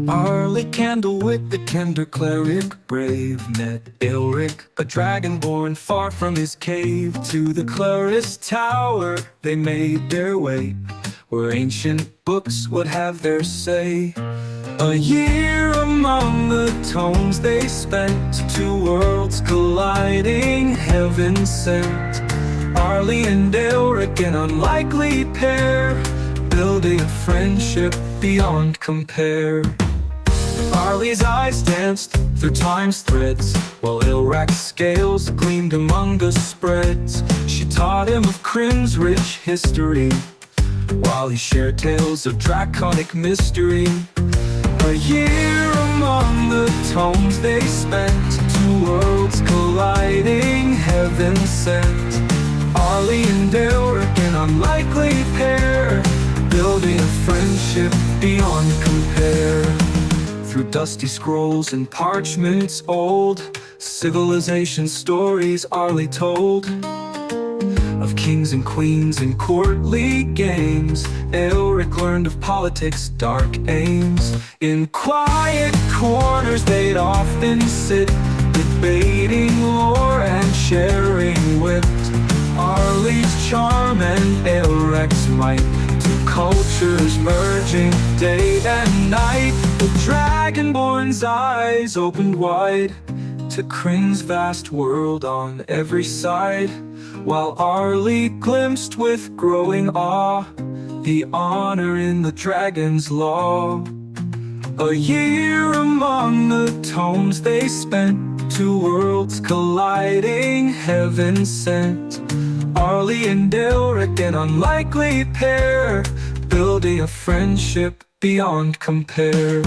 Arlie Candlewick, the tender cleric, brave, met Aelric, a dragonborn far from his cave. To the Clarus Tower they made their way, where ancient books would have their say. A year among the tomes they spent, two worlds colliding, heaven sent. Arlie and Aelric, an unlikely pair, building a friendship beyond compare. Arlie's eyes danced through time's threads, while Aelric's scales gleamed among the spreads. She taught him of Kryn's rich history, while he shared tales of draconic mystery. A year among the tomes they spent, two worlds colliding, heaven sent. Arlie and Aelric, an unlikely pair, building a friendship beyond compare. Through dusty scrolls and parchments old, civilization stories Arlie told. Of kings and queens and courtly games, Aelric learned of politics' dark aims. In quiet corners they'd often sit, debating lore and sharing wit. Arlie's charm and Aelric's might, two cultures merging day and night. The dragonborn's eyes opened wide to Kryn's vast world on every side, while Arlie glimpsed with growing awe the honor in the dragon's law. A year among the tomes they spent, two worlds colliding, heaven sent. Arlie and Aelric, an unlikely pair, building a friendship beyond compare.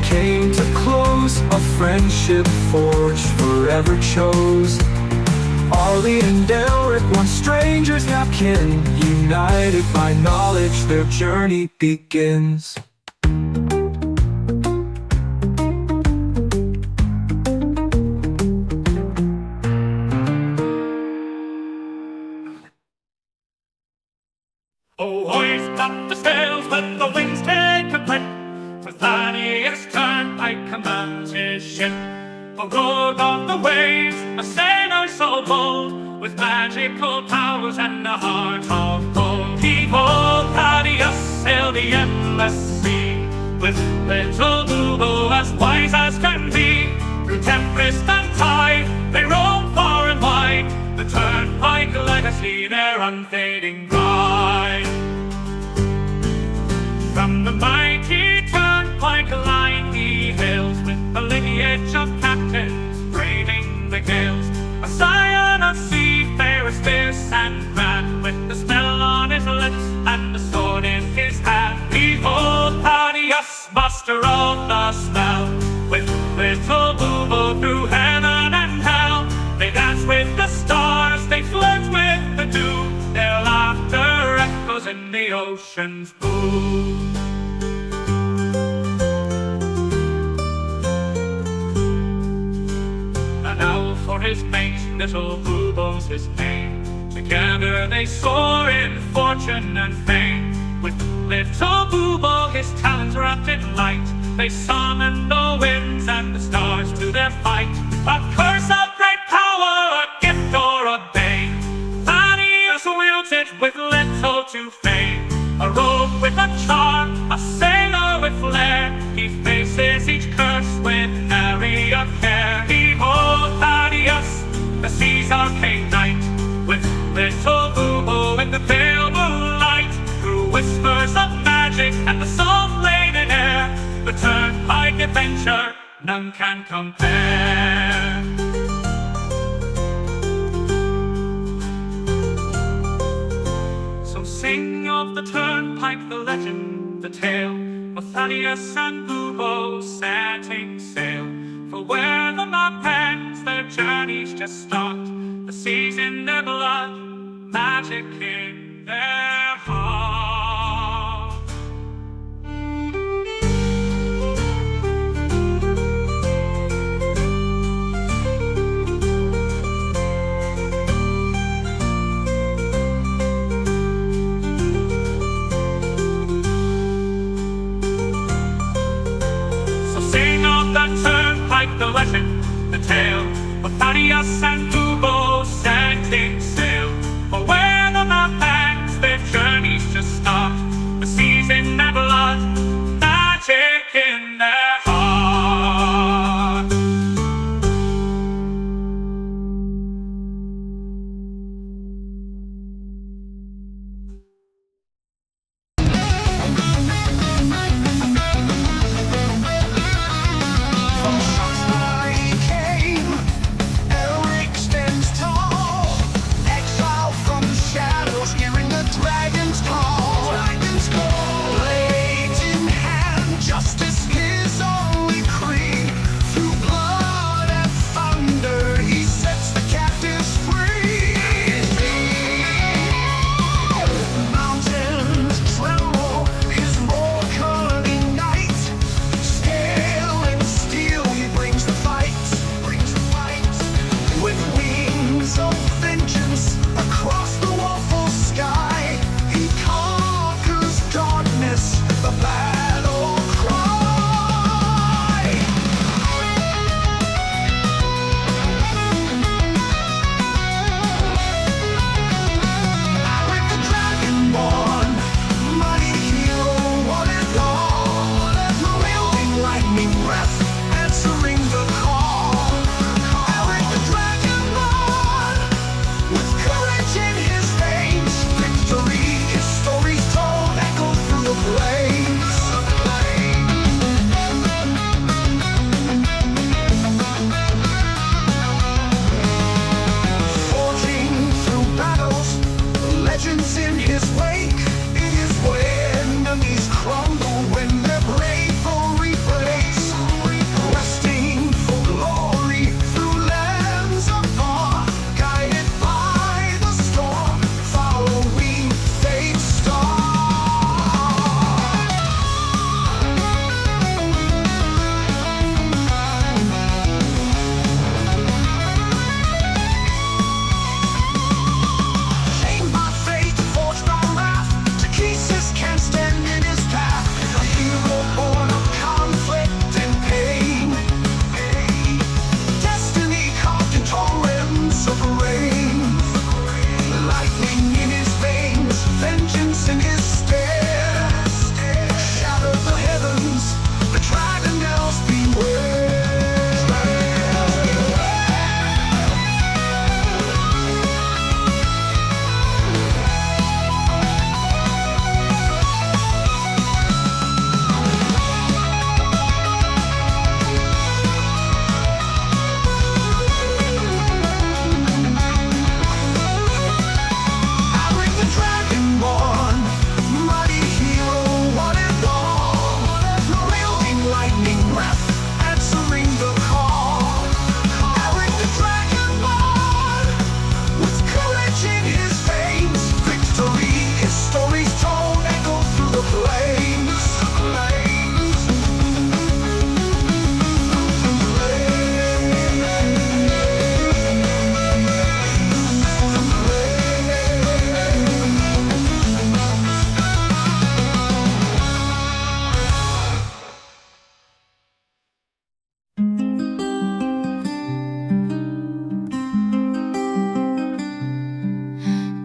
Came to close, a friendship forged forever chose. Arlie and Aelric, once strangers now kin, united by knowledge their journey begins. Oh, hoist up the sails, let the winds take a clip. For Thaddeus Turnpike commands his ship. For good of the waves, a sailor so bold, with magical powers and a heart of gold. He-ho, Thaddeus sailed the endless sea, with little Bubo as wise as can be. Through tempest and tide, they roam far and wide, the Turnpike legacy, their unfading pride. From the mighty Turnpike line he hails, with a lineage of captains braving the gales. A scion of seafarers fierce and grand, with the spell on his lips and the sword in his hand. Behold Thaddeus, master of the spell, with little Bubo through heaven and hell. They dance with the stars, they flirt with the dew, their laughter echoes in the ocean's blue. For his mate, little Bubo's his name. Together they soar in fortune and fame. With little Bubo, his talents wrapped in light, they summon the winds and the stars to their fight. A curse of great power, a gift or a bane, Thaddeus wields it with little to fame. A rogue with a charm, a sailor with flair, he faces each curse with nary a care. Behold Thaddeus, the sea's arcane knight, with little Bubo in the pale moonlight. Through whispers of magic and the salt-laden air, the Turnpike adventure none can compare. So sing of the Turnpike, the legend, the tale, of Thaddeus and Bubo setting sail. For where the map ends, their journeys just start. The sea's in their blood, magic in their heart. the turnpike, the legend, the tale of Thaddeus and Bubo setting sail. For where the map ends, their journeys just start. The seas in their blood, magic in their heart.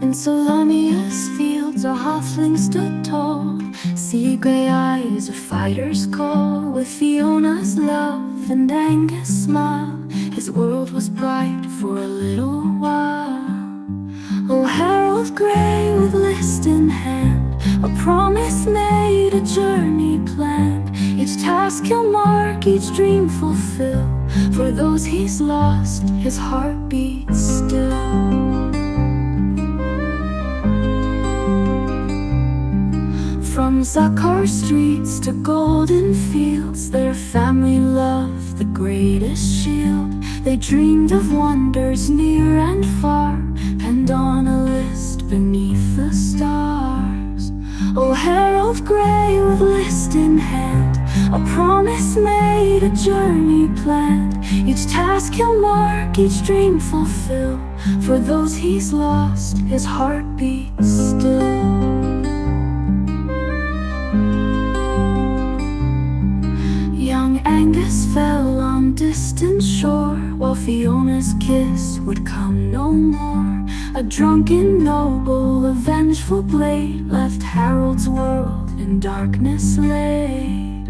In Solania's fields a halfling stood tall, sea grey eyes a fighter's call. With Fiona's love and Angus' smile, his world was bright for a little while. Oh, Harold Grey with list in hand, a promise made, a journey planned. Each task he'll mark, each dream fulfill. For those he's lost, his heart beats still. From Zakar streets to golden fields, their family loved the greatest shield. They dreamed of wonders near and far, penned on a list beneath the stars. Oh, Harold Grey with list in hand, a promise made, a journey planned. Each task he'll mark, each dream fulfill. For those he's lost, his heart beats still. Young Angus fell on distant shore, while Fiona's kiss would come no more. A drunken noble, a vengeful blade, left Harold's world in darkness laid.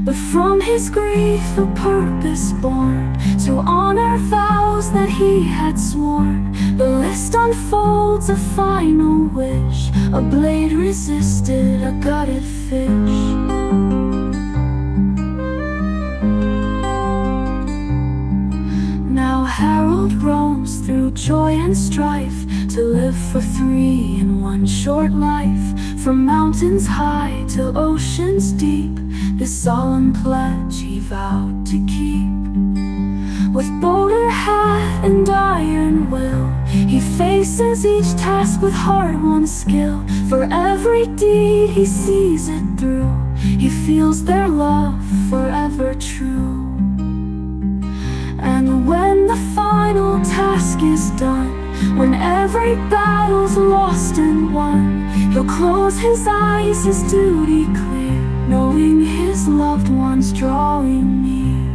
But from his grief a purpose born, to honor vows that he had sworn. The list unfolds a final wish, a blade resisted a gutted fish. Now Harold roams through joy and strife, to live for three in one short life. From mountains high to oceans deep, this solemn pledge he vowed to keep. With boulder hat and iron will, he faces each task with hard-won skill. For every deed he sees it through, he feels their love forever true. And when the final task is done, when every battle's lost and won, he'll close his eyes, his duty clear, knowing his loved ones drawing near.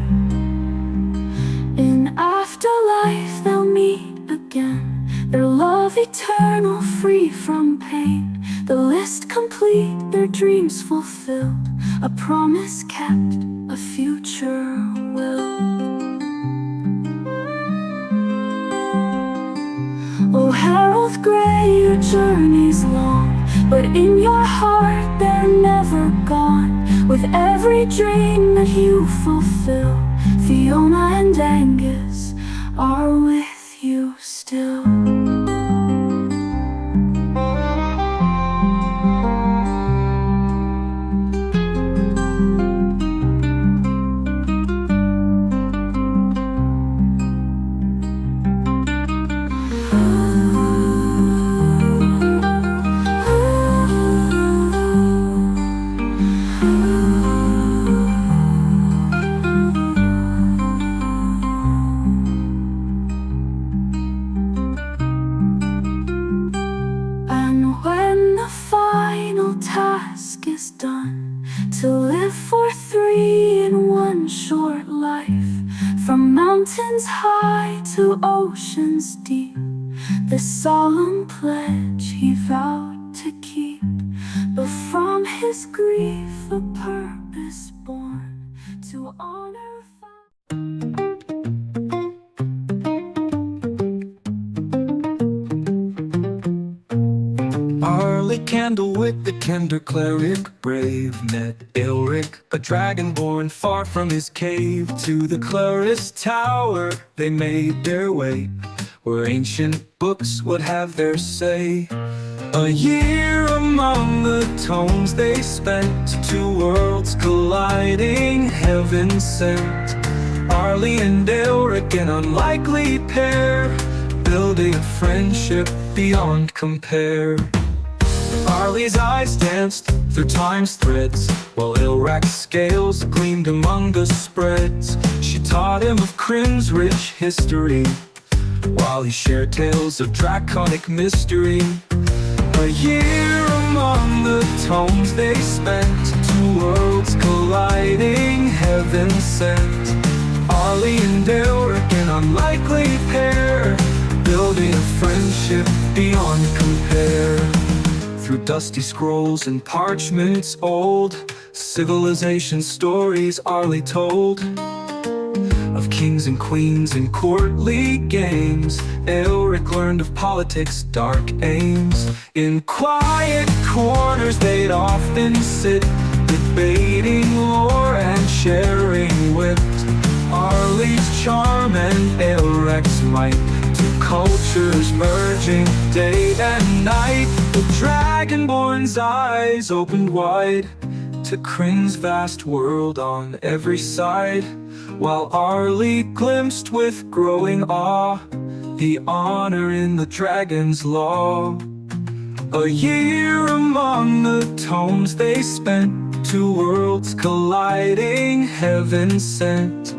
In afterlife they'll meet again, their love eternal, free from pain. The list complete, their dreams fulfilled, a promise kept, a future will. Oh, Harold Gray, your journey's long, but in your heart they're never gone. With every dream that you fulfill, Fiona and Angus are with you still. Task is done, to live for three in one short life. From mountains high to oceans deep, the solemn pledge he vowed to keep. But from his grief a purpose born, to honor Arlie Candlewick, the tender cleric brave, met Elric, a dragonborn far from his cave. To the Clarus Tower they made their way, where ancient books would have their say. A year among the tomes they spent, two worlds colliding, heaven sent. Arlie and Elric, an unlikely pair, building a friendship beyond compare. Arlie's eyes danced through time's threads, while Elrac's scales gleamed among the spreads. She taught him of Kryn's rich history, while he shared tales of draconic mystery. A year among the tomes they spent, two worlds colliding, heaven sent. Arlie and Elric, an unlikely pair, building a friendship beyond compare. Through dusty scrolls and parchments old, civilization stories Arlie told. Of kings and queens and courtly games, Elric learned of politics' dark aims. In quiet corners they'd often sit, debating lore and sharing wit. Arlie's charm and Elric's might, two cultures merging day and night. The dragonborn's eyes opened wide to Kryn's vast world on every side, while Arlie glimpsed with growing awe the honor in the dragon's law. A year among the tomes they spent, two worlds colliding, heaven sent.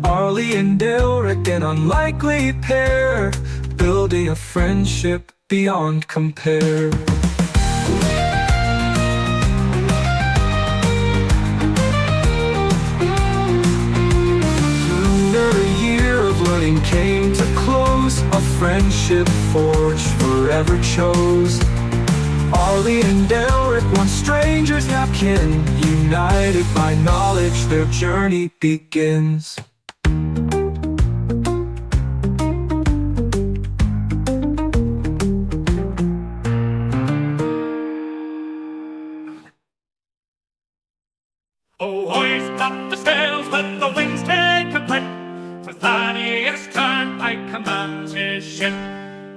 Arlie and Elric, an unlikely pair, building a friendship beyond compare. came to close, a friendship forged forever chose. Arlie and Elric, once strangers now kin, united by knowledge their journey begins. Oh, hoist up the sails, let the winds take a clip. For Thaddeus Turnpike commands his ship.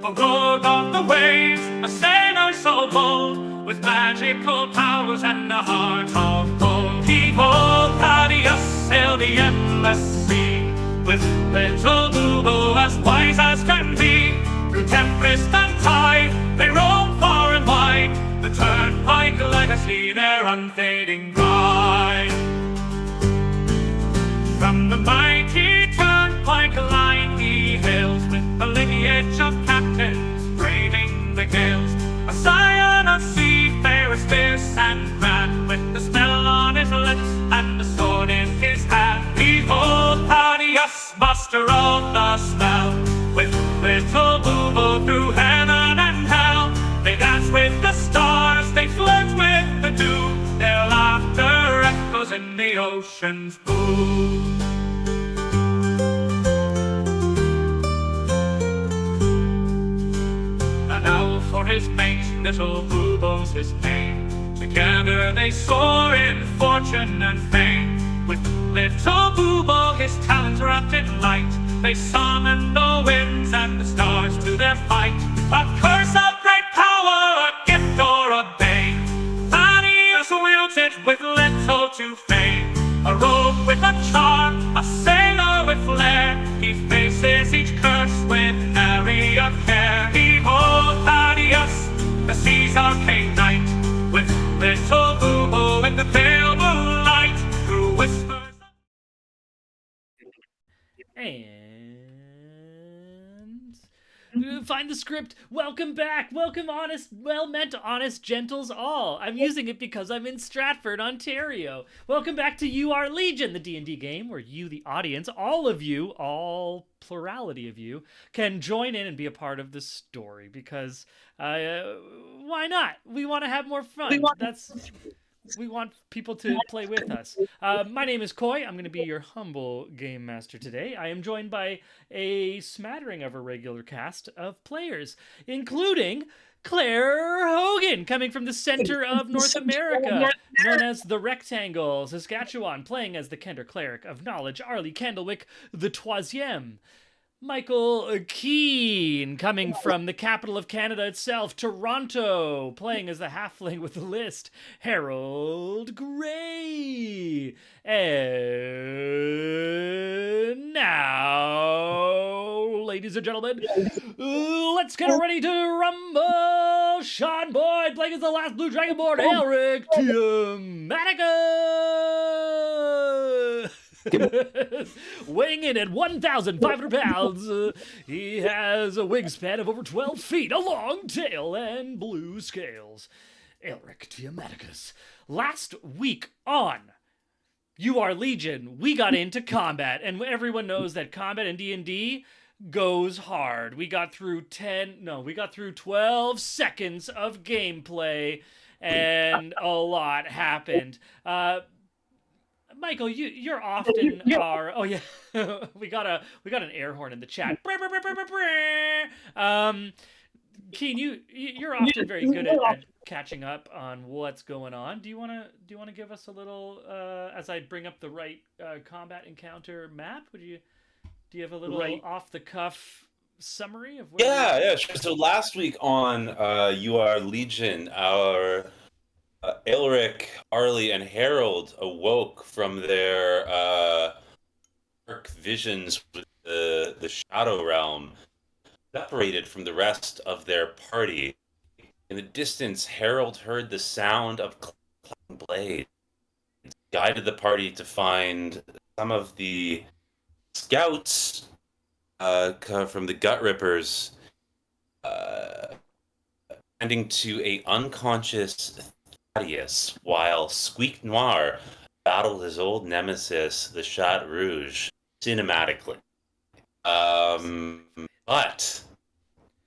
For road on the waves, a sailor so bold, with magical powers and a heart of gold. Behold, Thaddeus sailed the endless sea, with little Bubo as wise as can be. Through tempest and tide, they roam far and wide, the Turnpike legacy, their unfading pride. From the mighty Turnpike line he hails, with the lineage of captains braving the gales. A scion of seafarers fierce and grand, with the smell on his lips and the sword in his hand. Behold Thaddeus, master of the smell, with little Bubo through heaven and hell. They dance with the stars, they flirt with the dew, their laughter echoes in the ocean's blue. And now for his mate, little Bubo's his name. Together they soar in fortune and fame. With little Bubo, his talents wrapped in light, they summon the winds and the stars to their fight. A curse of great power, a gift or a bane, Thaddeus wields it with little to fame. A rogue with a charm, a sailor with flair, he faces each curse with nary a care. Behold Thaddeus, the sea's arcane knight, with little Bubo in the pale moonlight, through whispers. And find the script. Welcome back. Welcome, honest, well-meant, honest gentles all. I'm using it because I'm in Stratford, Ontario. Welcome back to You Are Legion, the D&D game where you, the audience, all of you, all plurality of you, can join in and be a part of the story because why not? We want to have more fun. We want people to play with us. My name is Coy. I'm going to be your humble game master today. I am joined by a smattering of a regular cast of players, including Claire Hogan, coming from the center of North America, known as the Rectangle, Saskatchewan, playing as the Kender Cleric of Knowledge, Arlie Candlewick, the Troisième. Michael Keane, coming from the capital of Canada itself, Toronto, playing as the halfling with the list, Harold Gray. And now, ladies and gentlemen, let's get ready to rumble. Sean Boyd, playing as the last Blue Dragonborn, Elric Tiamatica. Weighing in at 1,500 pounds, he has a wingspan of over 12 feet, a long tail, and blue scales. Elric Tiamaticus. Last week on You Are Legion, we got into combat, and everyone knows that combat in D&D goes hard. We got through 12 seconds of gameplay, and a lot happened. Michael, you're often our. Oh yeah, we got an air horn in the chat. Keen, you're often very good at catching up on what's going on. Do you wanna give us a little as I bring up the right combat encounter map? Do you have a little off the cuff summary of where? Yeah, sure. So last week on You Are Legion, our Elric, Arlie, and Harold awoke from their dark visions with the Shadow Realm, separated from the rest of their party. In the distance, Harold heard the sound of clanging blades, guided the party to find some of the scouts from the Gut Rippers, tending to a unconscious Thaddeus, while Squeak Noir battled his old nemesis, the Chat Rouge, cinematically. But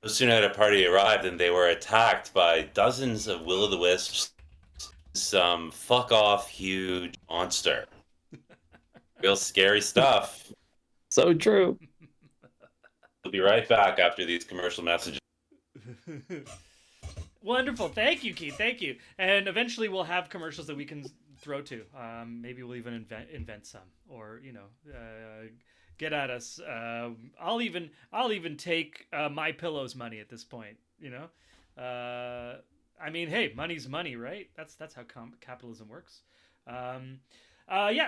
no sooner had a party arrived and they were attacked by dozens of will-o'-the-wisps, some fuck-off huge monster. Real scary stuff. So true. We'll be right back after these commercial messages. Wonderful. Thank you, Keith. Thank you. And eventually we'll have commercials that we can throw to. Maybe we'll even invent some, or get at us. I'll even take My Pillow's money at this point. I mean, hey, money's money, right? That's how capitalism works.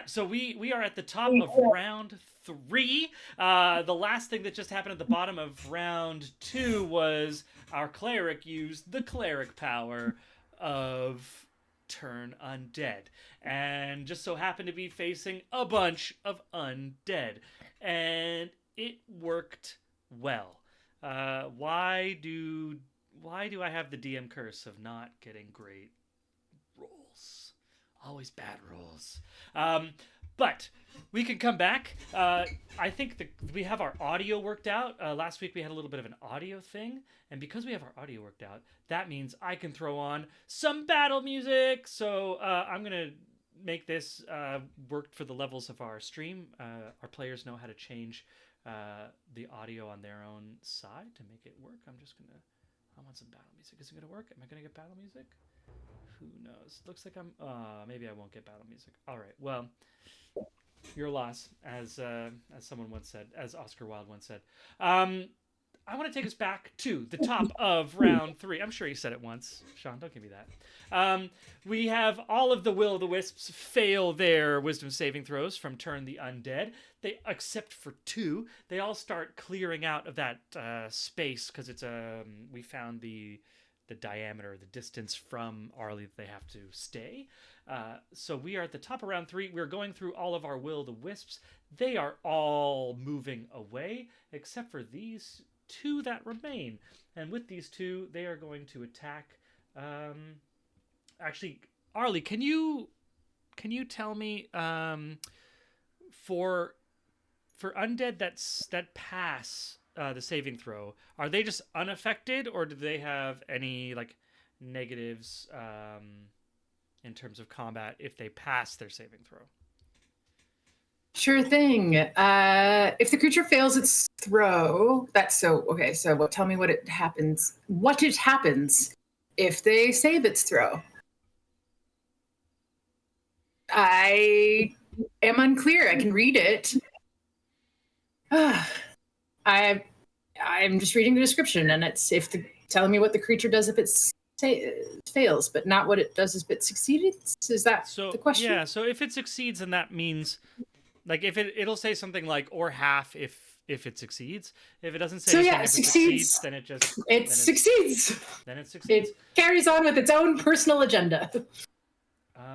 So we are at the top of round 3. The last thing that just happened at the bottom of round 2 was our cleric used the cleric power of turn undead, and just so happened to be facing a bunch of undead, and it worked well. Why do I have the DM curse of not getting great rolls? Always bad rolls. But we can come back. I think we have our audio worked out. Last week we had a little bit of an audio thing. And because we have our audio worked out, that means I can throw on some battle music. So I'm going to make this work for the levels of our stream. Our players know how to change the audio on their own side to make it work. I want some battle music. Is it going to work? Am I going to get battle music? Who knows? Looks like maybe I won't get battle music. All right. Well, your loss, as someone once said, as Oscar Wilde once said. I want to take us back to the top of round 3. I'm sure you said it once. Sean, don't give me that. We have all of the Will-o'-the-Wisps fail their wisdom saving throws from Turn the Undead. Except for 2, they all start clearing out of that space because it's we found the diameter, the distance from Arlie that they have to stay. So we are at the top of round 3. We're going through all of our Will-o'-the-Wisps. They are all moving away, except for these 2 that remain. And with these 2, they are going to attack. Actually, Arlie, can you tell me for undead that pass the saving throw, are they just unaffected, or do they have any negatives in terms of combat if they pass their saving throw? Sure thing. If the creature fails its throw, okay. So tell me what happens. What happens if they save its throw? I am unclear. I can read it. I'm just reading the description, and it's telling me what the creature does if it fails, but not what it does if it succeeds. Is that the question? Yeah. So if it succeeds, then that means, if it'll say something like or half if it succeeds. If it doesn't say it succeeds, then it succeeds. Then it succeeds. It carries on with its own personal agenda.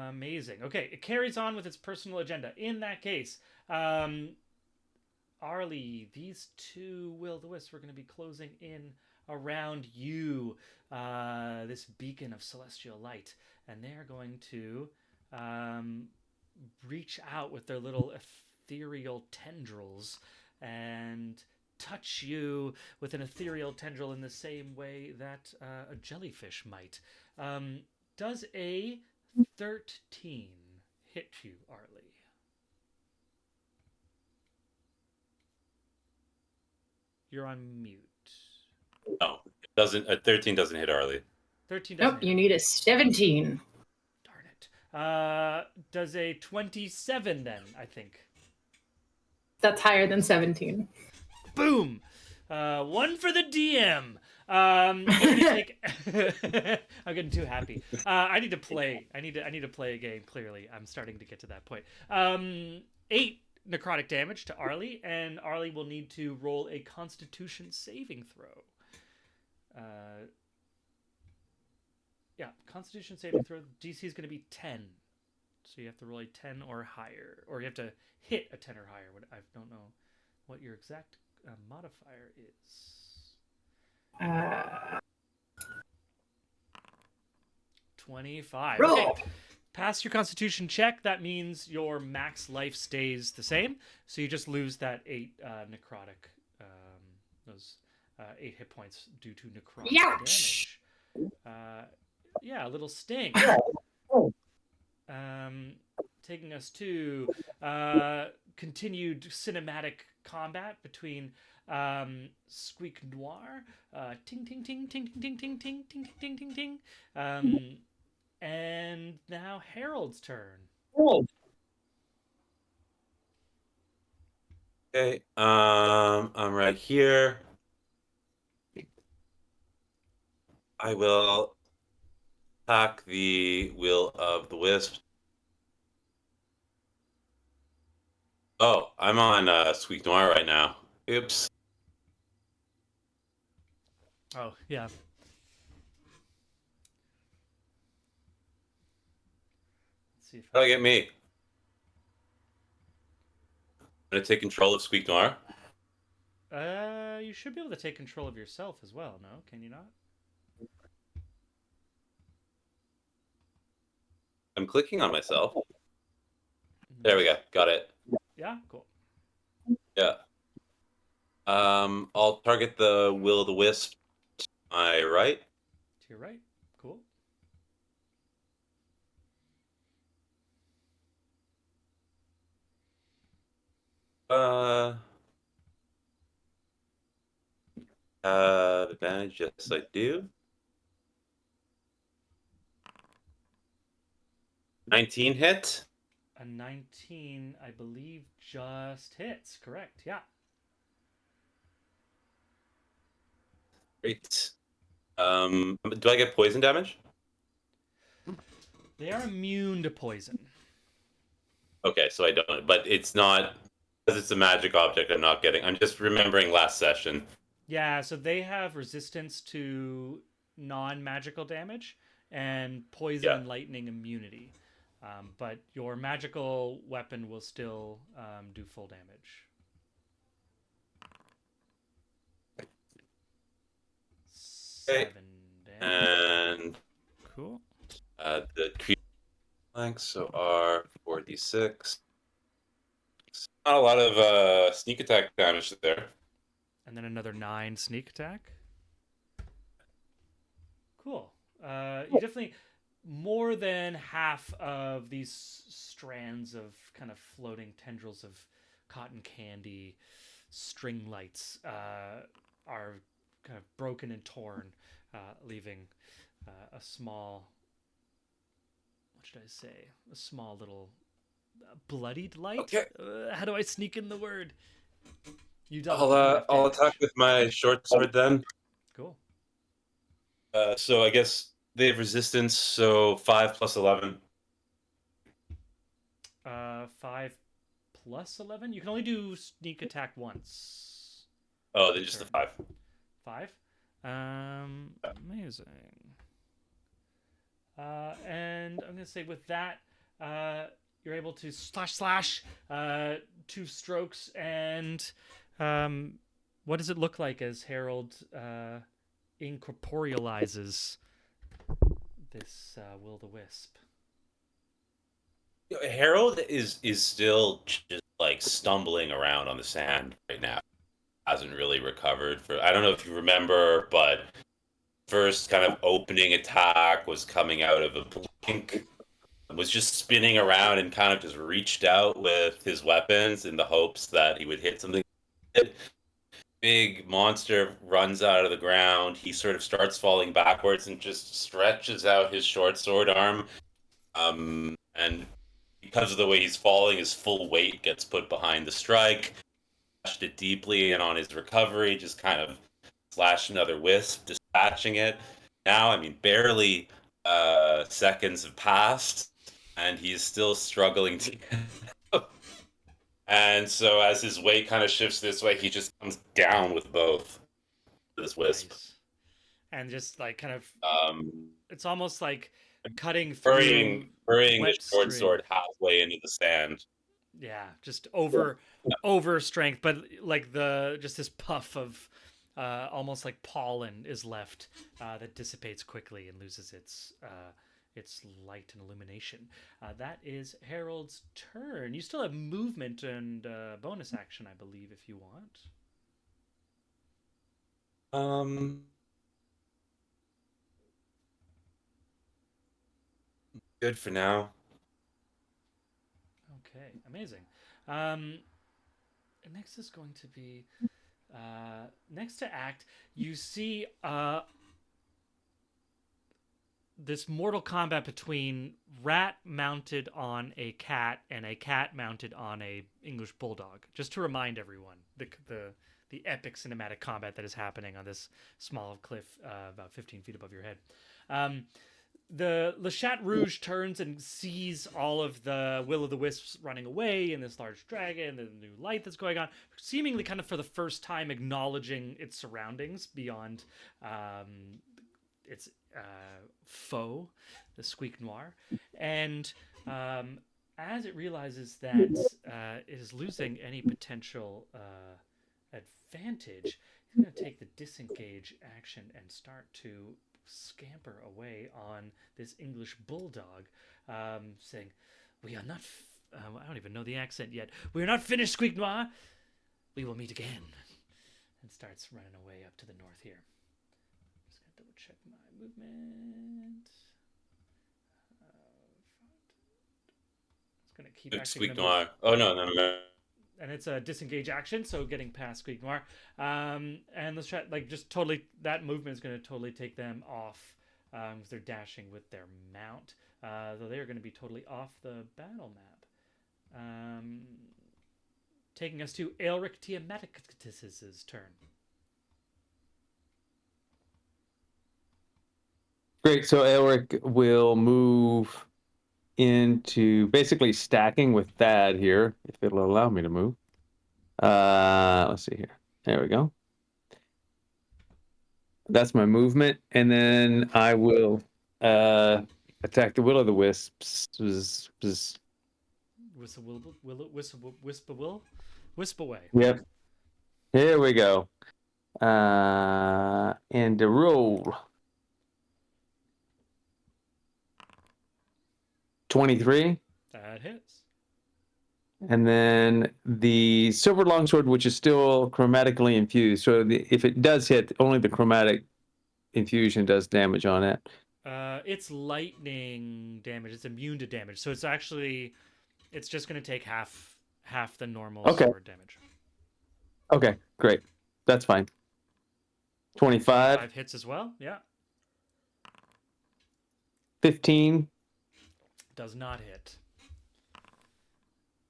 Amazing. Okay, it carries on with its personal agenda. In that case, Arlie, these 2 Will-o'-the-Wisps are going to be closing in around you, this beacon of celestial light, and they're going to reach out with their little ethereal tendrils and touch you with an ethereal tendril in the same way that a jellyfish might. Does a 13 hit you, Arlie? You're on mute. No, it doesn't. 13 doesn't hit Arlie. 13 doesn't. Nope, you need a 17. Darn it. Does a 27 then, I think? That's higher than 17. Boom! 1 for the DM. I'm getting too happy. I need to play. I need to play a game. Clearly, I'm starting to get to that point. 8 necrotic damage to Arlie, and Arlie will need to roll a Constitution saving throw. Constitution saving throw. DC is going to be 10, so you have to roll a 10 or higher, or you have to hit a 10 or higher. I don't know what your exact modifier is. 25. Roll. Okay. Pass your Constitution check. That means your max life stays the same, so you just lose that 8 necrotic those 8 hit points due to necrotic Youch! damage. Yeah, a little stink. Taking us to continued cinematic combat between Squeak Noir, ting ting ting ting ting ting ting ting ting ting ting ting, and now Harold's turn. Okay, I'm right here. I will attack the Will of the Wisp. Oh, I'm on Squeak Noir right now. Oops. Oh yeah. Let's see if How do I get me? I'm gonna take control of Squeak Noir. You should be able to take control of yourself as well. No, can you not? I'm clicking on myself. There we go. Got it. Yeah, cool. Yeah. I'll target the Will of the Wisp to my right. To your right. Cool. Advantage, yes I do. 19 hit. A 19, I believe, just hits. Correct. Yeah. Great. Do I get poison damage? They are immune to poison. Okay, so I don't, but it's not, because it's a magic object, I'm just remembering last session. Yeah, so they have resistance to non-magical damage and poison Yeah. and lightning immunity. But your magical weapon will still do full damage. Okay. 7 damage. And Cool. the creature flanks, so are 4d6. Not a lot of sneak attack damage there. And then another 9 sneak attack. Cool. You definitely, more than half of these strands of kind of floating tendrils of cotton candy string lights are kind of broken and torn, leaving a small, what should I say? A small little bloodied light? Okay. How do I sneak in the word? You I'll attack with my short sword then. Cool. So I guess they have resistance, so 5 plus 11. 5 plus 11? You can only do sneak attack once. Oh, they're just the 5. 5? Amazing. And I'm going to say with that, you're able to slash 2 strokes. And what does it look like as Harold incorporealizes this Will-o'-the-Wisp? Harold is still just like stumbling around on the sand right now. Hasn't really recovered for. I don't know if you remember, but first kind of opening attack was coming out of a blink. Was just spinning around and kind of just reached out with his weapons in the hopes that he would hit something. Big monster runs out of the ground. He sort of starts falling backwards and just stretches out his short sword arm. And because of the way he's falling, his full weight gets put behind the strike. Slashed it deeply, and on his recovery, just kind of slashed another wisp, dispatching it. Now, I mean, barely seconds have passed, and he's still struggling to get up. And so as his weight kind of shifts this way, he just comes down with both this wisp. Nice. And just like kind of, Um, it's almost like cutting through burying wet his short string. sword halfway into the sand. Yeah, just over strength, but like just this puff of almost like pollen is left that dissipates quickly and loses its light and illumination. That is Harold's turn. You still have movement and bonus action, I believe, if you want. Good for now. Okay, amazing. Next is going to be next to act. You see this mortal combat between rat mounted on a cat and a cat mounted on a English bulldog. Just to remind everyone the epic cinematic combat that is happening on this small cliff about 15 feet above your head. The Le Chat Rouge turns and sees all of the Will-o'-the-Wisps running away and this large dragon, the new light that's going on, seemingly kind of for the first time acknowledging its surroundings beyond its foe, the Squeak Noir. And as it realizes that it is losing any potential advantage, it's going to take the disengage action and start to scamper away on this English bulldog, saying, "We are not. I don't even know the accent yet. We are not finished, Squeak Noir. We will meet again." And starts running away up to the north here. Just gonna double check my movement. It's gonna keep actually. Squeak Noir. Oh no. And it's a disengage action, so getting past Squeak Noir. And let's try, like, just totally, that movement is going to totally take them off, because they're dashing with their mount. Though they are going to be totally off the battle map. Taking us to Aelric Tiamaticus's turn. Great, so Aelric will move into basically stacking with Thad here, if it'll allow me to move. Let's see here. There we go. That's my movement, and then I will attack the Will-o'-the-Wisps. Wisp away. Yep. Here we go. And the roll. 23. That hits. And then the silver longsword, which is still chromatically infused. So if it does hit, only the chromatic infusion does damage on it. It's lightning damage. It's immune to damage. So it's actually, it's just going to take half the normal sword damage. Okay, great. That's fine. 25. 5 hits as well. Yeah. 15. Does not hit.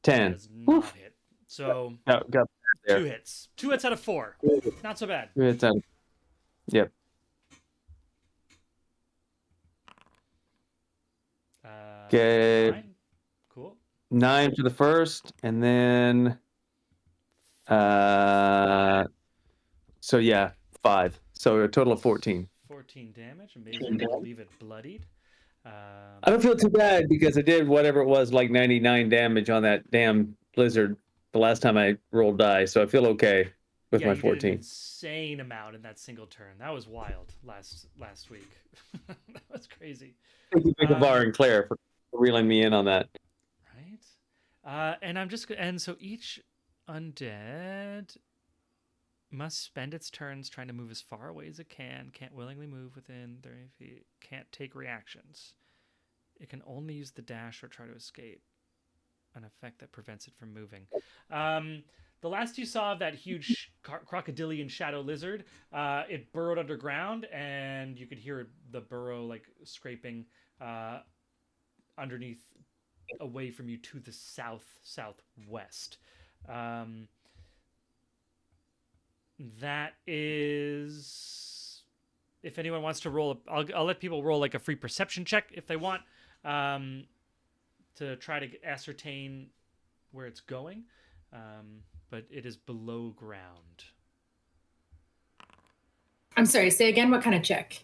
10. Does not hit. So Got 2 hits. 2 hits out of 4. Not so bad. 2 hits out. Yep. Okay. 9. Cool. 9 for the first, and then so yeah, 5. So a total of 14. 14 damage. Amazing. We'll leave it bloodied. I don't feel too bad because I did whatever it was, like 99 damage on that damn lizard the last time I rolled die, so I feel okay with my you did 14. an insane amount in that single turn. That was wild last week. That was crazy. Thank you, Bar and Claire, for reeling me in on that. Right. And so each undead must spend its turns trying to move as far away as it can, can't willingly move within 30 feet, can't take reactions. It can only use the dash or try to escape, an effect that prevents it from moving. The last you saw of that huge crocodilian shadow lizard, it burrowed underground, and you could hear the burrow like scraping underneath, away from you to the southwest. That is, if anyone wants to roll, I'll let people roll like a free perception check if they want, to try to ascertain where it's going. But it is below ground. I'm sorry, say again, what kind of check?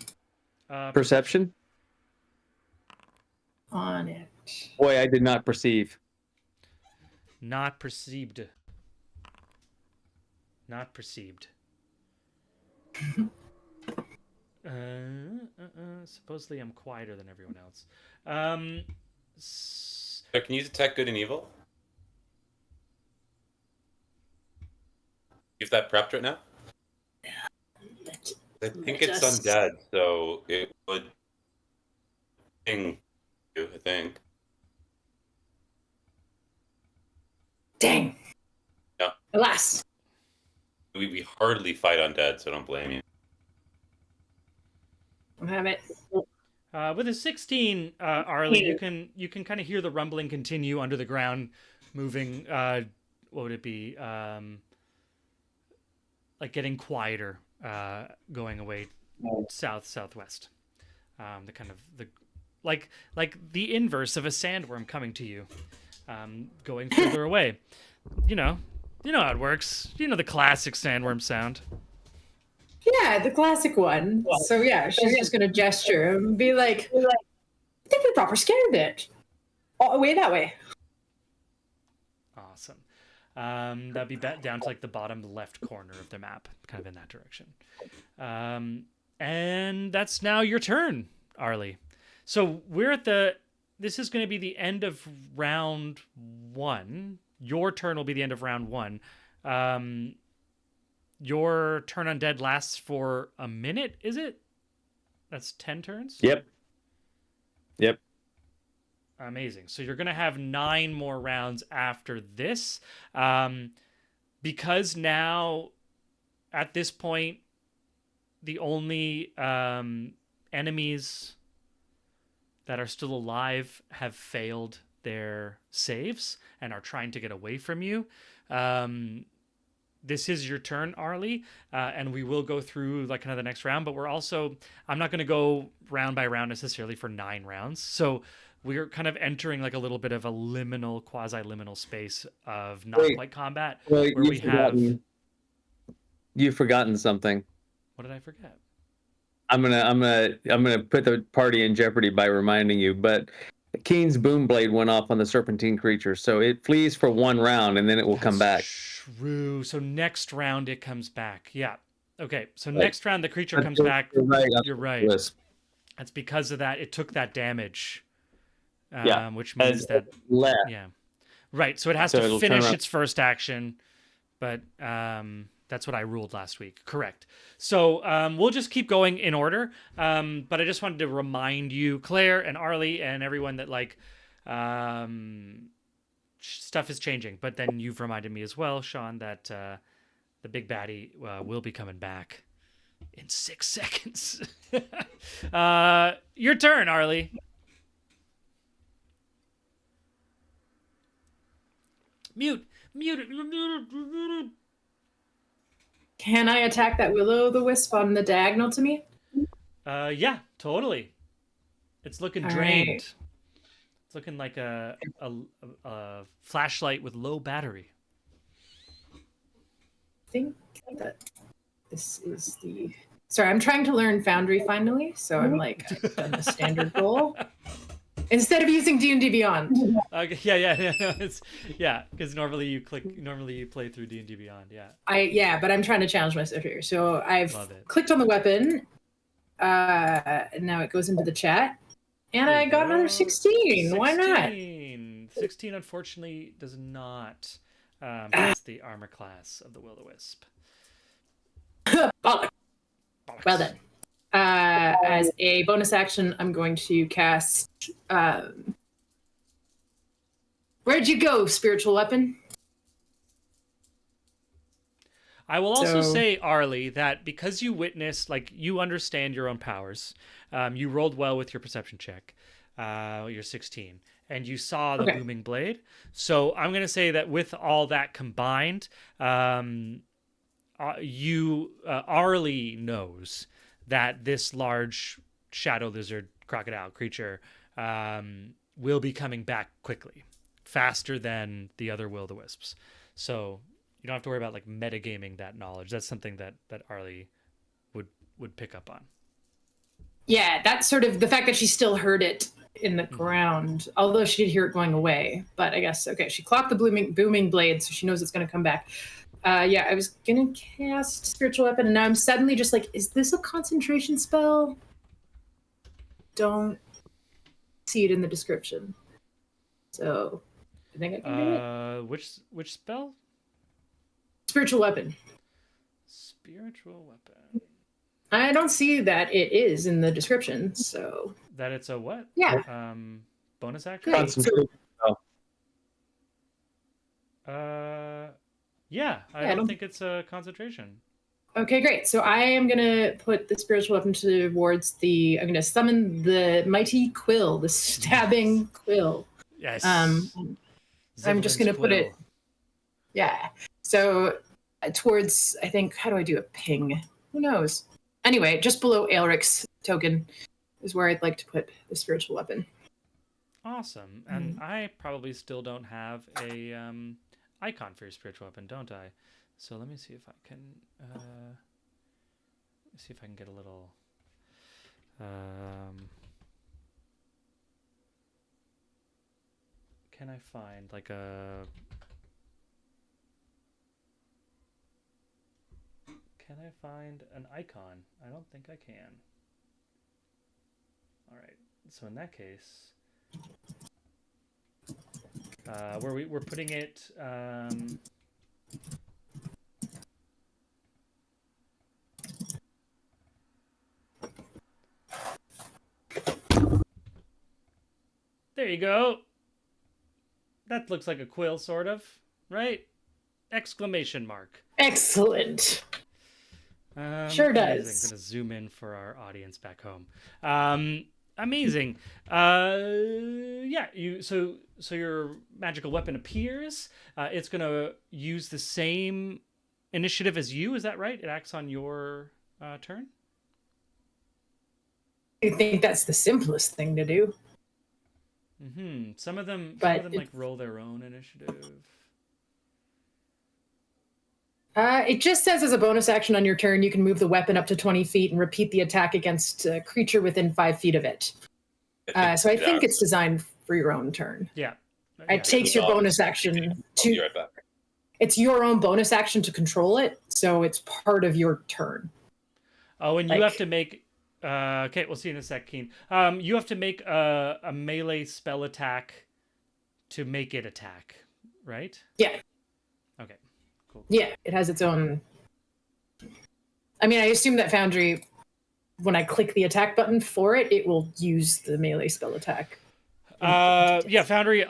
Perception? On it. Boy, I did not perceive. Not perceived. Not perceived. Supposedly I'm quieter than everyone else. So can you detect good and evil? Is that prepped right now? Let I think Let it's us- undead, so it would ping you, I think. Dang. Yeah. Alas. We hardly fight undead, so don't blame you. I'll have it. With a 16, Arlie, you can kind of hear the rumbling continue under the ground, moving. What would it be? Like getting quieter, going away southwest. The kind of the like the inverse of a sandworm coming to you, going further away. You know how it works. You know the classic sandworm sound. Yeah, the classic one. So yeah, she's just gonna gesture and be like, I think we proper scared it. All the way that way. Awesome. That'd be down to like the bottom left corner of the map, kind of in that direction. And that's now your turn, Arlie. So we're at this is going to be the end of round 1. Your turn will be the end of round 1. Your turn undead lasts for a minute, is it? That's 10 turns? Yep. Amazing. So you're going to have 9 more rounds after this. Because now, at this point, the only enemies that are still alive have failed their saves and are trying to get away from you. This is your turn, Arlie, and we will go through like kind of the next round, but I'm not going to go round by round necessarily for 9 rounds. So we're kind of entering like a little bit of a quasi-liminal space of not quite combat, Well, where we have... You've forgotten something. What did I forget? I'm gonna put the party in jeopardy by reminding you, but Keen's boom blade went off on the serpentine creature, so it flees for 1 round and then it will come back. True. So next round it comes back. Yeah. Okay. So Right. next round the creature comes back. You're right. Yes. That's because of that. It took that damage. Yeah. Which means that. Left. Yeah. Right. So it has So to it'll turn finish around. its first action, but that's what I ruled last week. Correct. So we'll just keep going in order. But I just wanted to remind you, Claire and Arlie and everyone, that like stuff is changing. But then you've reminded me as well, Sean, that the big baddie will be coming back in 6 seconds. Your turn, Arlie. Mute. Can I attack that Will-o'-the-Wisp on the diagonal to me? Yeah, totally. It's looking All drained. right. It's looking like a flashlight with low battery. I think that this is the... Sorry, I'm trying to learn Foundry finally, so I'm like, I've done the standard roll. Instead of using D&D Beyond. Okay, yeah. It's because normally you play through D&D Beyond. Yeah. But I'm trying to challenge myself here. So I've Love it. clicked on the weapon. And now it goes into the chat. And There I you got go. another 16. Why not? 16 unfortunately does not pass the armor class of the Will-o'-the-Wisp. Bollock. Bollocks. Well done. As a bonus action, I'm going to cast. Where'd you go, spiritual weapon? I will also So- say, Arlie, that because you witnessed, like, you understand your own powers, you rolled well with your perception check, you're 16, and you saw the Okay. booming blade. So I'm going to say that with all that combined, Arlie knows that this large shadow lizard crocodile creature will be coming back quickly, faster than the other will-o'-the-wisps. So you don't have to worry about like metagaming that knowledge. That's something that Arlie would pick up on. Yeah, that's sort of the fact that she still heard it in the ground, although she did hear it going away. But I guess, okay, she clocked the booming blade, so she knows it's going to come back. Yeah, I was going to cast Spiritual Weapon, and now I'm suddenly just like, is this a concentration spell? Don't see it in the description. So I think I can do it. Which spell? Spiritual Weapon. Spiritual weapon. I don't see that it is in the description. So That it's a what? Yeah. Bonus action? Great. So, Concentration spell. Yeah, I Yeah, don't think it's a concentration. okay, great. So I am gonna put the spiritual weapon towards the. I'm gonna summon the mighty quill, the stabbing quill. Yes. I'm just gonna put it. Yeah. So towards, I think, how do I do a ping? Who knows? Anyway, just below Aelric's token is where I'd like to put the spiritual weapon. Awesome. And I probably still don't have a icon for your spiritual weapon, don't I? So let me see if I can get a little can I find like a an icon? I don't think I can. All right. So in that case, we're putting it there you go. That looks like a quill, sort of, right? Exclamation mark. Excellent. Sure does. Amazing. I'm gonna zoom in for our audience back home. Amazing. Yeah. So your magical weapon appears. It's gonna use the same initiative as you. Is that right? It acts on your turn. I think that's the simplest thing to do. Mm-hmm. Some of them But like roll their own initiative. It just says as a bonus action on your turn, you can move the weapon up to 20 feet and repeat the attack against a creature within 5 feet of it. So I think it's designed for your own turn. Yeah. It takes your bonus action I'll be right back. It's your own bonus action to control it, so it's part of your turn. Oh, and you Like- have to make. Okay, we'll see in a sec, Keen. You have to make a melee spell attack to make it attack, right? Yeah. Okay. Cool. Yeah, it has its own. I mean, I assume that Foundry, when I click the attack button for it, it will use the melee spell attack. Yeah, Foundry.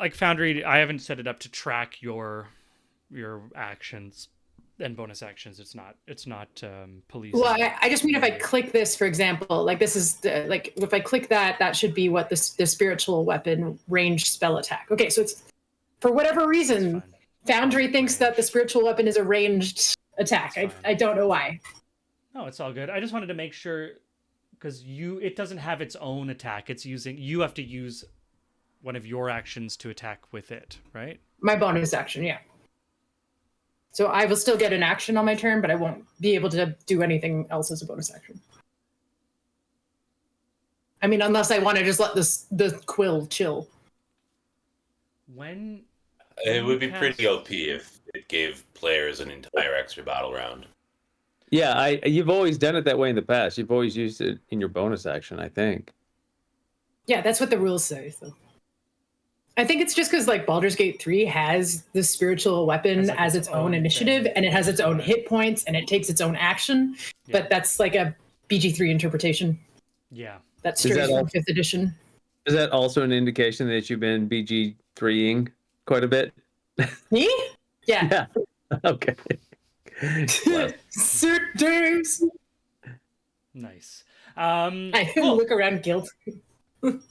I haven't set it up to track your actions and bonus actions. It's not police. Well, I just mean if I click this, for example, like this is like if I click that, that should be what the spiritual weapon ranged spell attack. Okay, so it's for whatever reason, Foundry thinks that the spiritual weapon is a ranged attack. I don't know why. No, it's all good. I just wanted to make sure because it doesn't have its own attack. You have to use one of your actions to attack with it, right? My bonus action, yeah. So I will still get an action on my turn, but I won't be able to do anything else as a bonus action. I mean, unless I want to just let the quill chill. When It would be cast- pretty OP if it gave players an entire extra battle round. Yeah, you've always done it that way in the past. You've always used it in your bonus action, I think. Yeah, that's what the rules say. So I think it's just because like Baldur's Gate 3 has the spiritual weapon Has, like, as its its own own initiative, thing. and it has its own hit points, and it takes its own action. Yeah. But that's like a BG3 interpretation. Yeah. That's Is straight that from all? 5th edition. Is that also an indication that you've been BG3ing quite a bit? Me? Yeah. Yeah. Okay. Well, Suit days. Nice. I Cool. look around guilt.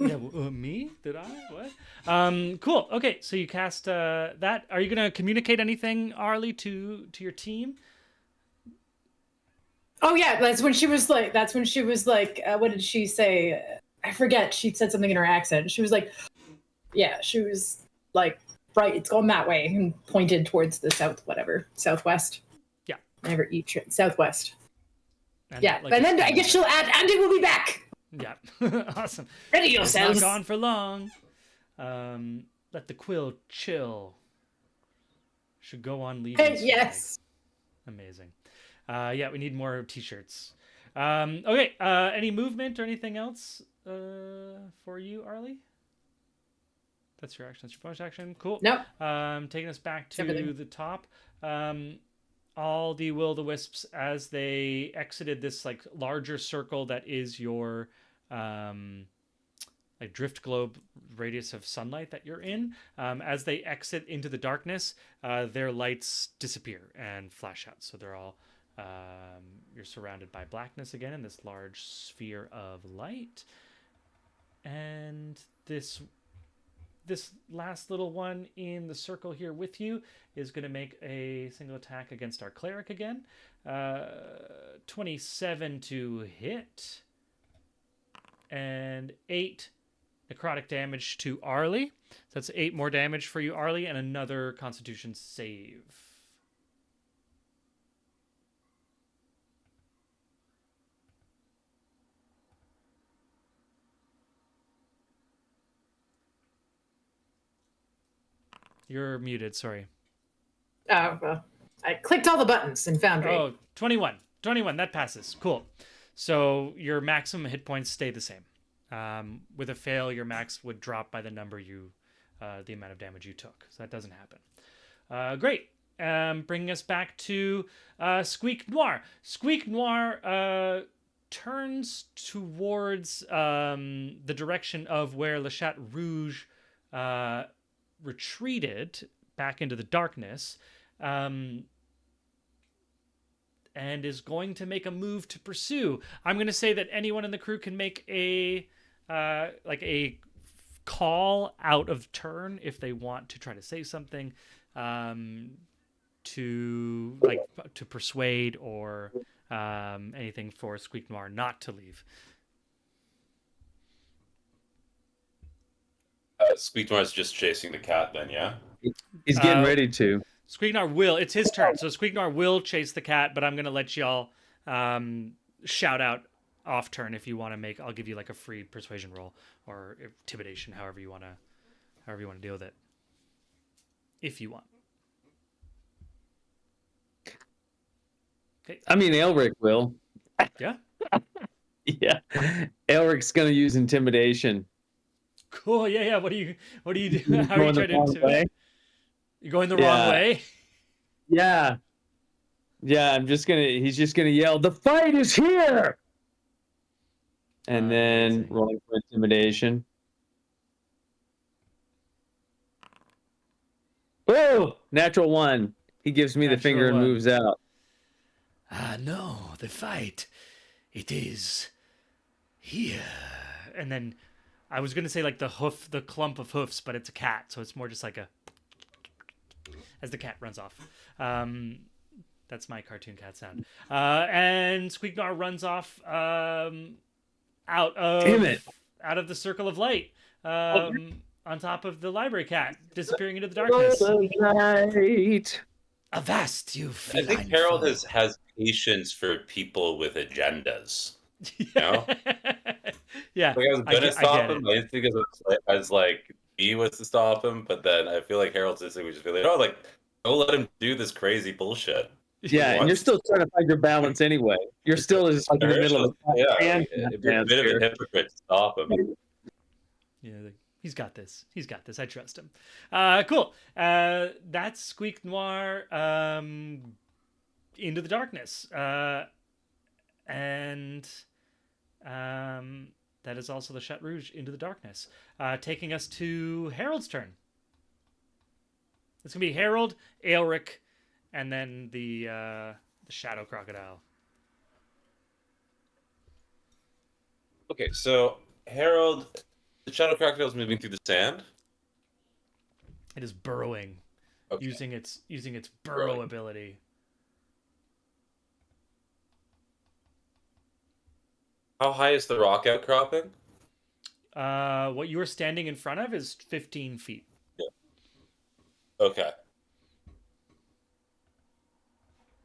Yeah, me? Did I? What? Cool. Okay, so you cast that. Are you gonna communicate anything, Arlie, to your team? Oh yeah, that's when she was like. What did she say? I forget. She said something in her accent. She was like, yeah, she was like, right. It's going that way, and pointed towards the southwest. Yeah. Never eat southwest. And, Yeah, like, and then it's- I guess she'll add. Andy will be back. Yeah. Awesome. Ready It's not yourselves. gone for long. Let the quill chill. Should go on leaving. Yes. Amazing. Yeah, we need more t-shirts. Okay. Any movement or anything else for you, Arlie? That's your action. That's your bonus action. Cool. Nope. Taking us back to Everything. the top. all the will-o'-the-wisps as they exited this like larger circle that is your like drift globe radius of sunlight that you're in. As they exit into the darkness, their lights disappear and flash out. So they're all you're surrounded by blackness again in this large sphere of light. And this last little one in the circle here with you is going to make a single attack against our cleric again. 27 to hit. And 8 necrotic damage to Arlie. So that's 8 more damage for you, Arlie, and another Constitution save. You're muted, sorry. Oh, well, I clicked all the buttons in Foundry. Oh, 21. 21, that passes. Cool. So your maximum hit points stay the same. With a fail, your max would drop by the number the amount of damage you took. So that doesn't happen. Great. Bringing us back to Squeak Noir. Squeak Noir turns towards the direction of where Le Chat Rouge retreated back into the darkness, and is going to make a move to pursue. I'm going to say that anyone in the crew can make a call out of turn if they want to try to say something, to persuade or anything for Squeak Noir not to leave. Squeak Noir's just chasing the cat then, yeah? He's getting ready to. Squeak Noir will. It's his turn. So Squeak Noir will chase the cat, but I'm going to let y'all shout out off turn if you want to make. I'll give you like a free persuasion roll or intimidation, however you want to deal with it. If you want. Okay. I mean, Elric will. Yeah. Yeah. Elric's going to use intimidation. Cool. Yeah. What do you do? How are you Going the trying to wrong intimidate? way? You're going the wrong way? Yeah. Yeah, he's just gonna yell, "The fight is here!" And then amazing. rolling for intimidation. Oh, natural 1. He gives me the Natural finger and 1. moves out. No, the fight. It is here. And then I was going to say like the clump of hoofs, but it's a cat. So it's more just like as the cat runs off. That's my cartoon cat sound. And Squeak Noir runs off out of the circle of light on top of the library cat, disappearing into the darkness. Light. Avast, you I feline think Harold foe. has patience for people with agendas. You know? Yeah. Like I was gonna stop get him. it. I didn't think as like he was to stop him, but then I feel like Harold's instinct would just be like, oh, like don't let him do this crazy bullshit. Yeah, and you're still trying to find your balance anyway. You're still just like in the middle of Yeah, it'd be a bit of a hypocrite to stop him. Yeah, he's got this. He's got this. I trust him. Cool. That's Squeak Noir into the darkness. And that is also the Chat Rouge into the darkness. Taking us to Harold's turn. It's going to be Harold, Aelric, and then the Shadow Crocodile. Okay, so Harold, the Shadow Crocodile is moving through the sand. It is burrowing, Okay. using its burrow Burrowing. ability. How high is the rock outcropping? What you are standing in front of is 15 feet. Okay.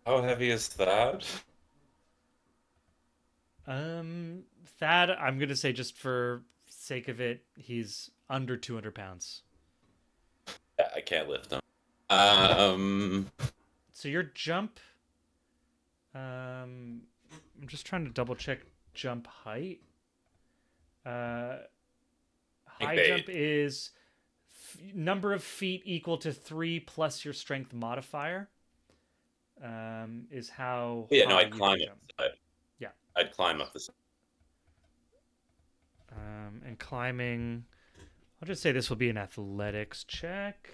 How heavy is that? Thad, I'm gonna say just for sake of it, he's under 200 pounds. Yeah, I can't lift him. So your jump, I'm just trying to double check jump height. High jump is number of feet equal to 3 plus your strength modifier. is how. Yeah, no, high I'd you climb can up jump. the side. Yeah. I'd climb up the side. And climbing, I'll just say this will be an athletics check.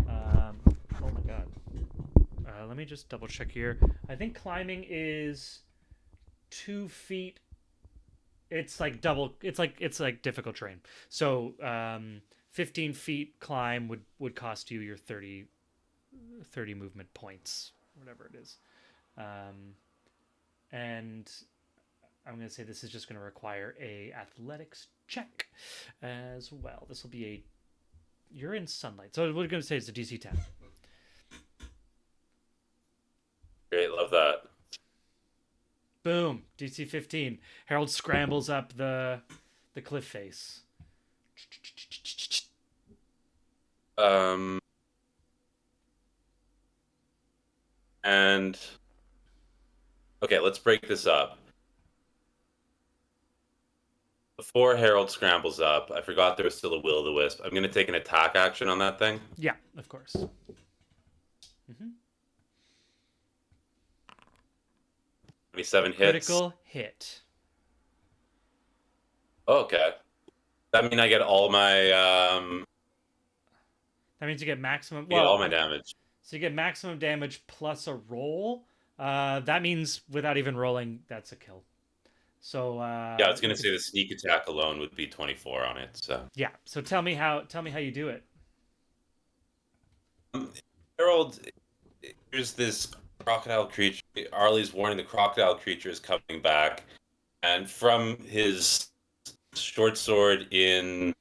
Oh my god. Let me just double check here. I think climbing is 2 feet. It's like double. It's like difficult terrain. So 15 feet climb would cost you your 30 movement points, whatever it is. And I'm going to say this is just going to require a athletics check as well. This will be you're in sunlight. So we're going to say it's a DC 10. Great, love that. Boom, DC 15. Harold scrambles up the cliff face. And okay, let's break this up. Before Harold scrambles up, I forgot there was still a will-o'-the-wisp. I'm going to take an attack action on that thing. Yeah, of course. 27 hits. Critical hit. Okay. That means I get all my That means you get maximum. all my damage. So you get maximum damage plus a roll. That means without even rolling, that's a kill. So Yeah, I was gonna say the sneak attack alone would be 24 on it. So yeah. So tell me how you do it. Harold, there's this crocodile creature. Arlie's warning the crocodile creature is coming back, and from his short sword in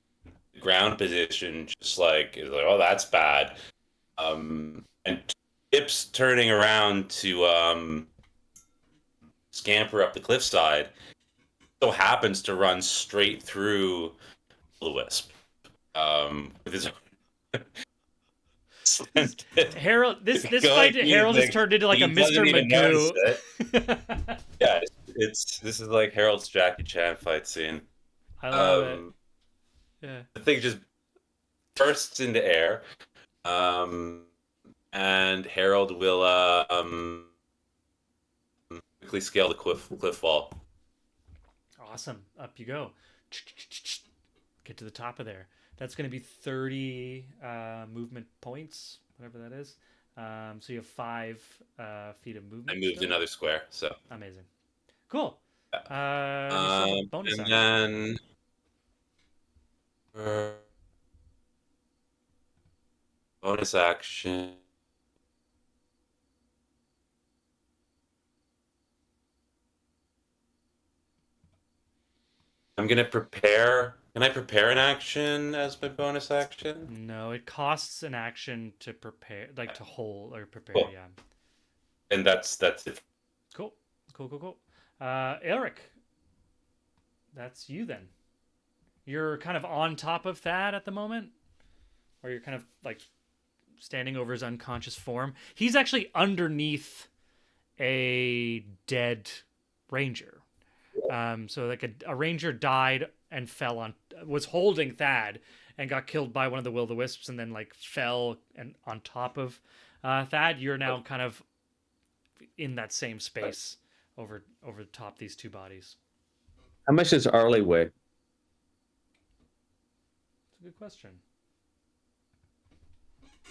the ground position, just like is like, oh, that's bad. And Chip's turning around to scamper up the cliffside. So happens to run straight through the wisp. With his Harold, this fight, Harold has turned into like a Mr. Magoo. Yeah, this is like Harold's Jackie Chan fight scene. I love it. Yeah. The thing just bursts into air, and Harold will quickly scale the cliff wall. Awesome. Up you go. Get to the top of there. That's going to be 30 movement points, whatever that is. So you have 5 feet of movement. I moved still. another square, so Amazing. Cool. You still have a bonus and action. then bonus action. I'm gonna prepare. Can I prepare an action as my bonus action? No, it costs an action to prepare, like to hold or prepare. Cool. Yeah. And that's it. Cool. Elric, that's you then. You're kind of on top of Thad at the moment, or you're kind of like standing over his unconscious form. He's actually underneath a dead ranger. So like a ranger died and was holding Thad and got killed by one of the will-o'-the-wisps and then like fell and on top of Thad. You're now kind of in that same space over top these two bodies. How much does Arlie weigh? It's a good question.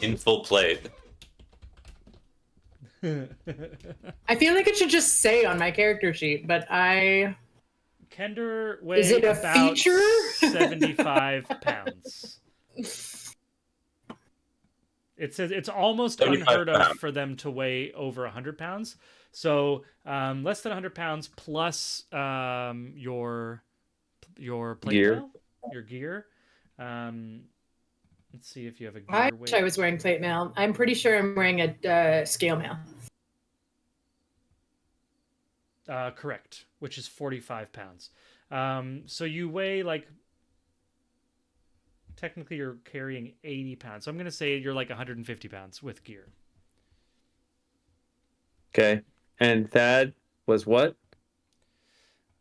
In full plate. I feel like it should just say on my character sheet, but Kender weighs Is it a about feature? 75 pounds. It says it's almost 75 unheard of pounds. for them to weigh over 100 pounds. So less than 100 pounds plus your plate Gear. mail, your gear. Let's see if you have a gear I weight. wish I was wearing plate mail. I'm pretty sure I'm wearing a scale mail. Correct, which is 45 pounds. So you weigh like, technically you're carrying 80 pounds. So I'm going to say you're like 150 pounds with gear. Okay. And Thad was what?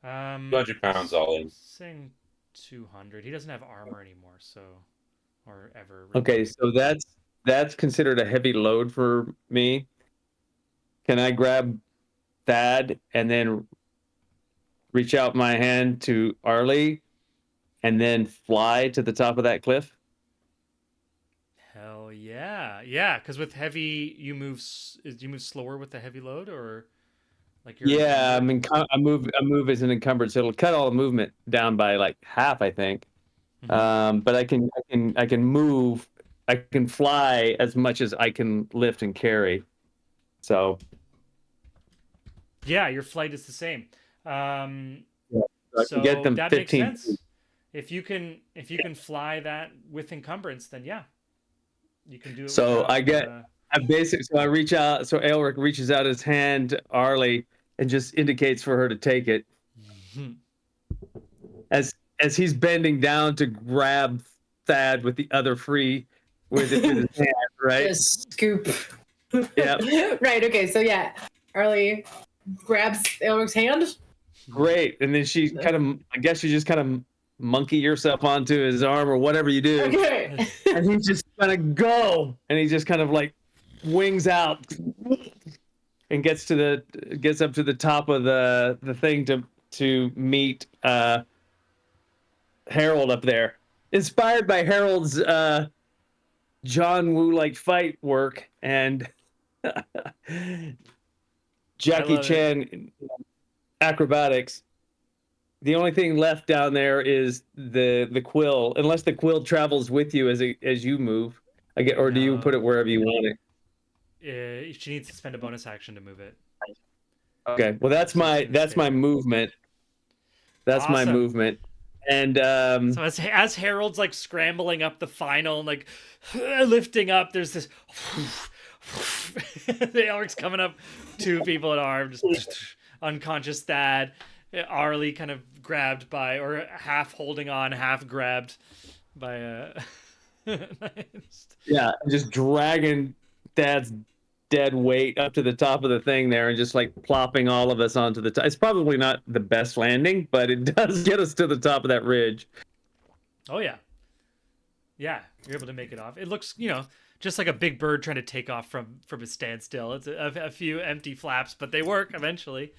200 pounds all in. Saying 200. He doesn't have armor anymore, so, or ever. Really. Okay, so that's considered a heavy load for me. Can I grab Thad and then reach out my hand to Arlie and then fly to the top of that cliff? Hell yeah, yeah. Because with heavy, you move. Do you move slower with the heavy load, or like you're Yeah, encumbered? I move as an encumbrance. It'll cut all the movement down by like half, I think. Mhm. But I can move. I can fly as much as I can lift and carry. So Yeah, your flight is the same. Um, yeah, I can get so them that makes 15 feet. sense. If you can fly that with encumbrance, then yeah, you can do it So without. so I reach out. So Elric reaches out his hand to Arlie and just indicates for her to take it as he's bending down to grab Thad with the other free with his hand, right? Just scoop. Yeah. Right. Okay. So yeah, Arlie grabs Elric's hand. Great. And then she kind of, I guess you just kind of monkey yourself onto his arm or whatever you do. Okay. And he just kind of go. And he just kind of like wings out and gets up to the top of the thing to meet Harold up there. Inspired by Harold's John Woo like fight work and Jackie love it. Chan acrobatics. The only thing left down there is the quill, unless the quill travels with you as you move. Or do you put it No. wherever you want it? She needs to spend a bonus action to move it. Okay, well So it's gonna stay my there. movement. That's my Awesome. and So as Harold's like scrambling up the final and like lifting up, there's this the Elric's coming up, 2 people at arms, just unconscious Thad, Arlie kind of grabbed by, or half holding on, half grabbed by yeah, just dragging Dad's dead weight up to the top of the thing there and just like plopping all of us onto the top. It's probably not the best landing, but it does get us to the top of that ridge. Oh yeah, yeah, you're able to make it off. It looks, just like a big bird trying to take off from a standstill. It's a few empty flaps, but they work eventually.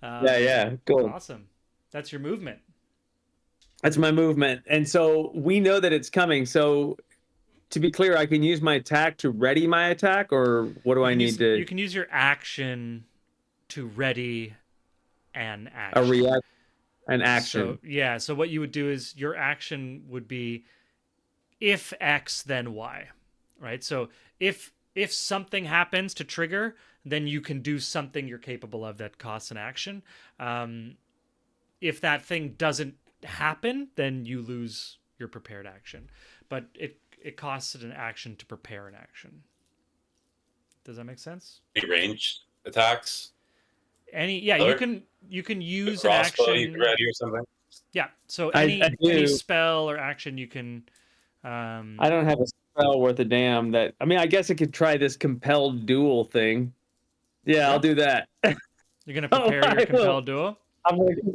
Yeah, cool. Awesome. That's your movement. That's my movement. And so we know that it's coming. So to be clear, I can use my attack to ready my attack, or what do I need to? You can use your action to ready an A action. react, an action. So, yeah. So what you would do is your action would be if X, then Y, right? So if something happens to trigger, then you can do something you're capable of that costs an action. If that thing doesn't happen, then you lose your prepared action. But it costs an action to prepare an action. Does that make sense? Any ranged attacks? You can use an Crossbow action. you can ready or something? Yeah. So I any do. spell or action you can. I don't have a spell worth a damn. I guess I could try this compelled duel thing. Yeah, I'll do that. You're gonna prepare your compelled duel.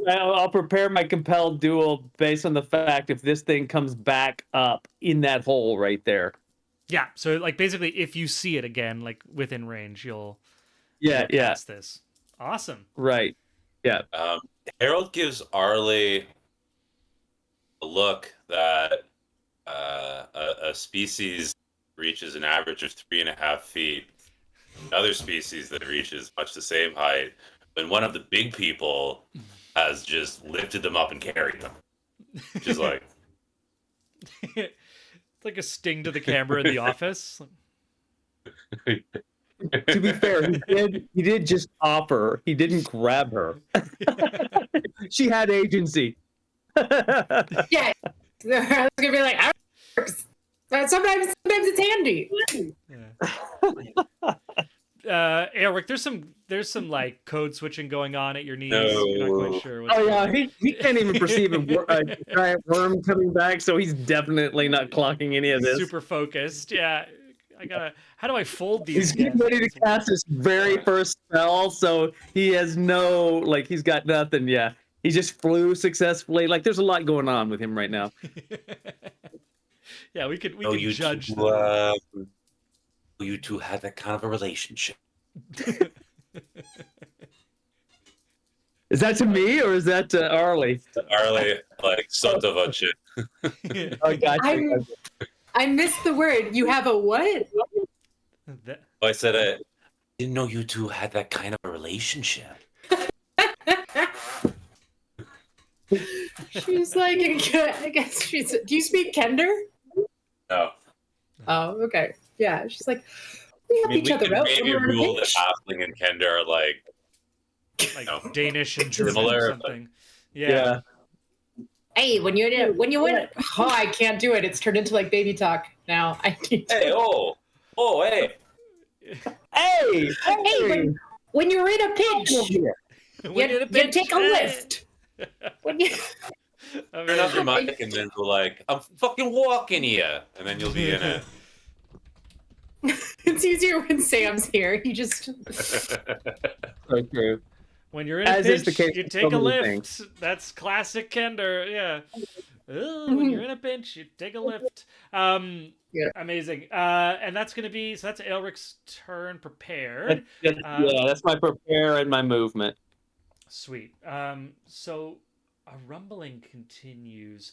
I'll prepare my compelled duel based on the fact if this thing comes back up in that hole right there. Yeah. So like basically, if you see it again, like within range, you'll Yeah. pass this. Awesome. Right. Yeah. Harold gives Arlie a look that a species reaches an average of 3.5 feet. Another species that reaches much the same height, when one of the big people has just lifted them up and carried them. Which is like It's like a sting to the camera in The Office. To be fair, he did just offer. He didn't grab her. She had agency. Yeah. I was gonna be like, sometimes it's handy. Eric, there's some like code switching going on at your knees. No. You're not quite sure what's Oh going yeah, on. he can't even perceive a giant worm coming back, so he's definitely not clocking any of this. Super focused. Yeah. How do I fold these? He's getting ready to cast his very first spell, so he has he's got nothing. Yeah, he just flew successfully. Like, there's a lot going on with him right now. Yeah, we can you judge. you two had that kind of a relationship. Is that to me or is that to Arlie? Arlie, like son of a shit. Oh, gotcha. I missed the word. You have a what? That- I said I didn't know you two had that kind of a relationship. She's like, I guess she's. Do you speak Kender? No. Oh, okay. Yeah, she's like, we help I mean, each we other could out. maybe when we're in a rule that pinch. Halfling and Kender are like, like No. Danish and German or Similar, something. Yeah. Hey, when you win, oh, I can't do it. It's turned into like baby talk now. I need to. hey, hey. Hey, Hey, when you're in a pinch, When you're in a you pinch, take a hey. lift. When you, Turn off your mic and then go like, I'm fucking walking here, and then you'll be in it. it's easier when Sam's here. He just So true. When you're in a As pinch, is the case you with take so a many lift. That's classic Kender. Yeah. Ooh, when you're in a pinch, you take a lift. Yeah. Amazing. And that's gonna be so. That's Elric's turn. Prepared. That's my prepare and my movement. Sweet. So a rumbling continues,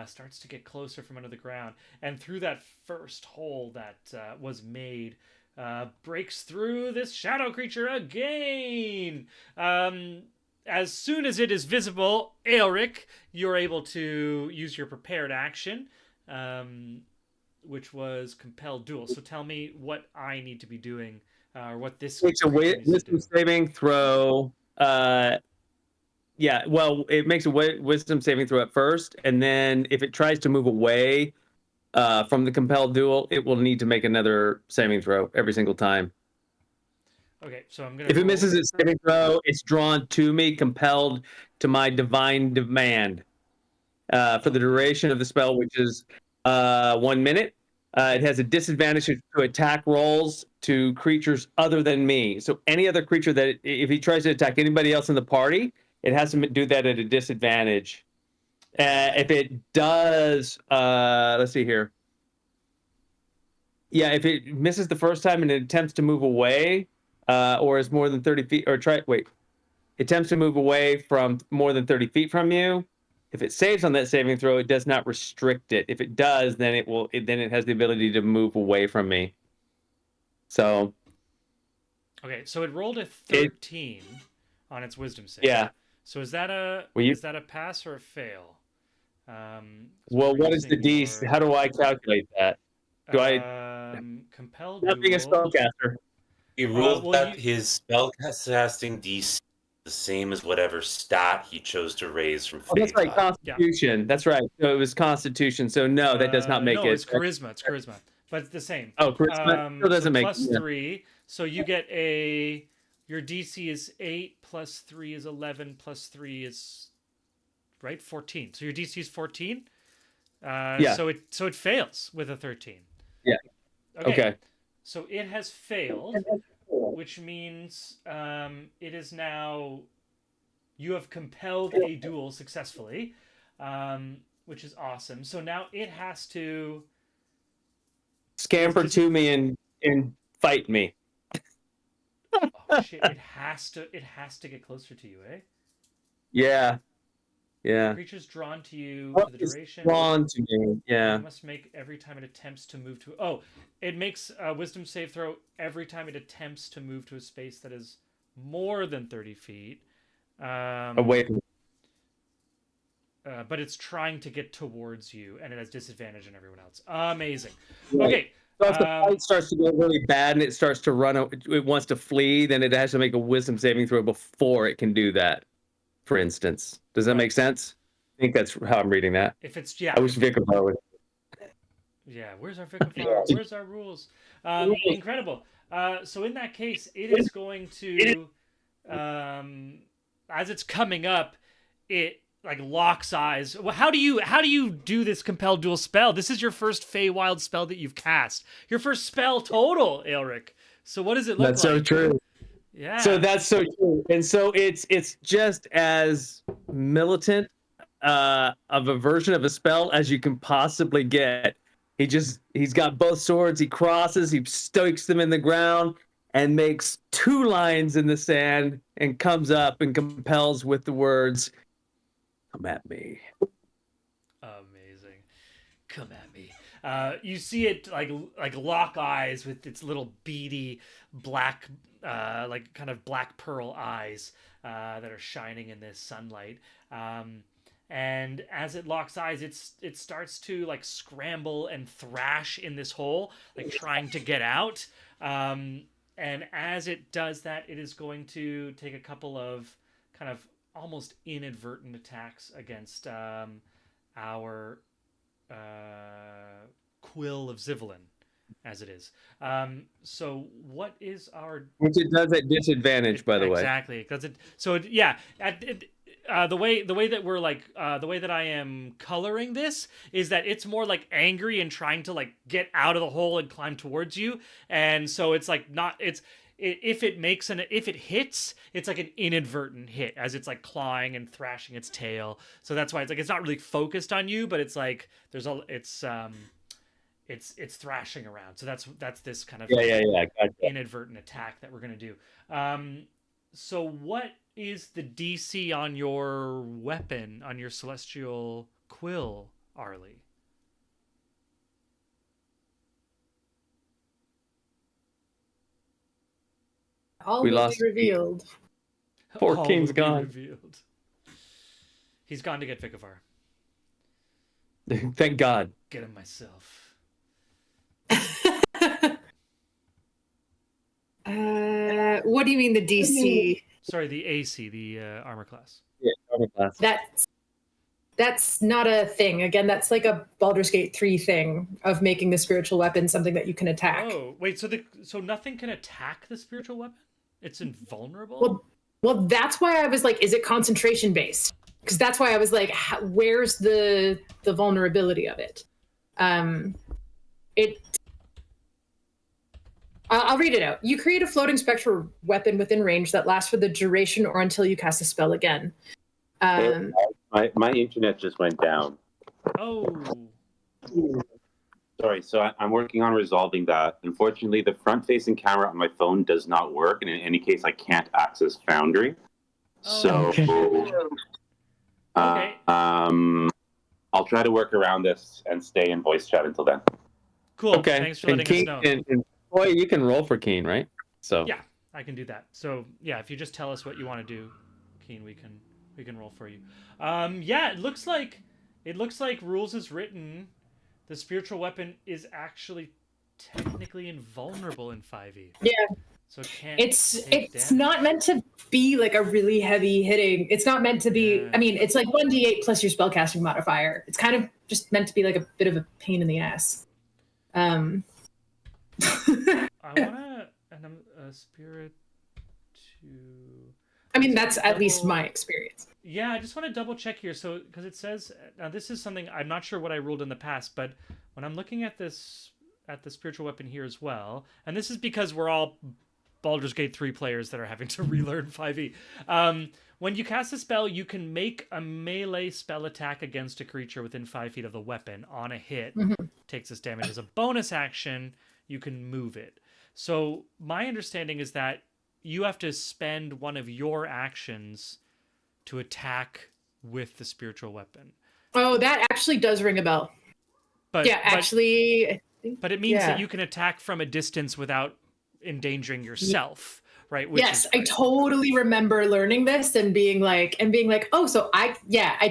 starts to get closer from under the ground, and through that first hole that was made, breaks through this shadow creature again. As soon as it is visible, Aelric, you're able to use your prepared action, which was compelled duel. So tell me what I need to be doing, or what this Makes a creature needs to wisdom do. saving throw. Yeah, well, it makes a wisdom saving throw at first, and then if it tries to move away from the compelled duel, it will need to make another saving throw every single time. Okay, so I'm gonna. If it roll- misses its saving throw, it's drawn to me, compelled to my divine demand for the duration of the spell, which is 1 minute. It has a disadvantage to attack rolls to creatures other than me. So any other creature that, if he tries to attack anybody else in the party, it has to do that at a disadvantage. If it does, let's see here. Yeah, if it misses the first time and it attempts to move away, or is more than 30 feet, or attempts to move away from more than 30 feet from you. If it saves on that saving throw, it does not restrict it. If it does, then it has the ability to move away from me. So. Okay, so it rolled a 13 on its wisdom save. Yeah. So is that a Well, you- is that a pass or a fail? Well, what is the DC? How do I calculate that? Do I? Compelled Not being a duel. spellcaster. He ruled well, that you- his spellcasting DC the same as whatever stat he chose to raise from Oh, that's right, Fate. Constitution. That's right. So it was Constitution. So no, that does not make no, it. it's charisma. It's charisma, but it's the same. Oh, charisma. Still doesn't so make plus yeah. 3. So you get your DC is 8 plus 3 is 11 plus 3 is right 14. So your DC is 14. Yeah. So it fails with a 13. Yeah. Okay. So it has failed, which means it is now. You have compelled a duel successfully, which is awesome. So now it has to Scamper to me and fight me. Oh shit! It has to get closer to you, eh? Yeah. Yeah. Creature's drawn to you What for the is duration. drawn to me? Yeah. You must make every time it attempts to move to. Oh, it makes a wisdom save throw every time it attempts to move to a space that is more than 30 feet. Away from. But it's trying to get towards you, and it has disadvantage on everyone else. Amazing. Right. Okay. So if the fight starts to go really bad and it starts to run, it wants to flee, then it has to make a wisdom saving throw before it can do that. For instance, does that make sense? I think that's how I'm reading that. If it's I wish Vicabar would. Yeah, where's our Vicabar? Where's our rules? Incredible. So in that case, it is going to, as it's coming up, it like locks eyes. Well, how do you do this compelled duel spell? This is your first Feywild spell that you've cast. Your first spell total, Aelric. So what does it look like? That's so true. Yeah. So that's so true, and so it's just as militant of a version of a spell as you can possibly get. He's got both swords. He crosses. He stakes them in the ground. and makes 2 lines in the sand and comes up and compels with the words, "Come at me." Amazing. Come at me. You see it like lock eyes with its little beady black, like kind of black pearl eyes that are shining in this sunlight. And as it locks eyes, it starts to like scramble and thrash in this hole, like trying to get out. And as it does that, it is going to take a couple of kind of almost inadvertent attacks against our Quill of Zivlin, as it is. So what is our Which it does at disadvantage, by the way. exactly? Does it? So yeah, the way that we're like the way that I am coloring this is that it's more like angry and trying to like get out of the hole and climb towards you, and so it's like not it's. If it hits, it's like an inadvertent hit as it's like clawing and thrashing its tail. So that's why it's like it's not really focused on you, but it's like it's thrashing around. So that's this kind of Yeah. Gotcha. inadvertent attack that we're gonna do. So what is the DC on your weapon, on your celestial quill, Arlie? All We will lost be revealed. Poor All King's will be gone. revealed. He's gone to get Vicavar. Thank God. Get him myself. What do you mean the DC? Sorry, the AC, the armor class. Yeah, armor class. That's not a thing. Again, that's like a Baldur's Gate 3 thing of making the spiritual weapon something that you can attack. Oh, wait, so nothing can attack the spiritual weapon? It's invulnerable? Well, that's why I was like, is it concentration based? Because that's why I was like, where's the vulnerability of it? I'll read it out. You create a floating spectral weapon within range that lasts for the duration or until you cast a spell again. My internet just went down. Oh. Sorry, so I'm working on resolving that. Unfortunately, the front-facing camera on my phone does not work, and in any case, I can't access Foundry. So, Okay. I'll try to work around this and stay in voice chat until then. Cool. Okay. Thanks for letting Keen, us know. and boy, you can roll for Keen, right? So Yeah, I can do that. So yeah, if you just tell us what you want to do, Keen, we can roll for you. Yeah, it looks like rules is written. The spiritual weapon is actually technically invulnerable in 5e. Yeah. So it can't. It's take damage. not meant to be like a really heavy hitting. It's not meant to be. Yeah. I mean, it's like 1d8 plus your spellcasting modifier. It's kind of just meant to be like a bit of a pain in the ass. I wanna a spirit to. I mean, that's at least my experience. Yeah, I just want to double check here. So, because it says now this is something I'm not sure what I ruled in the past, but when I'm looking at this at the spiritual weapon here as well, and this is because we're all Baldur's Gate 3 players that are having to relearn 5e. When you cast a spell, you can make a melee spell attack against a creature within 5 feet of the weapon on a hit. Takes this damage as a bonus action. You can move it. So my understanding is that you have to spend one of your actions to attack with the spiritual weapon. Oh, that actually does ring a bell. But Actually, I think, but it means that you can attack from a distance without endangering yourself, right? Which yes, is I great. totally remember learning this and being like, oh, so I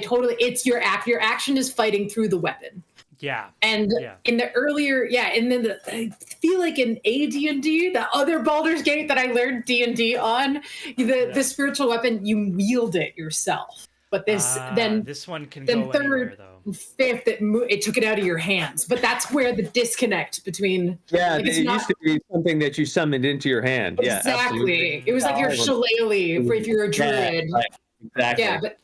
totally, it's your action is fighting through the weapon. Yeah. And Yeah. in the earlier, and then I feel like in AD&D, the other Baldur's Gate that I learned D&D on, the spiritual weapon, you wield it yourself. But this one can then go third, anywhere though. fifth, it took it out of your hands. But that's where the disconnect between it used to be something that you summoned into your hand. Yeah, exactly. absolutely. It was like your shillelagh for if you're a druid. Yeah, right. Exactly. Yeah, but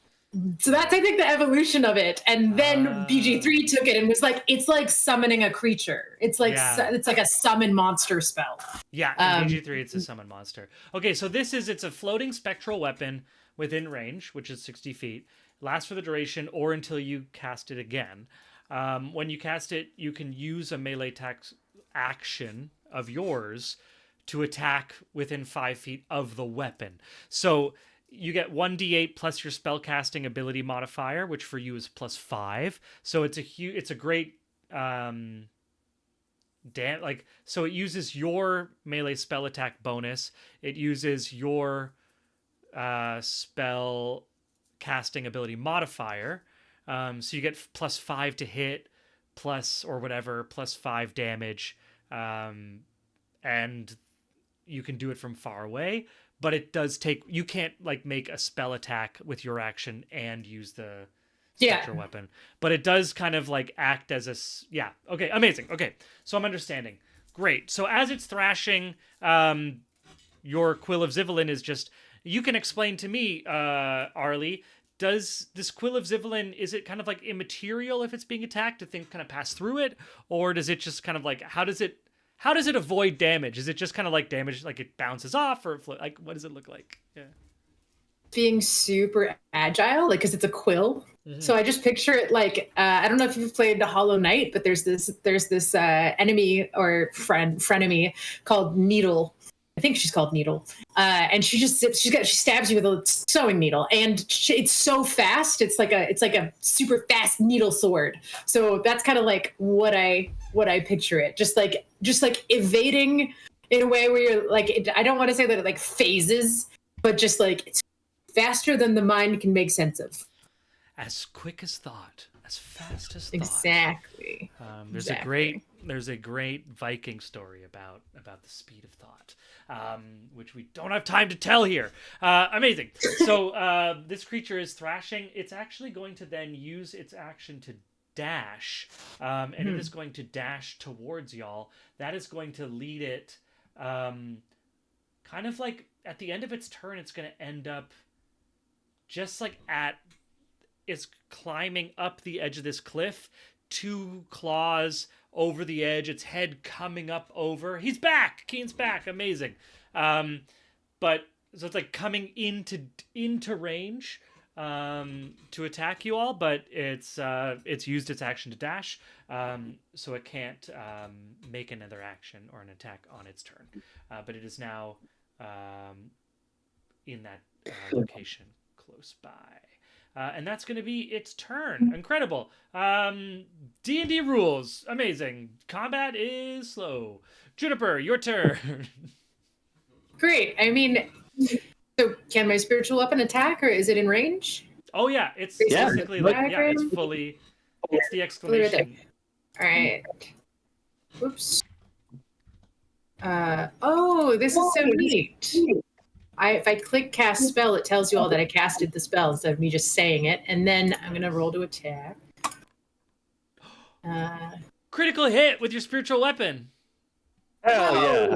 so that's I think the evolution of it. And then BG3 took it and was like, it's like summoning a creature. It's like it's like a summon monster spell. Yeah, in BG3 it's a summon monster. Okay, so it's a floating spectral weapon within range, which is 60 feet. Lasts for the duration or until you cast it again. When you cast it, you can use a melee action of yours to attack within 5 feet of the weapon. So you get 1d8 plus your spellcasting ability modifier, which for you is +5. So it's a great so it uses your melee spell attack bonus. It uses your spell casting ability modifier. So you get +5 to hit, +5 damage, and you can do it from far away. But it does take, you can't like make a spell attack with your action and use the spectral weapon. But it does kind of like act as a, okay, amazing. Okay, so I'm understanding. Great. So as it's thrashing, your Quill of Zivelin is just, you can explain to me, Arlie, does this Quill of Zivelin, is it kind of like immaterial if it's being attacked? Do things kind of pass through it? Or does it just kind of like, how does it avoid damage? Is it just kind of like damage, like it bounces off, or like what does it look like? Yeah. Being super agile, like because it's a quill. So I just picture it like I don't know if you've played the Hollow Knight, but there's this enemy or frenemy called Needle. I think she's called Needle, and she stabs you with a sewing needle, and it's so fast. It's like a super fast needle sword. So that's kind of like what I picture it. Just like evading in a way where you're like, I don't want to say that it like phases, but just like it's faster than the mind can make sense of. As quick as thought, as fast as thought. Exactly. There's a great Viking story about the speed of thought, which we don't have time to tell here. Amazing. So this creature is thrashing. It's actually going to then use its action to dash, and it is going to dash towards y'all. That is going to lead it, kind of like at the end of its turn, it's going to end up just like it's climbing up the edge of this cliff, 2 claws over the edge, its head coming up over. He's back! Keen's back. Amazing. But so it's like coming into range to attack you all, but it's used its action to dash, so it can't make another action or an attack on its turn. But it is now in that location close by. And that's going to be its turn. Incredible. D&D rules. Amazing. Combat is slow. Juniper, your turn. Great. I mean, so can my spiritual weapon attack, or is it in range? Oh, yeah. It's basically like, it's fully, it's the exclamation. All right. Whoops. Oh, this is so neat. If I click cast spell, it tells you all that I casted the spell instead of me just saying it. And then I'm going to roll to attack. Critical hit with your spiritual weapon. Hell yeah.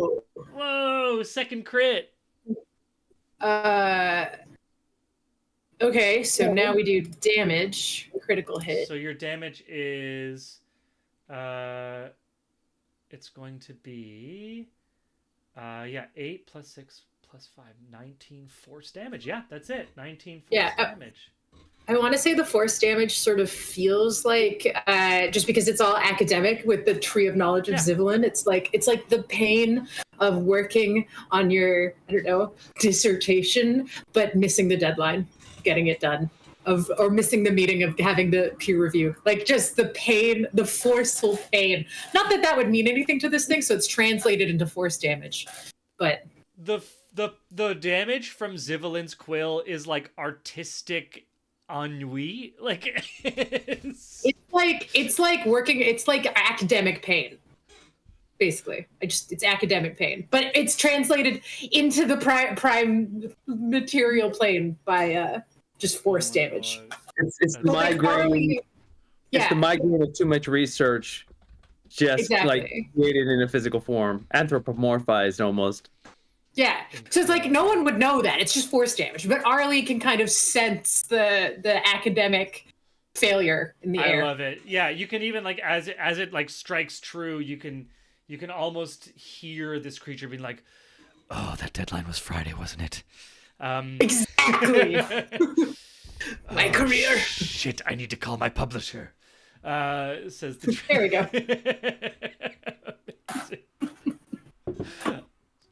Whoa, second crit. Okay, so now we do damage. Critical hit. So your damage is... it's going to be... 8 plus 6... +5, 19 force damage. Yeah, that's it. 19 force damage. I want to say the force damage sort of feels like, just because it's all academic with the Tree of Knowledge of Zivelin, it's like the pain of working on your, I don't know, dissertation, but missing the deadline, getting it done, or missing the meeting of having the peer review. Like just the pain, the forceful pain. Not that that would mean anything to this thing, so it's translated into force damage, but the damage from Zivelin's quill is like artistic ennui. Like it's like academic pain. Basically, it's academic pain, but it's translated into the prime material plane by just force damage. It's the migraine. It's the migraine of too much research, just like created in a physical form, anthropomorphized almost. Yeah, so it's like no one would know that. It's just force damage, but Arlie can kind of sense the academic failure in the air. I love it. Yeah, you can even like as it like strikes true, you can almost hear this creature being like, "Oh, that deadline was Friday, wasn't it?" Exactly. My career. Shit, I need to call my publisher. Says the. There we go.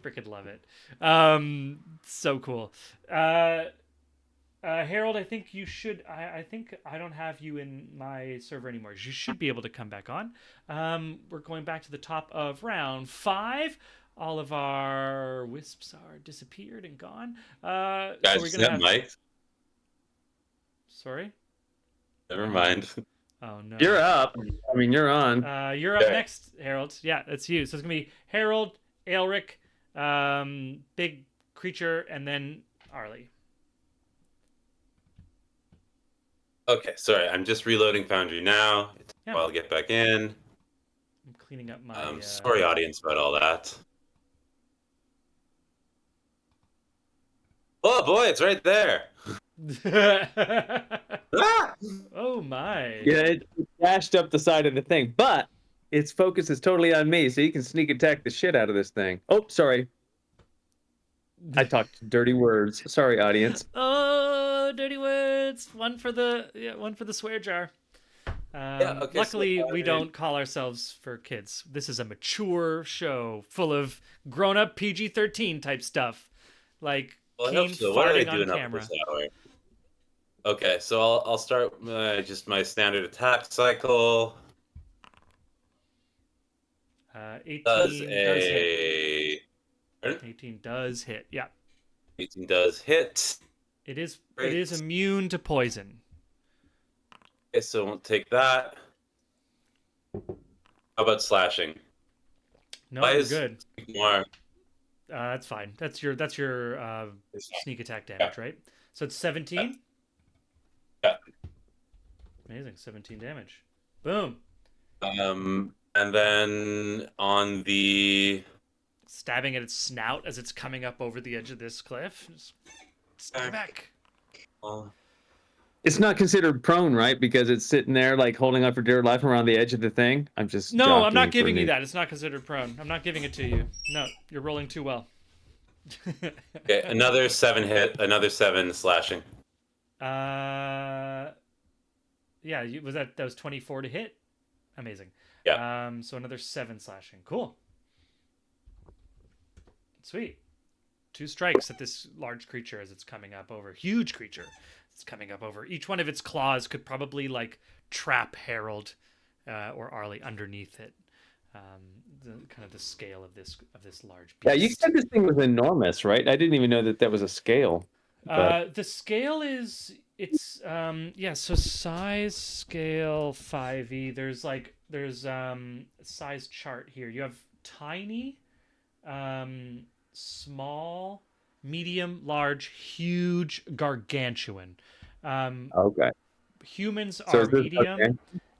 freaking love it. So cool. Harold, I think you should. I think I don't have you in my server anymore. You should be able to come back on. We're going back to the top of round 5. All of our wisps are disappeared and gone. Guys, so we're is gonna that have. Mike? Sorry. Never mind. Oh no. You're up. I mean, you're on. You're up Okay. next, Harold. Yeah, that's you. So it's gonna be Harold, Aelric, big creature, and then Arlie. Okay, sorry. I'm just reloading Foundry now. Yeah. While I get back in. I'm cleaning up my. Sorry, audience, about all that. Oh boy, it's right there. Ah! Oh my. Yeah, it dashed up the side of the thing, but its focus is totally on me, so you can sneak attack the shit out of this thing. Oh, sorry. I talked dirty words. Sorry, audience. Oh, dirty words. One for the swear jar. Okay, Luckily, so, we don't call ourselves for kids. This is a mature show full of grown-up PG-13 type stuff, like Well, I Keen hope so. What are they farting doing on up camera. this hour? Okay, so I'll start just my standard attack cycle. 18 Does does hit. a 18 does hit. Yeah, 18 does hit. it is. Great. It is immune to poison. Okay, so we'll take that. How about slashing? No, Why you're is good. more? That's fine. That's your sneak attack damage, right? So it's 17. Yeah. Amazing, 17 damage. Boom. And then on the Stabbing at its snout as it's coming up over the edge of this cliff. Just stab back. It's not considered prone, right? Because it's sitting there like holding on for dear life around the edge of the thing. I'm just No, I'm jockeying not for giving you me. that. It's not considered prone. I'm not giving it to you. No, you're rolling too well. okay, another 7 hit, another 7 slashing. Yeah, that was 24 to hit. Amazing. Yeah. So another 7 slashing. Cool. Sweet. 2 strikes at this large creature as it's coming up over. Huge creature. It's coming up over. Each one of its claws could probably like trap Harold or Arlie underneath it. The scale of this large beast. Yeah, you said this thing was enormous, right? I didn't even know that was a scale. But The scale is so size scale 5e. There's size chart here. You have tiny, small, medium, large, huge, gargantuan. okay. Humans So are is this- medium. okay.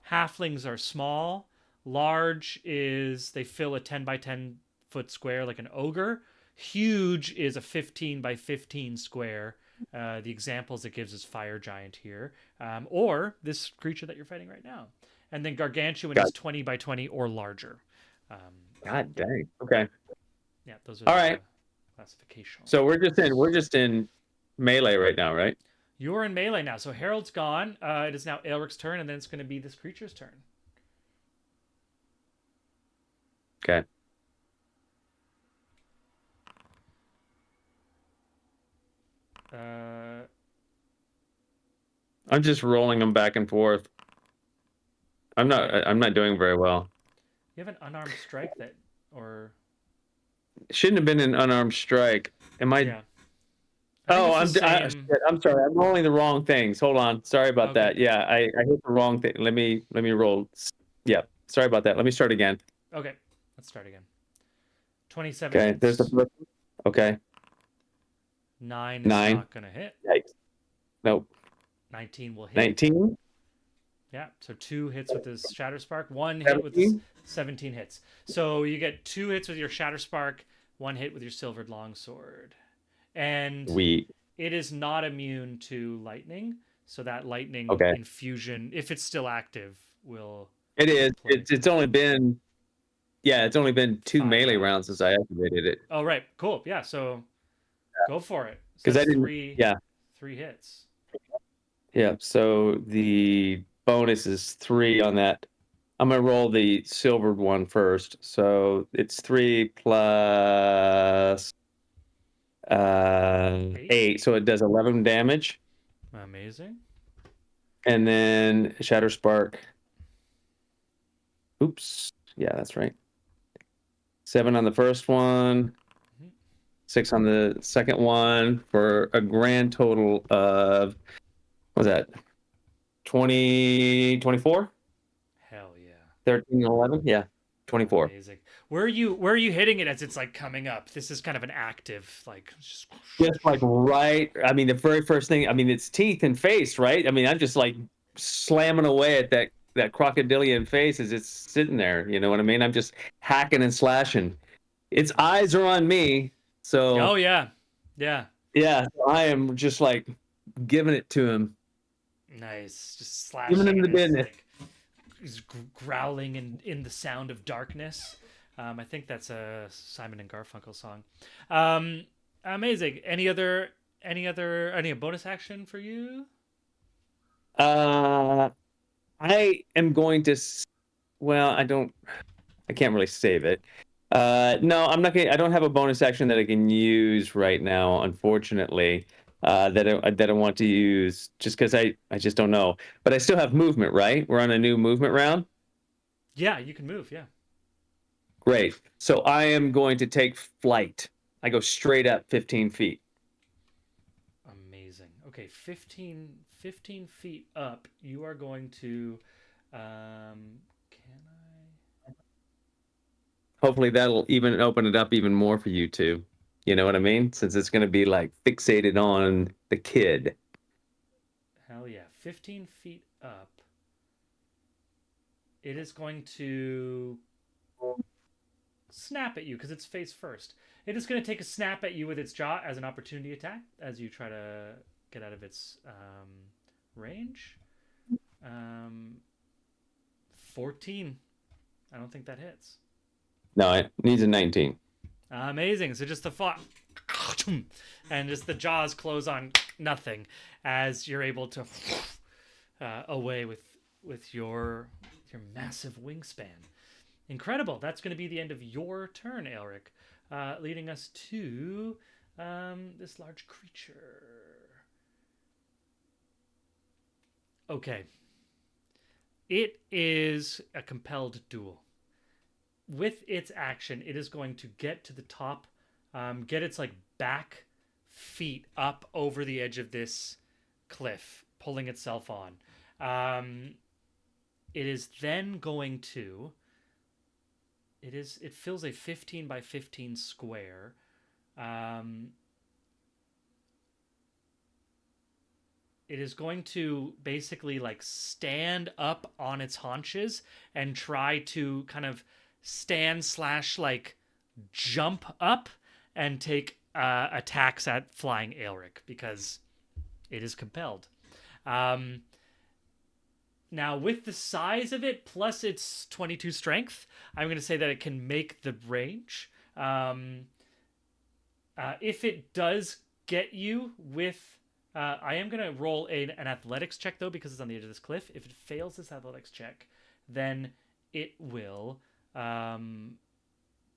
Halflings are small. Large is they fill a 10 by 10 foot square like an ogre. Huge is a 15 by 15 square. The examples it gives is fire giant here, or this creature that you're fighting right now. And then gargantuan is 20 by 20 or larger. God dang. Okay. Yeah, those are All the right. classifications. So we're just in melee right now, right? You're in melee now. So Harold's gone. It is now Aelric's turn, and then it's going to be this creature's turn. Okay. I'm just rolling them back and forth. I'm not doing very well. You have an unarmed strike or It shouldn't have been an unarmed strike. Am I? yeah. Oh, I I'm think it's the shit, same- I'm sorry. I'm rolling the wrong things. Hold on. Sorry about Okay. that. Yeah, I hit the wrong thing. Let me roll. Yeah. Sorry about that. Let me start again. Okay, let's start again. 27 Okay. hits. There's the first. Okay. 9 is 9. not going to hit. Yikes. Nope. 19 will hit. 19. Yeah, so 2 hits with his Shatter Spark, 1 hit with his 17? 17 hits. So you get 2 hits with your Shatter Spark, 1 hit with your Silvered Longsword. And We. it is not immune to lightning, so that lightning Okay. infusion, if it's still active, will... It is. play. It's only been. Yeah, it's only been 2 5 melee rounds. rounds since I activated it. Oh, right, cool, yeah, so go for it. So 'Cause I that's didn't- 3 yeah. 3 hits. Yeah. So the bonus is 3 on that I'm gonna roll the silvered one first. So it's 3 plus 8, so it does 11 damage, Amazing. and then Shatter Spark. Oops, yeah, that's right. 7 on the first one, 6 on the second one, for a grand total of, what was that? 24? Hell yeah. 13 and 11? Yeah, 24. Amazing. Where are you hitting it as it's like coming up? This is kind of an active, like just Just like right, I mean, the very first thing, I mean, it's teeth and face, right? I mean, I'm just like slamming away at that crocodilian face as it's sitting there. You know what I mean? I'm just hacking and slashing. Its eyes are on me, so Oh yeah. Yeah. yeah, I am just like giving it to him. Nice. Just slashing. Giving him the and it's, business. like, he's growling in the sound of darkness. I think that's a Simon and Garfunkel song. Amazing. Any bonus action for you? I am going to. Well, I can't really save it. No, I'm not gonna. I don't have a bonus action that I can use right now, unfortunately. That I want to use just because I just don't know. But I still have movement, right? We're on a new movement round. Yeah, you can move. Yeah. Great. So I am going to take flight. I go straight up 15 feet. Amazing. Okay, 15 feet up. You are going to. Can I? Hopefully that'll even open it up even more for you two. You know what I mean? Since it's going to be like fixated on the kid. Hell yeah. 15 feet up. It is going to snap at you because it's face first. It is going to take a snap at you with its jaw as an opportunity attack as you try to get out of its range. 14. I don't think that hits. No, it needs a 19. Amazing. So just the thought, and just the jaws close on nothing as you're able to away with your massive wingspan. Incredible. That's going to be the end of your turn, Elric, leading us to this large creature. Okay. It is a compelled duel. With its action, it is going to get to the top, get its like back feet up over the edge of this cliff, pulling itself on. It is then going to. It fills a 15 by 15 square. It is going to basically like stand up on its haunches and try to kind of stand / like jump up and take attacks at flying Aelric because it is compelled. Now, with the size of it plus its 22 strength, I'm going to say that it can make the range. If it does get you with... I am going to roll an athletics check, though, because it's on the edge of this cliff. If it fails this athletics check, then it will,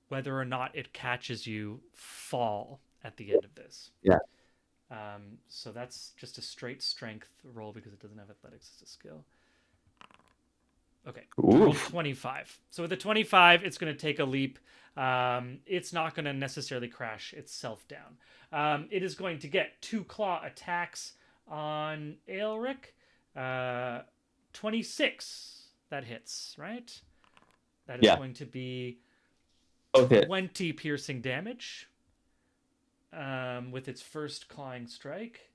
whether or not it catches you, fall at the end of this. Yeah. So that's just a straight strength roll because it doesn't have athletics as a skill. Okay. Roll 25. So with the 25, it's going to take a leap. It's not going to necessarily crash itself down. It is going to get 2 claw attacks on Aelric. 26. That hits, right? That is going to be 20 piercing damage with its first clawing strike.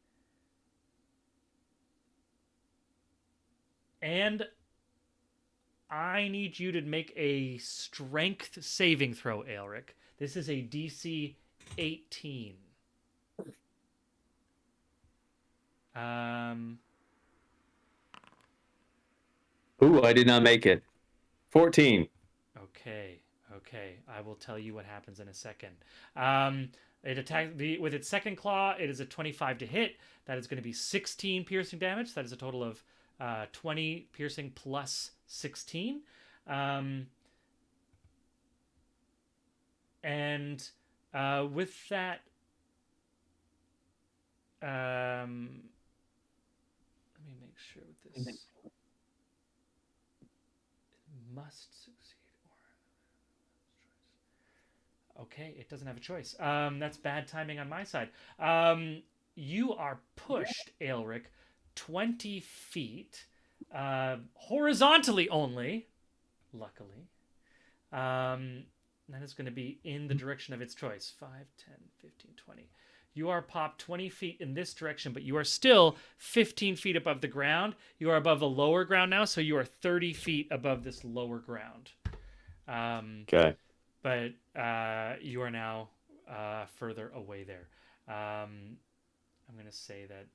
And I need you to make a strength saving throw, Aelric. This is a DC 18. Ooh, I did not make it. 14. Okay. I will tell you what happens in a second. It attacks with its second claw. It is a 25 to hit. That is going to be 16 piercing damage. That is a total of 20 piercing plus 16. And with that, let me make sure with this. It must succeed. Okay, it doesn't have a choice. That's bad timing on my side. You are pushed, Aelric, 20 feet, horizontally only, luckily. That is going to be in the direction of its choice. 5, 10, 15, 20. You are popped 20 feet in this direction, but you are still 15 feet above the ground. You are above the lower ground now, so you are 30 feet above this lower ground. Okay. But you are now further away there. I'm going to say that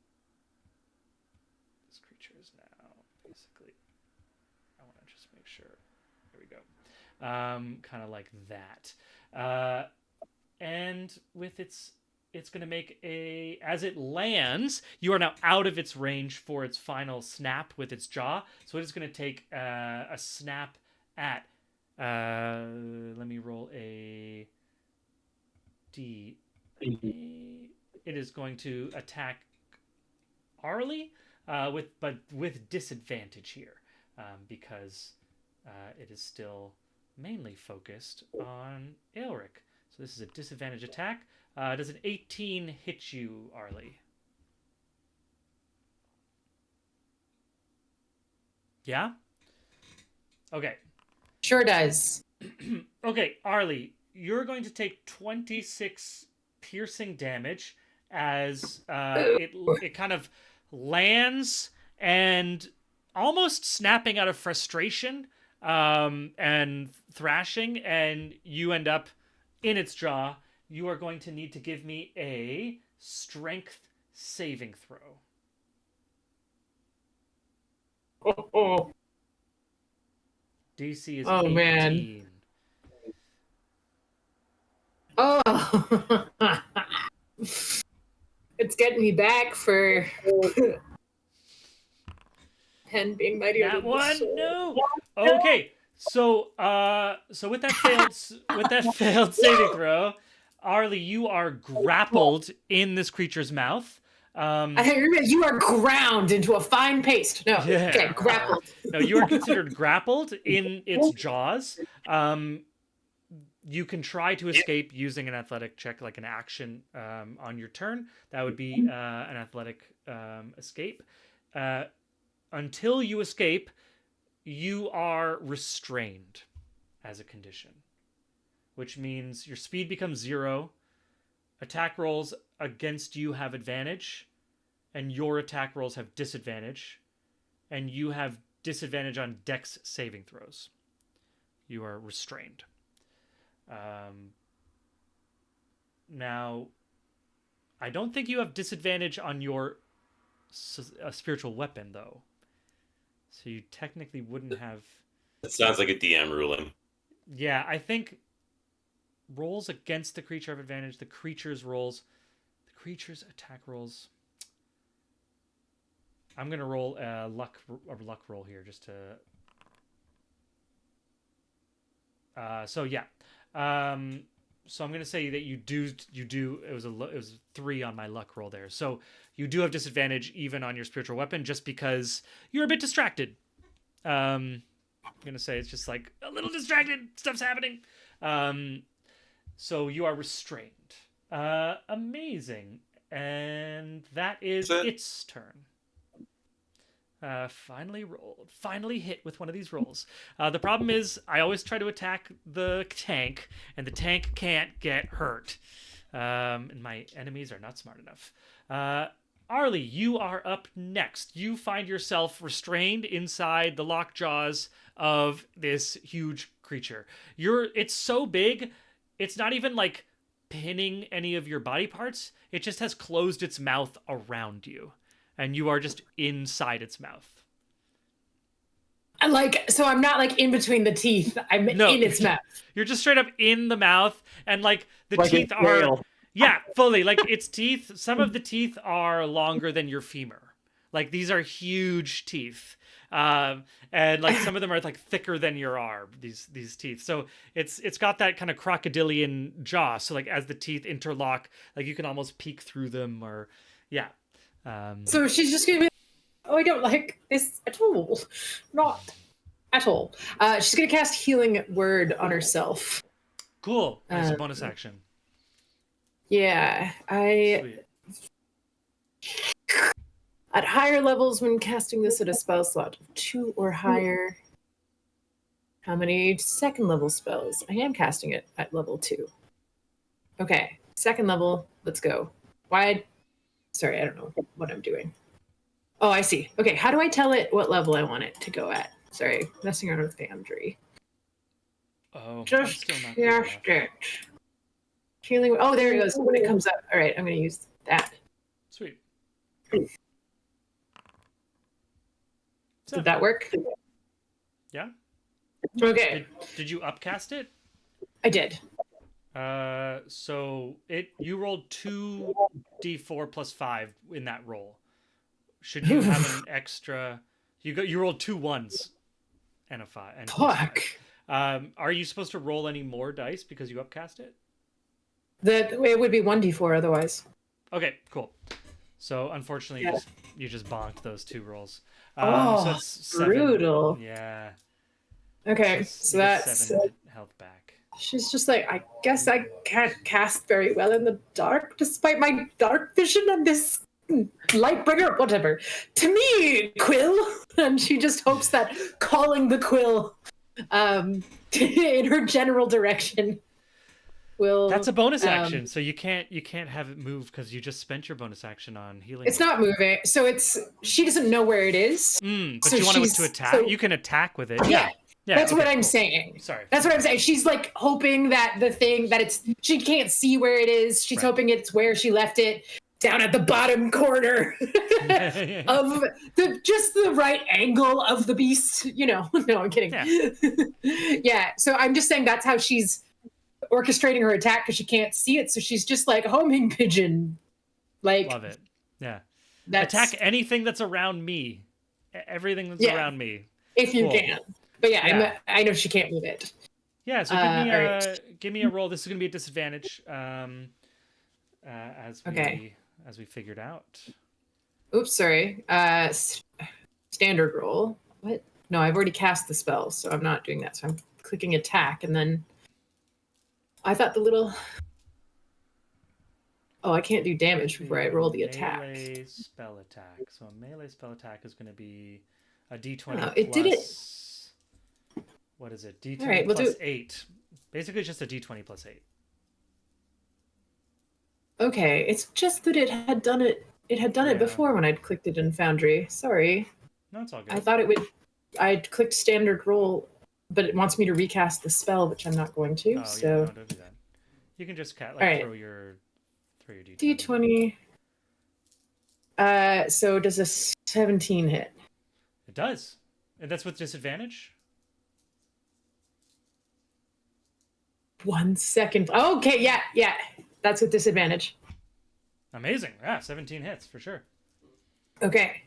this creature is now basically... I want to just make sure. There we go. Kind of like that. And with it's going to make a... As it lands, you are now out of its range for its final snap with its jaw. So it is going to take a snap at... let me roll a D. It is going to attack Arlie, with disadvantage here, because it is still mainly focused on Aelric. So this is a disadvantage attack. Does an 18 hit you, Arlie? Yeah? Okay. Sure does. Okay, Arlie, you're going to take 26 piercing damage as it kind of lands and almost snapping out of frustration and thrashing, and you end up in its jaw. You are going to need to give me a strength saving throw. DC is 18. Man. Oh. It's getting me back for 10 being mightier That than the one, sword. no. Okay, so with that failed saving throw, Arlie, you are grappled in this creature's mouth. I thought you meant you are ground into a fine paste. No, Yeah. okay, grappled. No, you are considered grappled in its jaws. You can try to escape using an athletic check, like an action on your turn. That would be an athletic escape. Until you escape, you are restrained as a condition, which means your speed becomes 0. Attack rolls against you have advantage, and your attack rolls have disadvantage, and you have disadvantage on dex saving throws. You are restrained. Now, I don't think you have disadvantage on your spiritual weapon, though. So you technically wouldn't have... It sounds like a DM ruling. Yeah, I think rolls against the creature have advantage. The creature's attack rolls... I'm going to roll a luck roll here just to... So yeah. So I'm going to say that you do it was 3 on my luck roll there. So you do have disadvantage even on your spiritual weapon just because you're a bit distracted. I'm going to say it's just like a little distracted, stuff's happening. So you are restrained. Amazing. And that is its turn. Finally hit with one of these rolls. The problem is I always try to attack the tank, and the tank can't get hurt. And my enemies are not smart enough. Arlie, you are up next. You find yourself restrained inside the locked jaws of this huge creature. It's so big, it's not even like pinning any of your body parts. It just has closed its mouth around you. And you are just inside its mouth. So I'm not like in between the teeth. I'm in its mouth. You're just straight up in the mouth, and like the Like teeth a are... whale. Yeah, fully. Like its teeth, some of the teeth are longer than your femur. Like these are huge teeth. And like some of them are like thicker than your arm, these teeth. So it's got that kind of crocodilian jaw. So like as the teeth interlock, like you can almost peek through them, or yeah. So she's just gonna be, oh, I don't like this at all. Not at all. She's gonna cast Healing Word on herself. Cool. As a bonus action. Yeah, Sweet. At higher levels, when casting this at a spell slot of 2 or higher, how many second level spells? I am casting it at level 2. Okay, second level, let's go. Why? Sorry, I don't know what I'm doing. Oh, I see. Okay, how do I tell it what level I want it to go at? Sorry, messing around with Foundry. Oh, I'm Just still not good enough. cast it. Healing. Oh, there it goes. When it comes up. All right, I'm going to use that. Sweet. Did that work? Yeah. Okay, Did you upcast it? I did. So you rolled 2d4 plus 5 in that roll. Should you have an extra? You rolled 2 1s and a 5. And plus Fuck. 5. Are you supposed to roll any more dice because you upcast it? That it would be 1d4 otherwise. Okay, cool. So unfortunately, you just bonked those 2 rolls. Oh, so it's 7. brutal. Yeah. Okay, So so you get that's. 7 health back. She's just like, I guess I can't cast very well in the dark, despite my dark vision and this Lightbringer, whatever. To me, Quill, and she just hopes that calling the Quill, in her general direction, will. That's a bonus action, so you can't have it move because you just spent your bonus action on healing. It's not moving, so she doesn't know where it is. But so you want it to she's- attack. so- You can attack with it. Yeah. Yeah. That's what okay, I'm cool. saying. Sorry. That's what I'm saying. She's like hoping that the thing that she can't see where it is. She's Right. hoping it's where she left it, down at the bottom corner of just the right angle of the beast. You know, no, I'm kidding. Yeah. So I'm just saying that's how she's orchestrating her attack because she can't see it. So she's just like homing pigeon. Like Love it. Yeah. that's Attack anything that's around me. Everything that's Yeah. around me. if you Cool. can. But yeah, Yeah. I know she can't move it. Yeah. So alright. give me a roll. This is gonna be a disadvantage. As we figured out. Oops, sorry. Standard roll. What? No, I've already cast the spell, so I'm not doing that. So I'm clicking attack, and then I thought the little. Oh, I can't do damage before I roll the attack. Melee spell attack. So a melee spell attack is going to be a d20 Oh, it did it. plus- What is it? D20 All right, we'll plus do- 8. Basically, just a d20 plus 8. Okay, it's just that it had done it. It had done it Yeah. before when I'd clicked it in Foundry. Sorry, No, it's all good. I thought it would. I'd clicked standard roll, but it wants me to recast the spell, which I'm not going to. Oh, so yeah, no, don't do that. You can just Alright. throw your d20. D20. So does a 17 hit? It does. And that's with disadvantage? 1 second. Okay, yeah. That's with disadvantage. Amazing. Yeah, 17 hits for sure. Okay.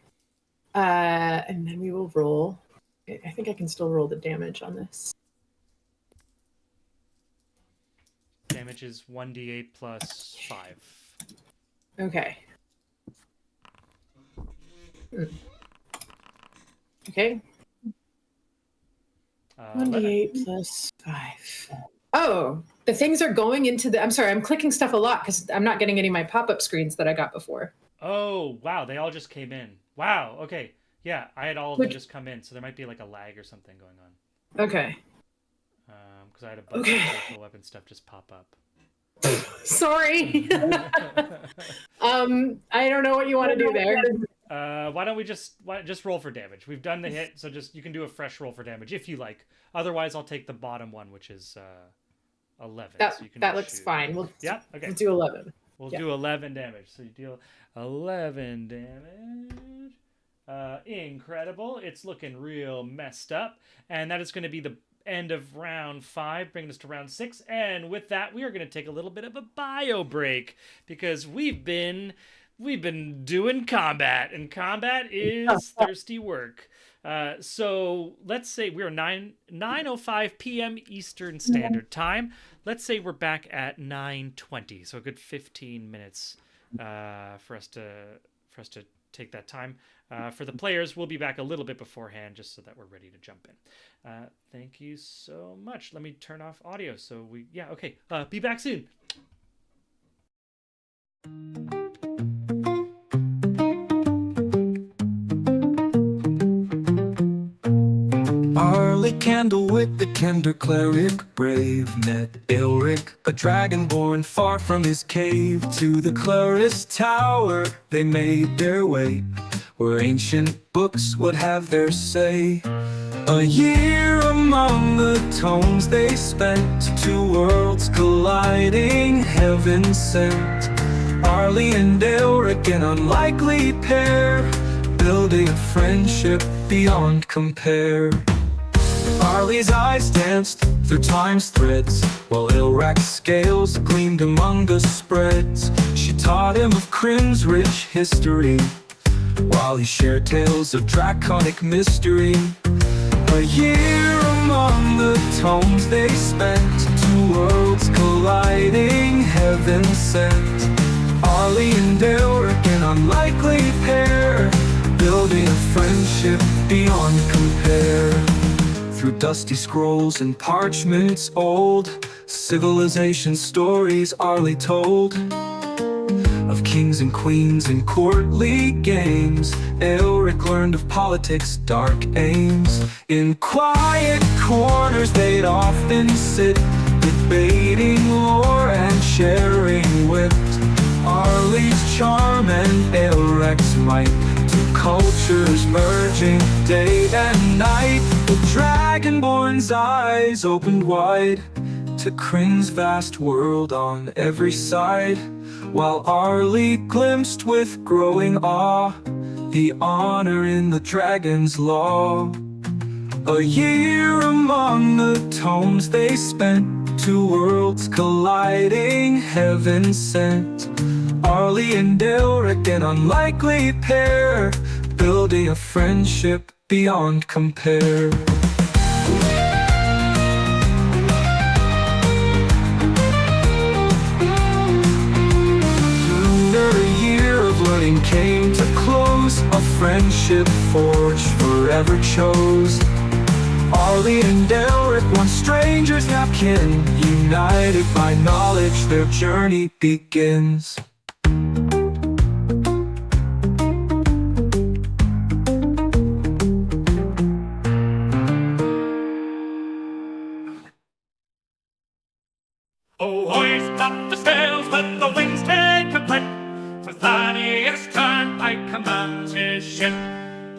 And then we will roll. I think I can still roll the damage on this. Damage is 1d8 plus 5. Okay. Okay. 1d8 plus 5. Oh, the things are going into the. I'm sorry, I'm clicking stuff a lot because I'm not getting any of my pop-up screens that I got before. Oh, wow. They all just came in. Wow. Okay. Yeah, I had all of them just come in, so there might be like a lag or something going on. Okay. Because I had a bunch Okay. of virtual weapon stuff just pop up. Sorry. I don't know what you want to do there. Why don't we just roll for damage? We've done the hit, so just you can do a fresh roll for damage if you like. Otherwise, I'll take the bottom one, which is 11. That so you can that just looks shoot. fine. We'll Okay. do 11. We'll Yeah. do 11 damage. So you deal 11 damage. Incredible. It's looking real messed up. And that is going to be the end of round 5, bringing us to round 6. And with that, we are going to take a little bit of a bio break because we've been we've been doing combat, and combat is thirsty work. So let's say we're 9:05 p.m. Eastern Standard Time. Let's say we're back at 9:20, so a good 15 minutes for us to take that time. For the players, we'll be back a little bit beforehand, just so that we're ready to jump in. Thank you so much. Let me turn off audio. So okay. Be back soon. Arlie Candlewick, the Kender cleric, brave met Aelric, a dragonborn far from his cave. To the Clarus Tower they made their way, where ancient books would have their say. A year among the tomes they spent, two worlds colliding, heaven sent. Arlie and Aelric, an unlikely pair, building a friendship beyond compare. Arlie's eyes danced through time's threads, while Aelric's scales gleamed among the spreads. She taught him of Kryn's rich history, while he shared tales of draconic mystery. A year among the tomes they spent, two worlds colliding, heaven sent. Arlie and Aelric, an unlikely pair, building a friendship beyond compare. Through dusty scrolls and parchments old, civilization stories Arlie told. Of kings and queens and courtly games, Aelric learned of politics' dark aims. In quiet corners they'd often sit, debating lore and sharing wit. Arlie's charm and Aelric's might, two cultures merging day and night. The Dragonborn's eyes opened wide to Kryn's vast world on every side, while Arlie glimpsed with growing awe the honor in the dragon's law. A year among the tomes they spent, two worlds colliding, heaven sent. Arlie and Aelric, an unlikely pair, building a friendship beyond compare. Another year of learning came to close, a friendship forged forever chose. Arlie and Aelric, once strangers now kin, united by knowledge their journey begins. Oh, hoist up the sails, let the winds take a clip. For Thaddeus turned, I command his ship.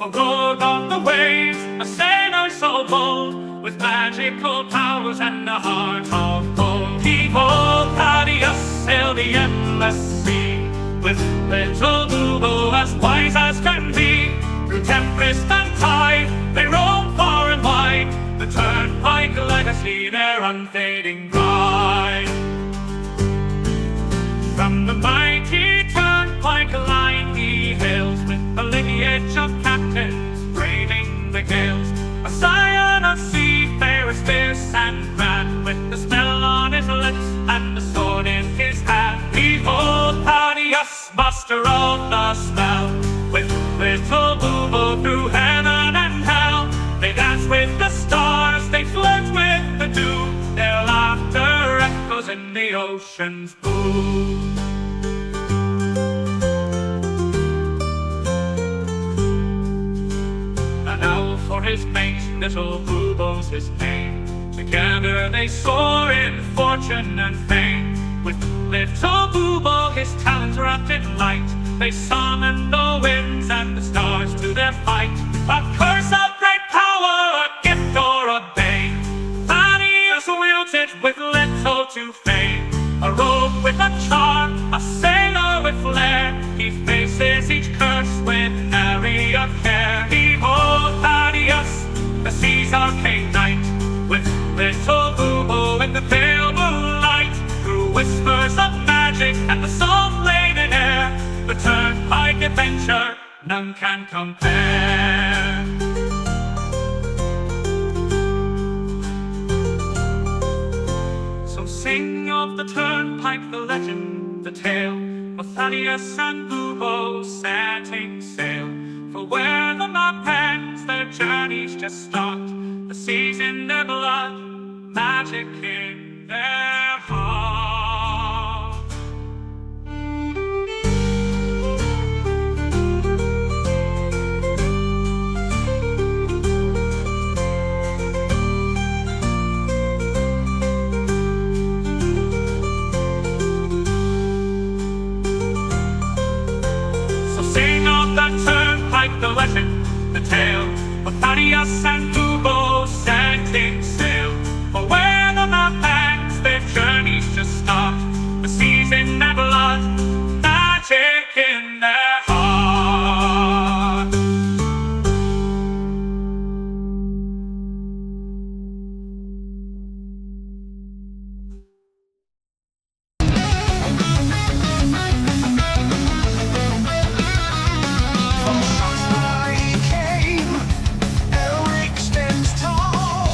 A rogue of the waves, a sailor so bold, with magical powers and a heart of gold. Behold, Thaddeus sailed the endless sea, with little Bubo as wise as can be. Through tempest and tide, they roam far and wide, the turnpike legacy their unfading pride. From the mighty turnpike line he hails, with a lineage of captains braving the gales. A scion of seafarers fierce and grand, with the smell on his lips and the sword in his hand. Behold Thaddeus, master of the smell, with little Bubo through heaven and hell. They dance with the stars, they flirt with the dew, their laughter echoes in the ocean's blue. And now for his mate, little Bubo's his name. Together they soar in fortune and fame. With little Bubo, his talents wrapped in light, they summon the winds and the stars to their fight. A curse of great power, a gift or a bane, Thaddeus wields it with little to fame. A rogue with a charm, a sailor with flair, he faces each curse with nary a care. Behold Thaddeus, the sea's arcane knight, with little Bubo in the pale moonlight. Through whispers of magic and the soft laden air, the turn none can compare. So sing of the turnpike, the legend, the tale, of Thaddeus and Bubo setting sail. For where the map ends, their journeys just start. The seas in their blood, magic in their heart. So sing of that turnpike, the legend, the tale, of Thaddeus and Bubo setting sail. For where the map ends, their journeys just start. The seas in their blood, magic in their heart. Elric stands tall,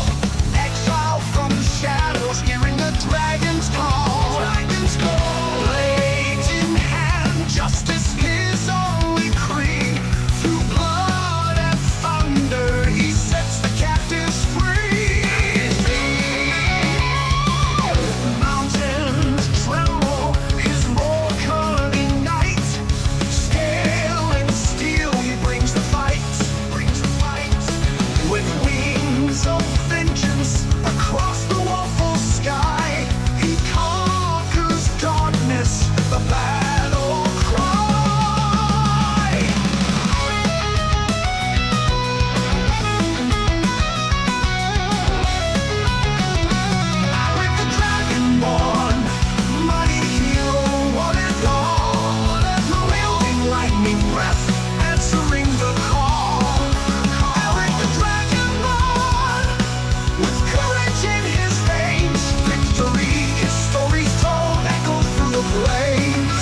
exiled from the shadows, hearing the dragon's call. Blades in hand, justice his only creed. Through blood and thunder, he sets the captives free. Mountains tremble, his more cunning night. Scale and steel, he brings the fight. With wings of vengeance across the woeful sky, he conquers darkness, the battle cry. Alric the Dragonborn, mighty hero, one and all, wielding lightning breath, answering the call. Alric the Dragonborn, with courage in his veins, victory, his story's told, echoes through the flames.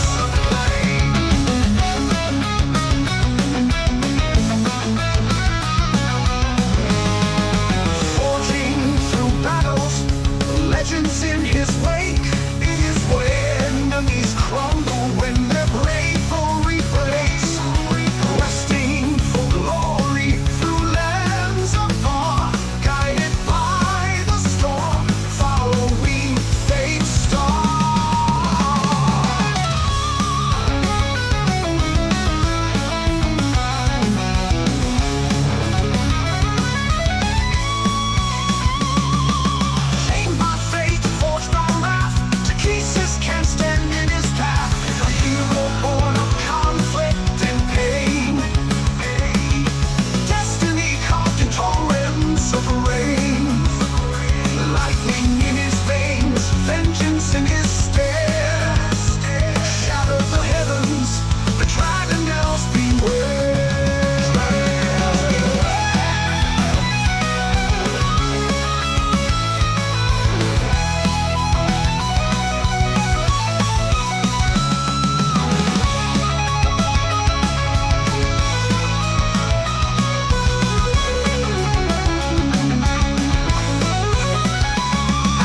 Forging through battles, legends in his wake. It is where enemies crumble when their bravery breaks. Questing for glory through lands afar, guided by the storm, following fate's star. Shamed by fate, forged by wrath, Takhisis can't stand in his path. A hero born of conflict and pain. Destiny carved in torrents of rain. Lightning in his veins, vengeance in his stare. Shatter the heavens, the dragonels beware.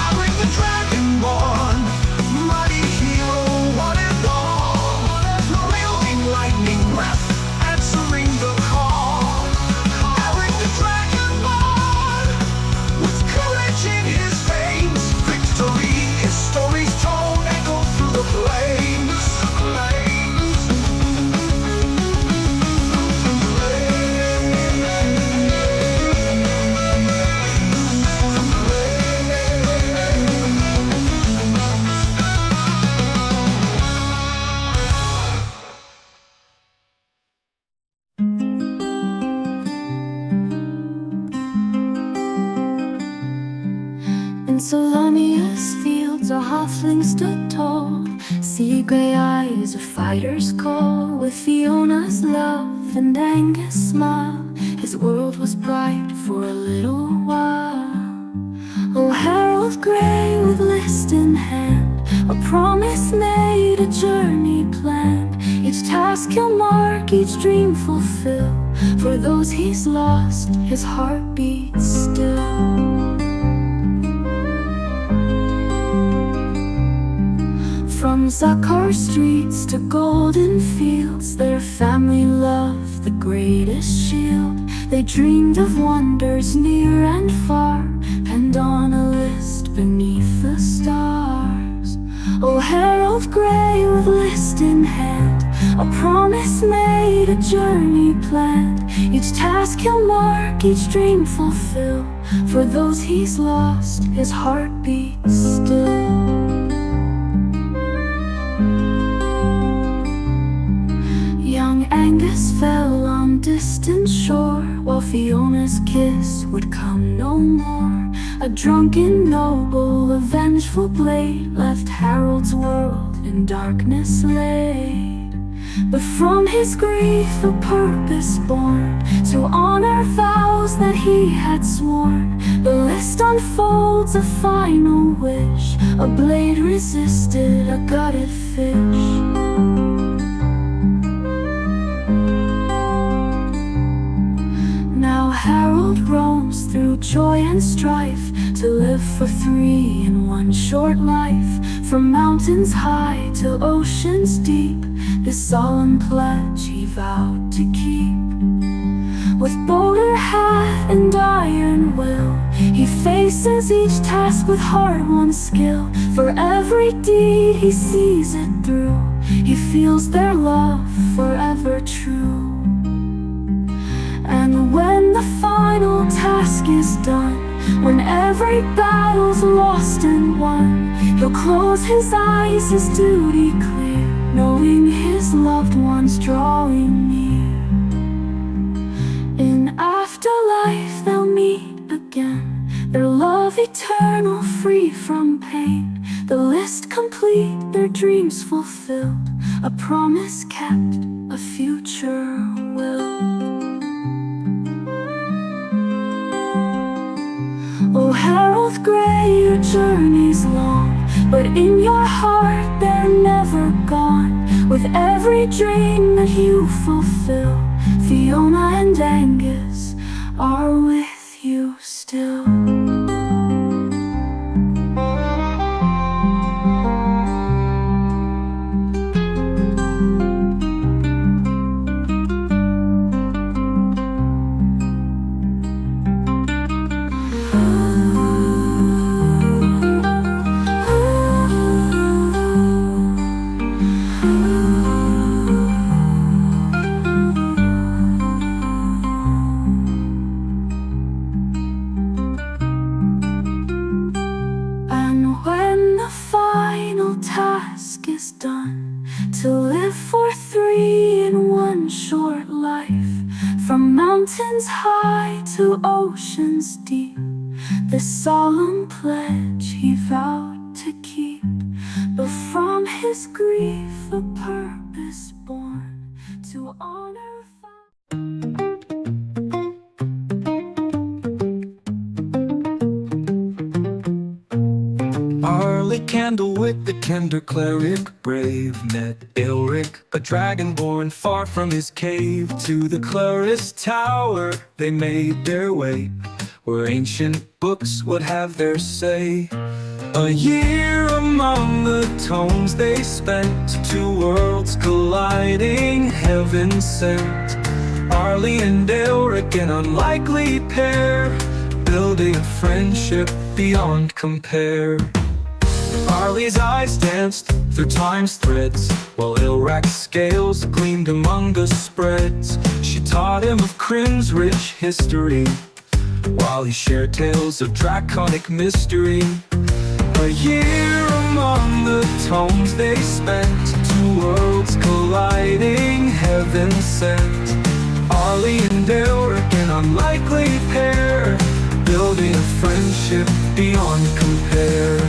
Alric the Dragonborn, mighty hero, one and all, wielding lightning breath, answering the call. Alric the Dragonborn, with courage in his veins, victory, his story's told, echo through the flames. In Solania's fields a halfling stood tall, sea gray eyes, a fighter's call. With Fiona's love and Angus' smile, his world was bright for a little while. Oh, Harold Grey with list in hand, a promise made, a journey planned. Each task he'll mark, each dream fulfill. For those he's lost, his heart beats still. From Zakar streets to golden fields, their family loved the greatest shield. They dreamed of wonders near and far, and on a list beneath the stars. Oh, Harold Gray with list in hand, a promise made, a journey planned. Each task he'll mark, each dream fulfill. For those he's lost, his heart beats still. Young Angus fell on distant shore, while Fiona's kiss would come no more. A drunken noble, a vengeful blade, left Harold's world in darkness laid. But from his grief a purpose born, to honor vows that he had sworn. The list unfolds, a final wish, a blade resisted a gutted fish. Now Harold roams through joy and strife, to live for three in one short life. From mountains high to oceans deep, this solemn pledge he vowed to keep. With bolder hat and iron will, he faces each task with hard-won skill. For every deed he sees it through, he feels their love forever true. And when the final task is done, when every battle's lost and won, he'll close his eyes, his duty clear, knowing his loved ones drawing near. In afterlife they'll meet again, their love eternal, free from pain. The list complete, their dreams fulfilled, a promise kept, a future will. Oh, Harold Gray, your journey's long, but in your heart they're never gone. With every dream that you fulfill, Fiona and Angus are with you still. Task is done, to live for three in one short life. From mountains high to oceans deep, this solemn pledge he vowed to keep. But from his grief a purpose born, to honor Arlie Candlewick, the Kender cleric brave, met Aelric, a dragonborn far from his cave. To the Clarus Tower they made their way, where ancient books would have their say. A year among the tomes they spent, two worlds colliding, heaven sent. Arlie and Aelric, an unlikely pair, building a friendship beyond compare. Arlie's eyes danced through time's threads, while Aelric's scales gleamed among the spreads. She taught him of Kryn's rich history, while he shared tales of draconic mystery. A year among the tomes they spent, two worlds colliding, heaven sent. Arlie and Aelric, an unlikely pair, building a friendship beyond compare.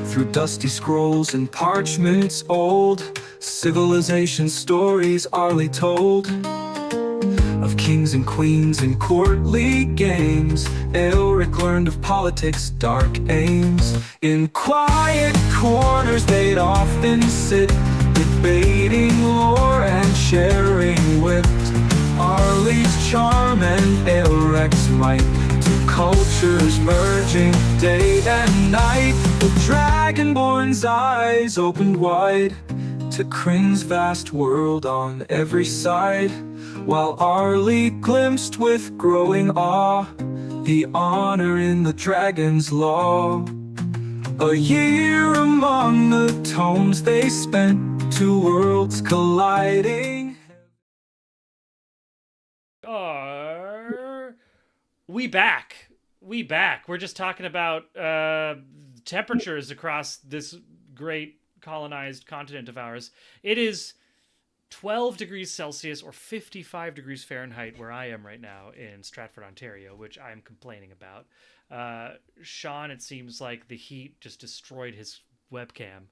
Through dusty scrolls and parchments old, civilization stories Arlie told. Of kings and queens and courtly games, Aelric learned of politics' dark aims. In quiet corners they'd often sit, with debating lore and sharing wit. Arlie's charm and Elrec's might, two cultures merging day and night. The Dragonborn's eyes opened wide to Kryn's vast world on every side, while Arlie glimpsed with growing awe the honor in the dragon's law. A year among the tomes they spent, two worlds colliding. We back. We're just talking about temperatures across this great colonized continent of ours. It is 12 degrees Celsius or 55 degrees Fahrenheit where I am right now in Stratford, Ontario, which I'm complaining about. Sean, it seems like the heat just destroyed his webcam.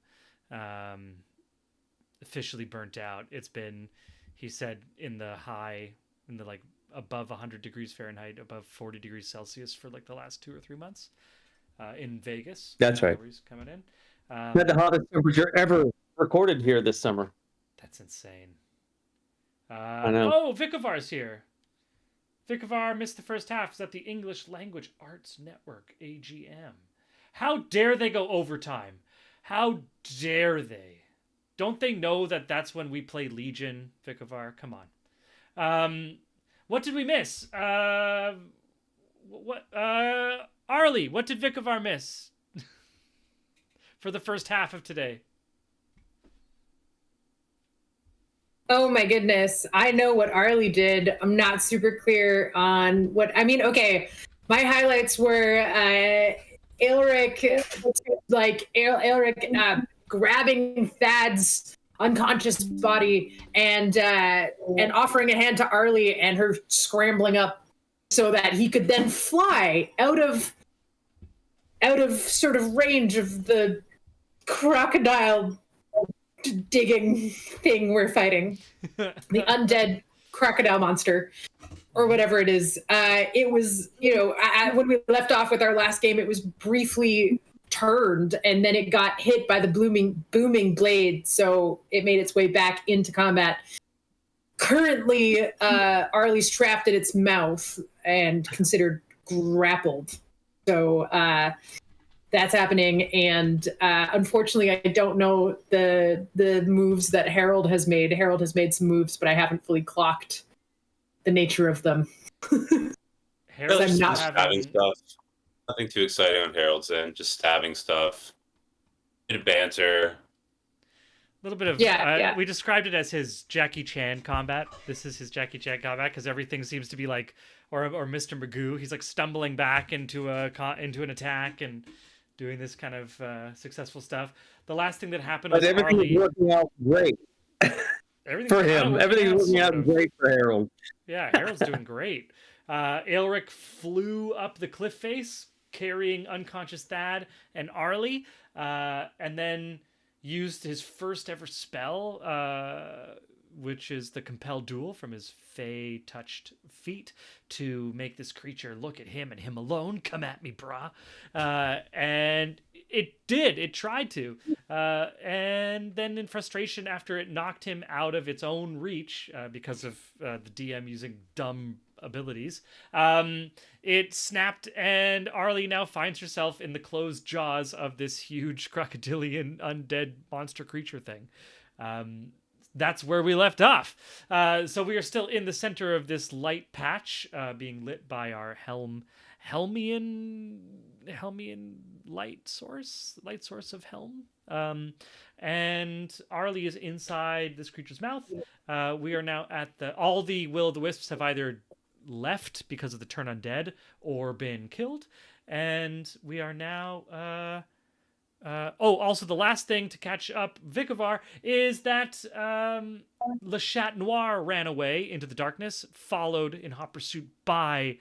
Officially burnt out. It's been, he said, in the like above 100 degrees Fahrenheit, above 40 degrees Celsius for like the last 2 or 3 months in Vegas. That's right. Coming in. We had the hottest temperature ever recorded here this summer. That's insane. I know. Oh, Vicovar's here. Vicovar missed the first half. Is that the English Language Arts Network, AGM? How dare they go overtime? How dare they? Don't they know that that's when we play Legion, Vicovar? Come on. What did we miss? Arlie, what did Vicovar miss for the first half of today? Oh my goodness. I know what Arlie did. I'm not super clear on what I mean. Okay. My highlights were Elric grabbing Thad's unconscious body and offering a hand to Arlie and her scrambling up so that he could then fly out of sort of range of the crocodile digging thing we're fighting, the undead crocodile monster or whatever it is. It was, when we left off with our last game, it was briefly turned and then it got hit by the booming blade, so it made its way back into combat. Currently, Arlie's trapped in its mouth and considered grappled. So that's happening, and unfortunately, I don't know the moves that Harold has made. Harold has made some moves, but I haven't fully clocked the nature of them. Harold's not stabbing stuff. Nothing too exciting on Harold's end. Just stabbing stuff. Bit of banter. A little bit of we described it as his Jackie Chan combat. This is his Jackie Chan combat because everything seems to be like, or Mr. Magoo. He's like stumbling back into an attack and doing this kind of successful stuff. The last thing that happened was everything is working out great for him. Everything's working out great for Harold. Yeah, Harold's doing great. Elric flew up the cliff face carrying unconscious Thad and Arlie, and then used his first ever spell, which is the Compel Duel from his Fey-touched feet, to make this creature look at him and him alone. Come at me, brah. And it did. It tried to. And then in frustration, after it knocked him out of its own reach, because of the DM using dumb abilities, it snapped, and Arlie now finds herself in the closed jaws of this huge crocodilian undead monster creature thing. That's where we left off. So we are still in the center of this light patch, being lit by our Helmian light source of Helm. And Arlie is inside this creature's mouth. We are now at all the will-o'-the-wisps have either left because of the turn undead or been killed, and we are now also the last thing to catch up Vicovar is that Le Chat Noir ran away into the darkness, followed in hot pursuit by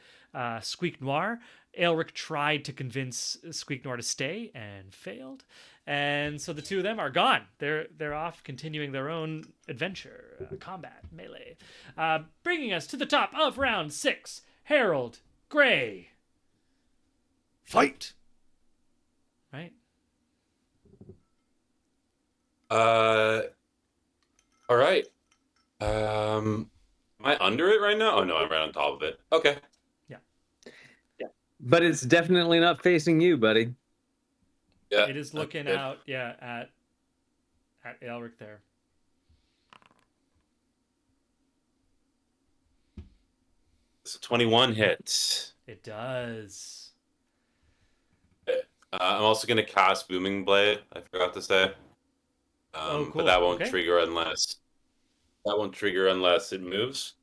Squeak Noir. Elric tried to convince Squeak Noir to stay and failed. And so the two of them are gone. They're off continuing their own adventure, combat, melee. Bringing us to the top of round 6, Harold Gray. Fight! Right? All right. Am I under it right now? Oh no, I'm right on top of it. Okay. But it's definitely not facing you, buddy. Yeah. It is looking good. out, yeah, at Elric there. So 21 hits. It does. I'm also going to cast Booming Blade. I forgot to say. Oh, cool. But that won't Okay. trigger unless it moves.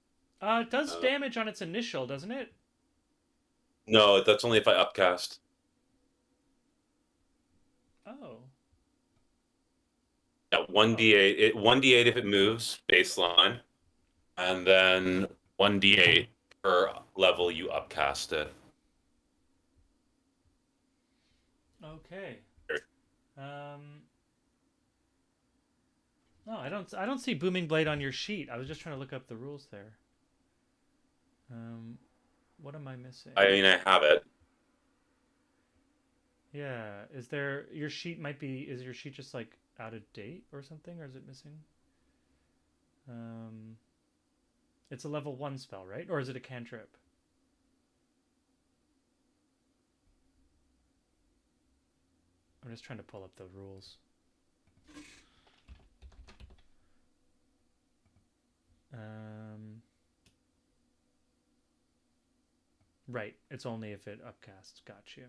It does damage on its initial, doesn't it? No, that's only if I upcast. Oh. Yeah, 1d8. 1d8 if it moves, baseline, and then 1d8 per level you upcast it. Okay. Sure. No, I don't see Booming Blade on your sheet. I was just trying to look up the rules there. What am I missing? I mean, I have it. Yeah, is there your sheet might be is your sheet just like out of date or something, or is it missing? It's a level 1 spell, right? Or is it a cantrip? I'm just trying to pull up the rules. Right, it's only if it upcasts. Got you.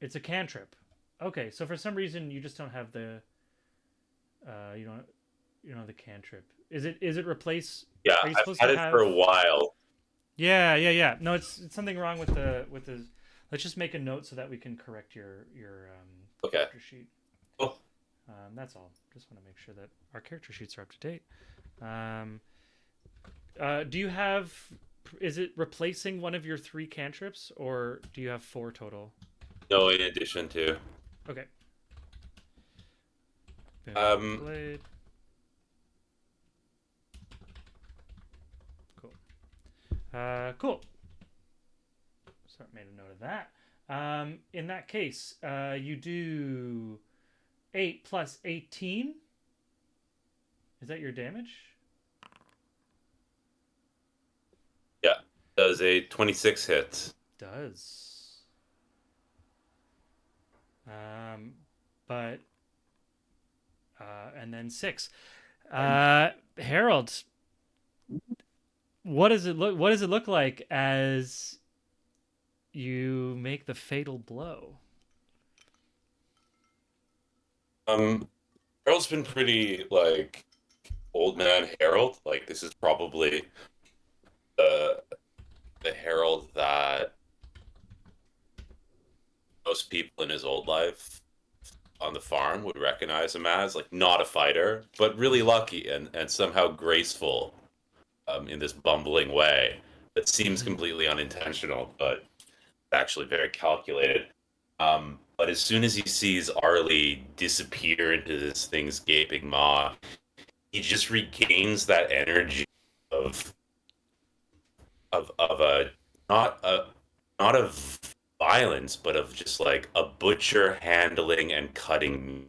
It's a cantrip. Okay, so for some reason you just don't have the you don't have the cantrip. Is it replace? Yeah, Are you I've supposed had to it have... for a while. Yeah. No, it's something wrong with the Let's just make a note so that we can correct your Okay. character sheet. Cool. That's all. Just want to make sure that our character sheets are up to date. Do you have? Is it replacing one of your 3 cantrips, or do you have 4 total? No, in addition to. Okay. Um, Cool. Cool. So I made a note of that. In that case, you do 8 plus 18. Is that your damage? Yeah, does a 26 hit. Does. But and then 6. Harold, what does it look like as you make the fatal blow? Harold's been pretty like old man Harold. Like this is probably the Harold that most people in his old life on the farm would recognize him as, like not a fighter, but really lucky and somehow graceful in this bumbling way that seems completely unintentional, but actually very calculated. But as soon as he sees Arlie disappear into this thing's gaping maw, he just regains that energy of a not of violence, but of just like a butcher handling and cutting.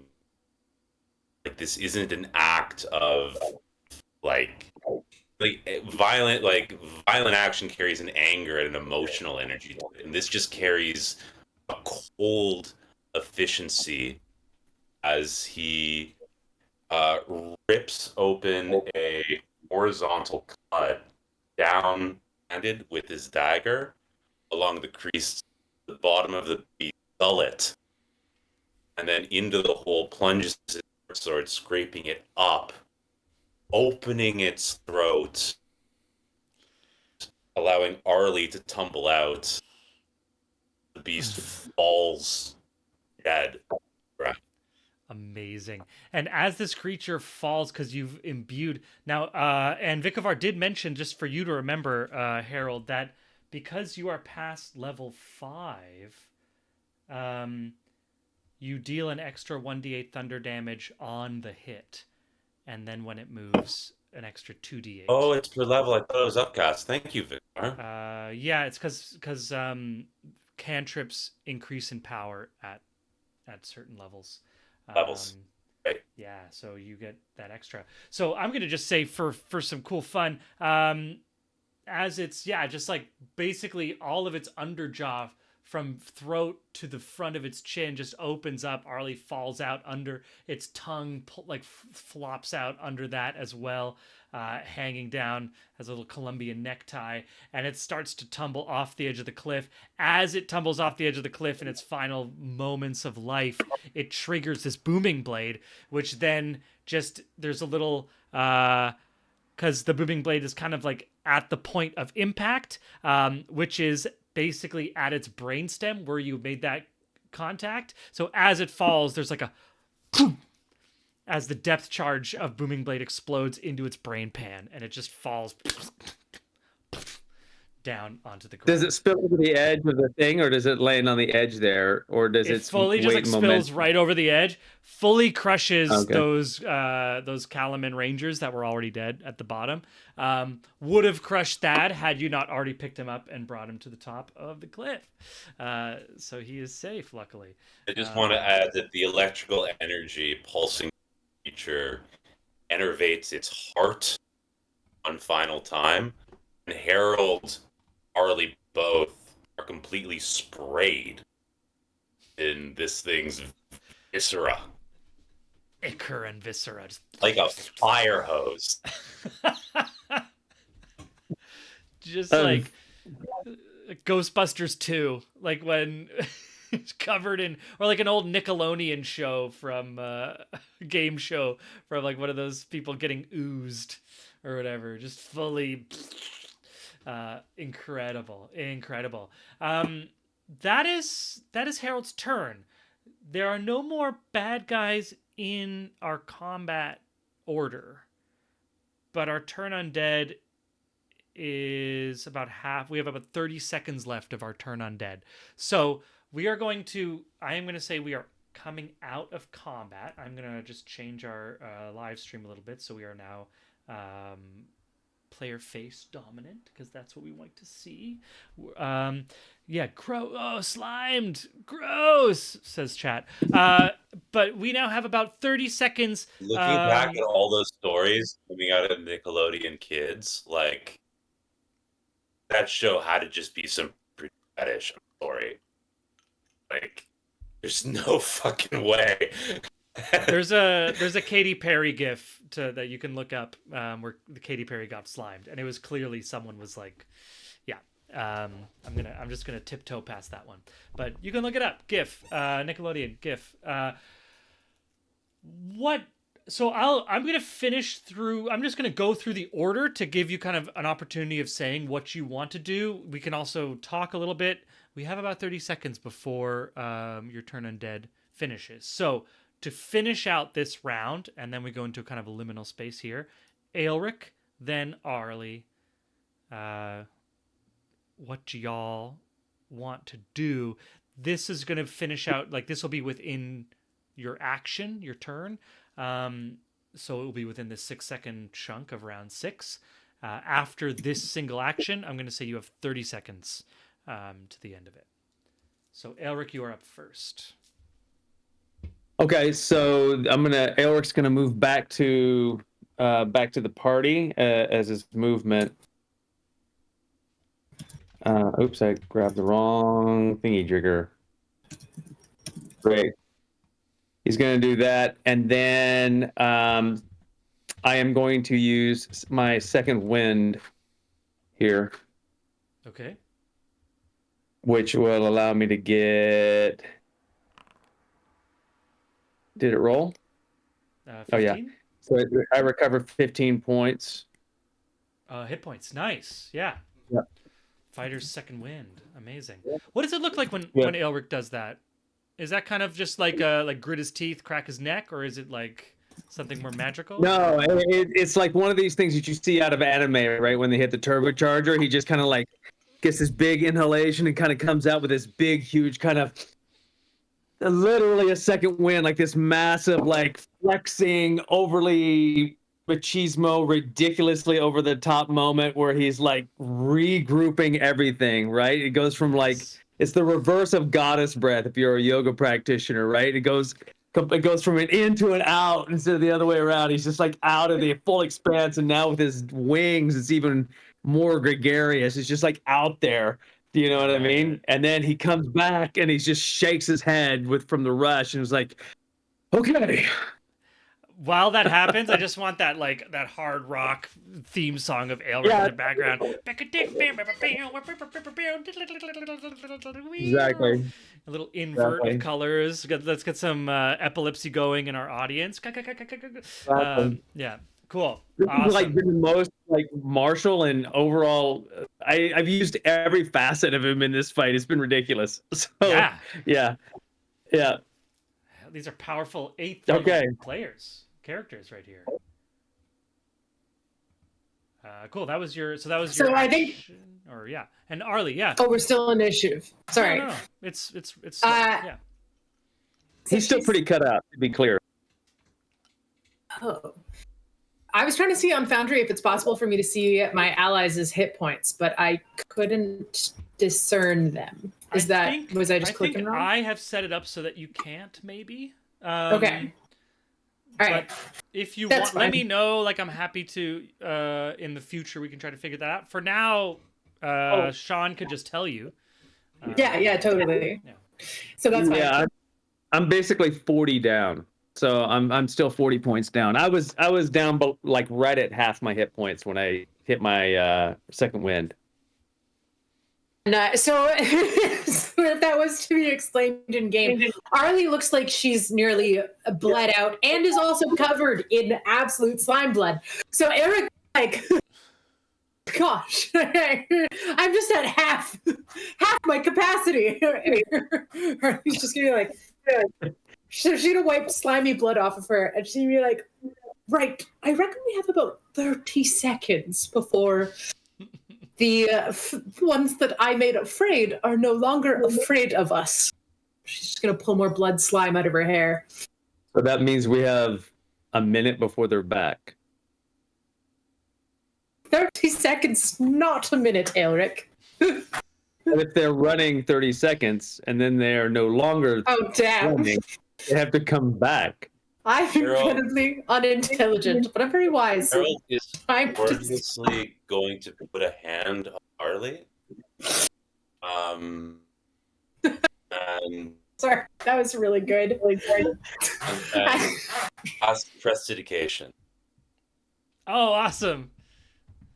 Like this isn't an act of like violent action carries an anger and an emotional energy to it, and this just carries a cold efficiency as he rips open a horizontal cut down handed with his dagger along the crease the bottom of the beast's gullet, and then into the hole plunges his sword, scraping it up, opening its throat, allowing Arlie to tumble out. The beast falls dead. Right. Amazing. And as this creature falls, because you've imbued now, and Vikavar did mention, just for you to remember, Harold, that because you are past level 5, you deal an extra 1d8 thunder damage on the hit, and then when it moves, an extra 2d8. Oh, it's per level. I thought it was upcast. Thank you, Victor. Yeah, it's because cantrips increase in power at certain levels. Levels. Yeah, so you get that extra. So I'm gonna just say for some cool fun, as it's just like basically all of its underjaw from throat to the front of its chin just opens up. Arlie falls out under its tongue, flops out under that as well, hanging down as a little Colombian necktie, and it starts to tumble off the edge of the cliff. As it tumbles off the edge of the cliff in its final moments of life, it triggers this booming blade, which then just there's a little because the booming blade is kind of like at the point of impact, which is basically at its brainstem where you made that contact. So as it falls, there's like a as the depth charge of booming blade explodes into its brain pan, and it just falls down onto the ground. Does it spill over the edge of the thing, or does it land on the edge there, or does it fully just like spills right over the edge, fully crushes those Calaman Rangers that were already dead at the bottom. Would have crushed Thad had you not already picked him up and brought him to the top of the cliff. So he is safe, luckily. I just want to add that the electrical energy pulsing creature enervates its heart one final time, and Harold, Arlie both are completely sprayed in this thing's viscera. Ichor and viscera. Like a fire hose. Just like Ghostbusters 2. Like when it's covered in, or like an old Nickelodeon show from game show from like one of those people getting oozed or whatever. Just fully incredible. That is Harold's turn. There are no more bad guys in our combat order, but our turn undead is about half. We have about 30 seconds left of our turn undead. So we are going to, I am going to say we are coming out of combat. I'm going to just change our live stream a little bit. So we are now player face dominant, because that's what we like to see. Slimed, gross, says chat. But we now have about 30 seconds. Looking back at all those stories coming out of Nickelodeon Kids, like that show had to just be some pretty fetish story. Like, there's no fucking way. There's a Katy Perry gif that you can look up where the Katy Perry got slimed, and it was clearly someone was like, I'm just gonna tiptoe past that one, but you can look it up. GIF, Nickelodeon GIF. I'm gonna finish through. I'm just gonna go through the order to give you kind of an opportunity of saying what you want to do. We can also talk a little bit. We have about 30 seconds before your turn undead finishes. So to finish out this round, and then we go into kind of a liminal space here. Aelric, then Arlie. What do y'all want to do? This is going to finish out, like this will be within your action, your turn. So it will be within this 6-second chunk of round 6. After this single action, I'm going to say you have 30 seconds to the end of it. So Aelric, you are up first. Okay, so Aelric's gonna move back to the party as his movement. Oops, I grabbed the wrong thingy trigger. Great. He's gonna do that, and then I am going to use my second wind here. Okay. Which will allow me to get. Did it roll? 15? Oh yeah. So I recovered 15 points. Hit points. Nice. Yeah. Yep. Fighter's second wind. Amazing. What does it look like when Aelric does that? Is that kind of just like grit his teeth, crack his neck, or is it like something more magical? No, it's like one of these things that you see out of anime, right? When they hit the turbocharger, he just kind of like gets this big inhalation and kind of comes out with this big, huge kind of literally a second wind, like this massive, like flexing, overly machismo, ridiculously over the top moment where he's like regrouping everything, right? It goes from like, it's the reverse of goddess breath if you're a yoga practitioner, right? It goes it goes from an in to an out instead of the other way around. He's just like out of the full expanse, and now with his wings, it's even more gregarious. It's just like out there. Do you know what I mean? And then he comes back and he just shakes his head from the rush and was like, okay. While that happens, I just want that hard rock theme song of Aelric in the background. Exactly. A little invert of colors. Let's get some epilepsy going in our audience. Yeah, cool. Awesome. Like been the most like martial and overall. I've used every facet of him in this fight. It's been ridiculous. So yeah. These are powerful 8th characters right here. Cool. That was your. So I think. Or yeah, and Arlie, yeah. Oh, we're still initiative. Sorry. No. It's yeah. He's still pretty cut out, to be clear. Oh. I was trying to see on Foundry if it's possible for me to see my allies' hit points, but I couldn't discern them. Was I just clicking wrong? I have set it up so that you can't, maybe. Okay. All right. But if you want, let me know. Like, I'm happy to. In the future, we can try to figure that out. For now, Sean could just tell you. Yeah, totally. Yeah. So that's fine. Yeah, I'm basically 40 down. So I'm still 40 points down. I was down like right at half my hit points when I hit my second wind. And so if that was to be explained in game, Arlie looks like she's nearly bled out and is also covered in absolute slime blood. So Eric, like, gosh, I'm just at half my capacity. He's just gonna be like, so she'd have wiped slimy blood off of her, and she'd be like, right, I reckon we have about 30 seconds before the ones that I made afraid are no longer afraid of us. She's just going to pull more blood slime out of her hair. So that means we have a minute before they're back. 30 seconds, not a minute, Aelric. And if they're running 30 seconds and then they're no longer running, they have to come back. I'm incredibly unintelligent, but I'm very wise. Harold is wordlessly going to put a hand on Arlie. And sorry, that was really good. prestidigitation. Oh, awesome.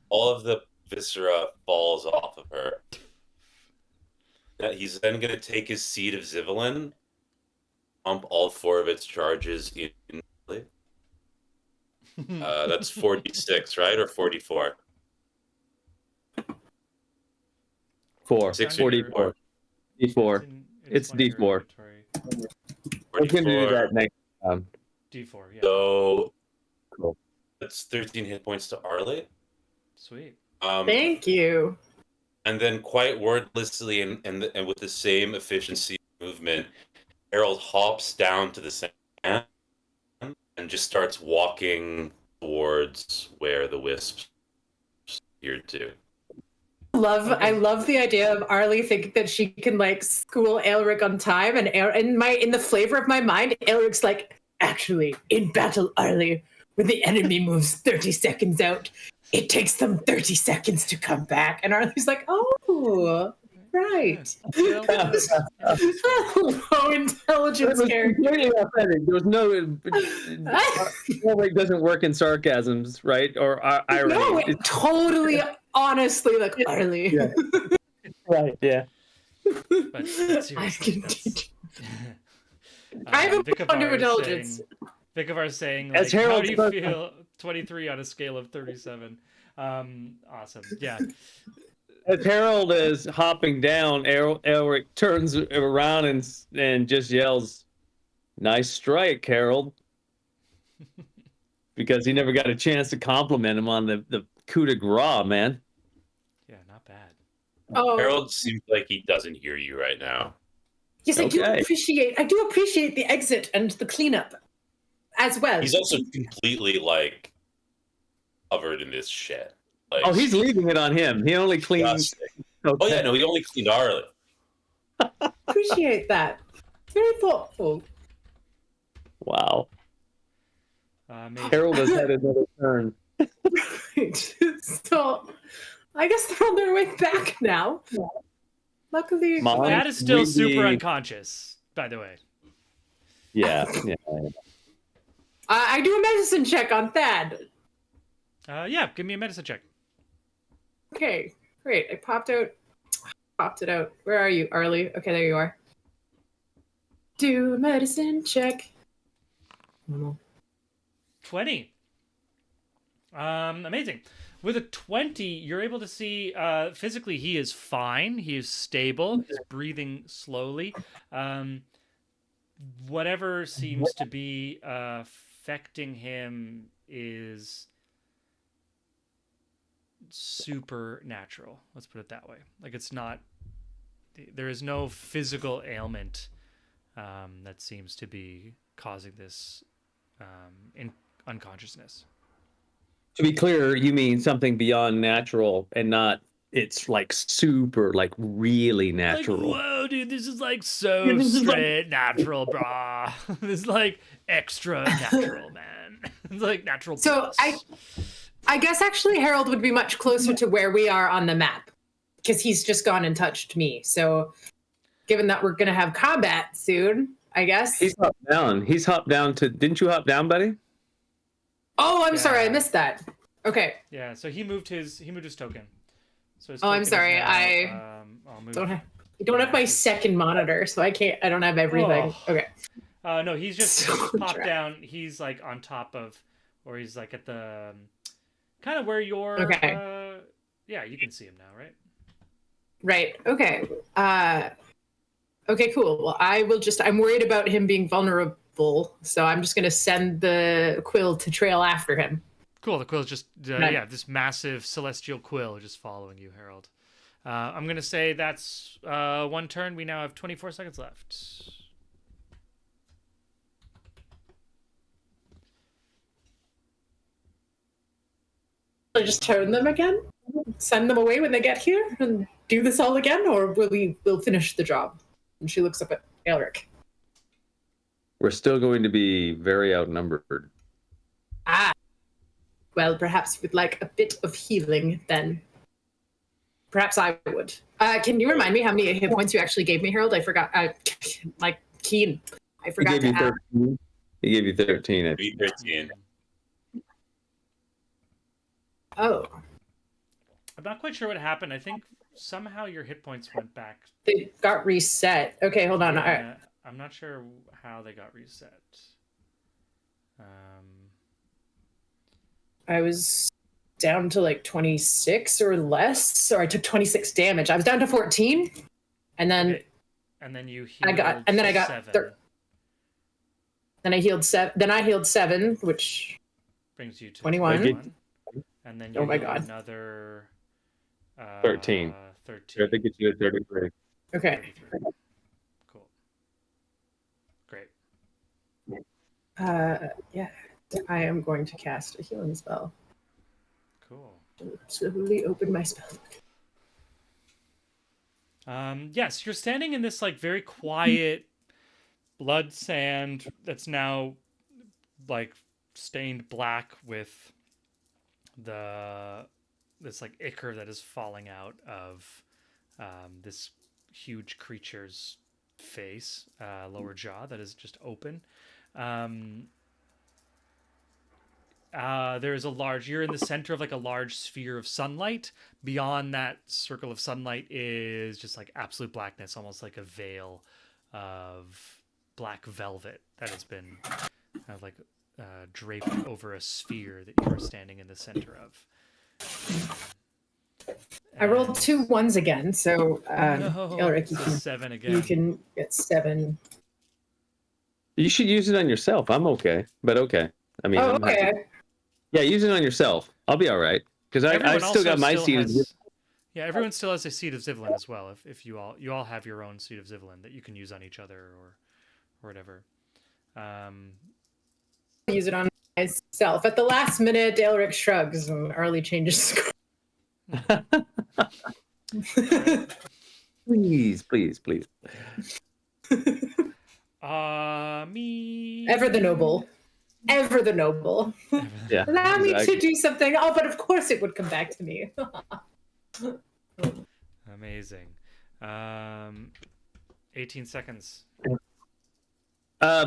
All of the viscera falls off of her. He's then going to take his seed of Zivelin, pump all 4 of its charges in. That's 46, right? Or 44? 44. D4. It's D4. We can do that next time. D4, yeah. So cool. That's 13 hit points to Arlie. Sweet. Thank you. And then quite wordlessly and with the same efficiency movement, Harold hops down to the sand and just starts walking towards where the wisps appeared to. I love the idea of Arlie thinking that she can like school Aelric on time, and in the flavor of my mind, Aelric's like, actually, in battle, Arlie, when the enemy moves 30 seconds out, it takes them 30 seconds to come back. And Arlie's like, oh, right. Low intelligence character. Completely authentic. There was no. It doesn't work in sarcasms, right? Or irony. No, it totally, honestly, like Arlie. Yeah. Right. Yeah. But seriously, I have a under intelligence. Vicavar saying, As like, how Harold do you feel? 23 on a scale of 37. Awesome. Yeah. As Harold is hopping down, Aelric turns around and just yells, "Nice strike, Harold," because he never got a chance to compliment him on the coup de grace, man. Yeah, not bad. Oh, Harold seems like he doesn't hear you right now. yes, I do appreciate the exit and the cleanup as well. He's also completely like covered in this shit. Like, Oh, he's leaving it on him. He only cleans. Oh yeah, no, he only cleaned Arlie. Appreciate that. Very thoughtful. Wow. Amazing. Harold has had another turn. So, I guess they're on their way back now. Luckily, Mom? That is still super We- unconscious, by the way. Yeah. I do a medicine check on Thad. Yeah, give me a medicine check. Okay, great. I popped it out. Where are you, Arlie? Okay, there you are. Do a medicine check. Normal. 20. Amazing. With a 20, you're able to see physically he is fine. He is stable. He's breathing slowly. Whatever seems to be affecting him is supernatural. Let's put it that way. Like, it's not, there is no physical ailment that seems to be causing this in unconsciousness. To be clear, you mean something beyond natural and not it's like super, like really natural. Like, whoa, dude, this is like so straight natural, brah. This is like extra natural, man. It's like natural. So plus. I guess actually Harold would be much closer to where we are on the map because he's just gone and touched me. So given that we're gonna have combat soon, I guess. He's hopped down. He's hopped down to. Didn't you hop down, buddy? Oh, I'm sorry, I Yeah. missed that. Okay. Yeah, so he moved his token. So his Oh, I'm token is sorry, now, I'll move. I don't have my second monitor, so I don't have everything. Oh. Okay. No, he's just So popped dry. down. He's like on top of, or he's like at the, kind of where you're. Okay. Yeah, you can see him now, right? Right. Okay. Okay, cool. Well, I'm worried about him being vulnerable, so I'm just going to send the quill to trail after him. Cool. The quill's just Nice. yeah, this massive celestial quill just following you, Harold. I'm gonna say that's one turn. We now have 24 seconds left. I just turn them again? Send them away when they get here and do this all again, or we'll finish the job? And she looks up at Elric. We're still going to be very outnumbered. Ah. Well, perhaps we'd like a bit of healing then. Perhaps I would. Can you remind me how many hit points you actually gave me, Harold? I forgot. Like Keen. I He forgot gave to you ask. 13. He gave you 13. I think. 13. Oh, I'm not quite sure what happened. I think somehow your hit points went back. they got reset. Okay, hold on. All right. Yeah, I'm not sure how they got reset. I was down to like 26 or less, so I took 26 damage. I was down to 14, and then Okay. And then you healed. and then I got 7. then I healed 7. Then I healed 7, which Brings you to 21. 21. And then you Oh my heal God. another 13. 13. I think it's you at 33. okay. 33. Cool. Great. Yeah, I am going to cast a healing spell. Cool. Slowly open my spell. Yes, you're standing in this like very quiet blood sand that's now like stained black with this like ichor that is falling out of this huge creature's face, lower jaw that is just open. There is you're in the center of like a large sphere of sunlight. Beyond that circle of sunlight is just like absolute blackness, almost like a veil of black velvet that has been kind of like draped over a sphere that you are standing in the center of. I rolled 2 1s again, so Elric, It's a 7 again. you can get 7. You should use it on yourself. I'm okay, but okay. I mean, Oh, I'm happy. okay. Yeah, use it on yourself. I'll be all right because I've Everyone still also got my seed. has- Yeah, everyone still has a seed of Zivlin as well. If you all have your own seed of Zivlin that you can use on each other or whatever. Use it on myself. At the last minute, Elric shrugs and Arlie changes. Please, please, please. Me. Ever the noble. Ever the noble. Yeah. Allow me to exactly. do something. Oh, but of course it would come back to me. Amazing. 18 seconds.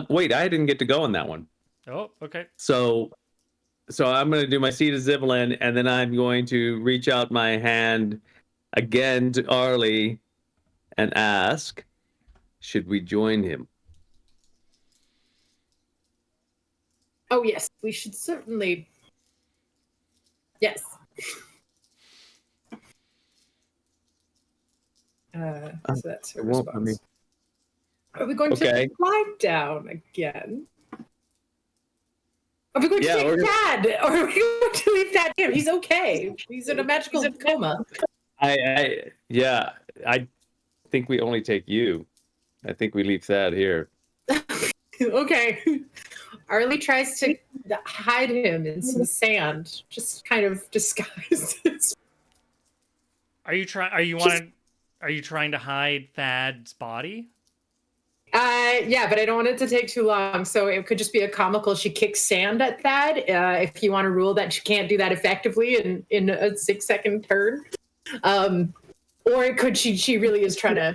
Wait, I didn't get to go on that one. Oh, okay. So I'm going to do my Seed of Zibelin, and then I'm going to reach out my hand again to Arlie and ask, should we join him? Oh, yes, we should certainly. Yes. So that's her it won't let me- response. Are we going Okay. to lie down again? Are we going to Yeah, take we're- Thad? Or are we going to leave Thad here? He's okay. He's in a magical coma. I think we only take you. I think we leave Thad here. Okay. Arlie tries to hide him in some sand, just kind of disguises. Are you trying? Are you trying to hide Thad's body? Yeah, but I don't want it to take too long. So it could just be a comical. She kicks sand at Thad. If you want to rule that she can't do that effectively in a 6-second turn, or it could she really is trying to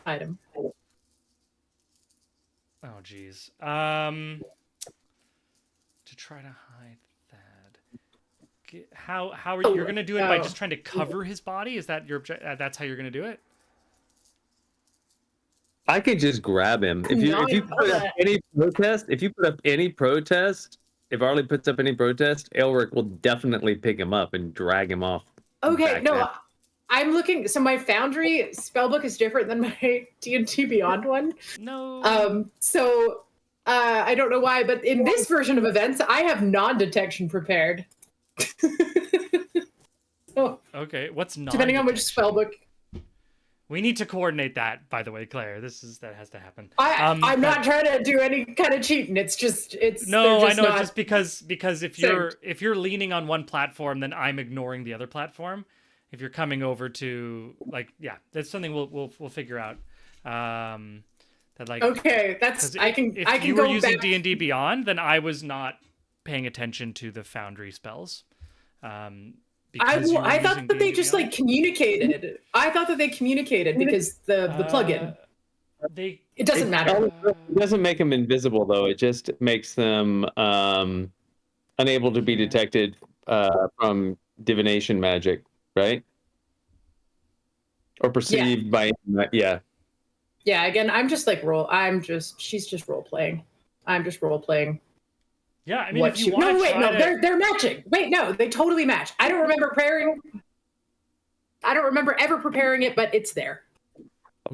hide him. Oh, geez. To try to hide Thad. How are you? You're gonna do it by just trying to cover his body? Is that your? That's how you're gonna do it? I could just grab him. If you put up any protest, if Arlie puts up any protest, Elric will definitely pick him up and drag him off. Okay, back no, down. I'm looking. So my Foundry spellbook is different than my D&D Beyond one. No. So I don't know why, but in this version of events, I have non-detection prepared. So, Okay. What's not? depending on which spellbook. We need to coordinate that, by the way, Claire. That has to happen. I'm but- not trying to do any kind of cheating. It's No, they're I just know. not- Just because if you're leaning on one platform, then I'm ignoring the other platform. If you're coming over to that's something we'll figure out. Okay, 'cause that's I can if I can you were go using back. D&D Beyond, then I was not paying attention to the Foundry spells. Because you were I thought using that they D&D just Beyond. like communicated. I thought that they communicated because the plugin. They It doesn't matter. It doesn't make them invisible though. It just makes them unable to be detected from divination magic, right? Or perceived by yeah. Yeah, again, I'm just like she's just role playing. I'm just role playing. Yeah, I mean, if you want No, to wait, try no, to... they're matching. Wait, no, they totally match. I don't remember ever preparing it, but it's there.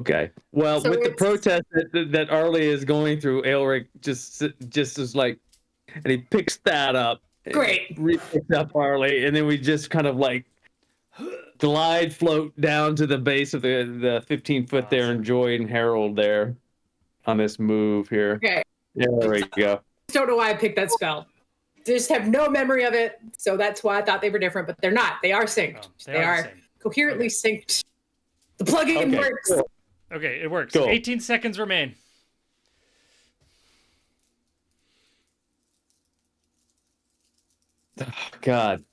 Okay. Well, So with the it's- protest that Arlie is going through, Elric just is like, and he picks that up. Great. Picks up Arlie, and then we just kind of like float down to the base of the 15-foot there, and Joy and Harold there on this move here. Okay. There we go. Don't know why I picked that spell. Just have no memory of it, so that's why I thought they were different, but they're not. They are synced. They the are same. coherently synced. The plugin Okay, works. cool. Okay, it works. Cool. 18 seconds remain. Oh, God.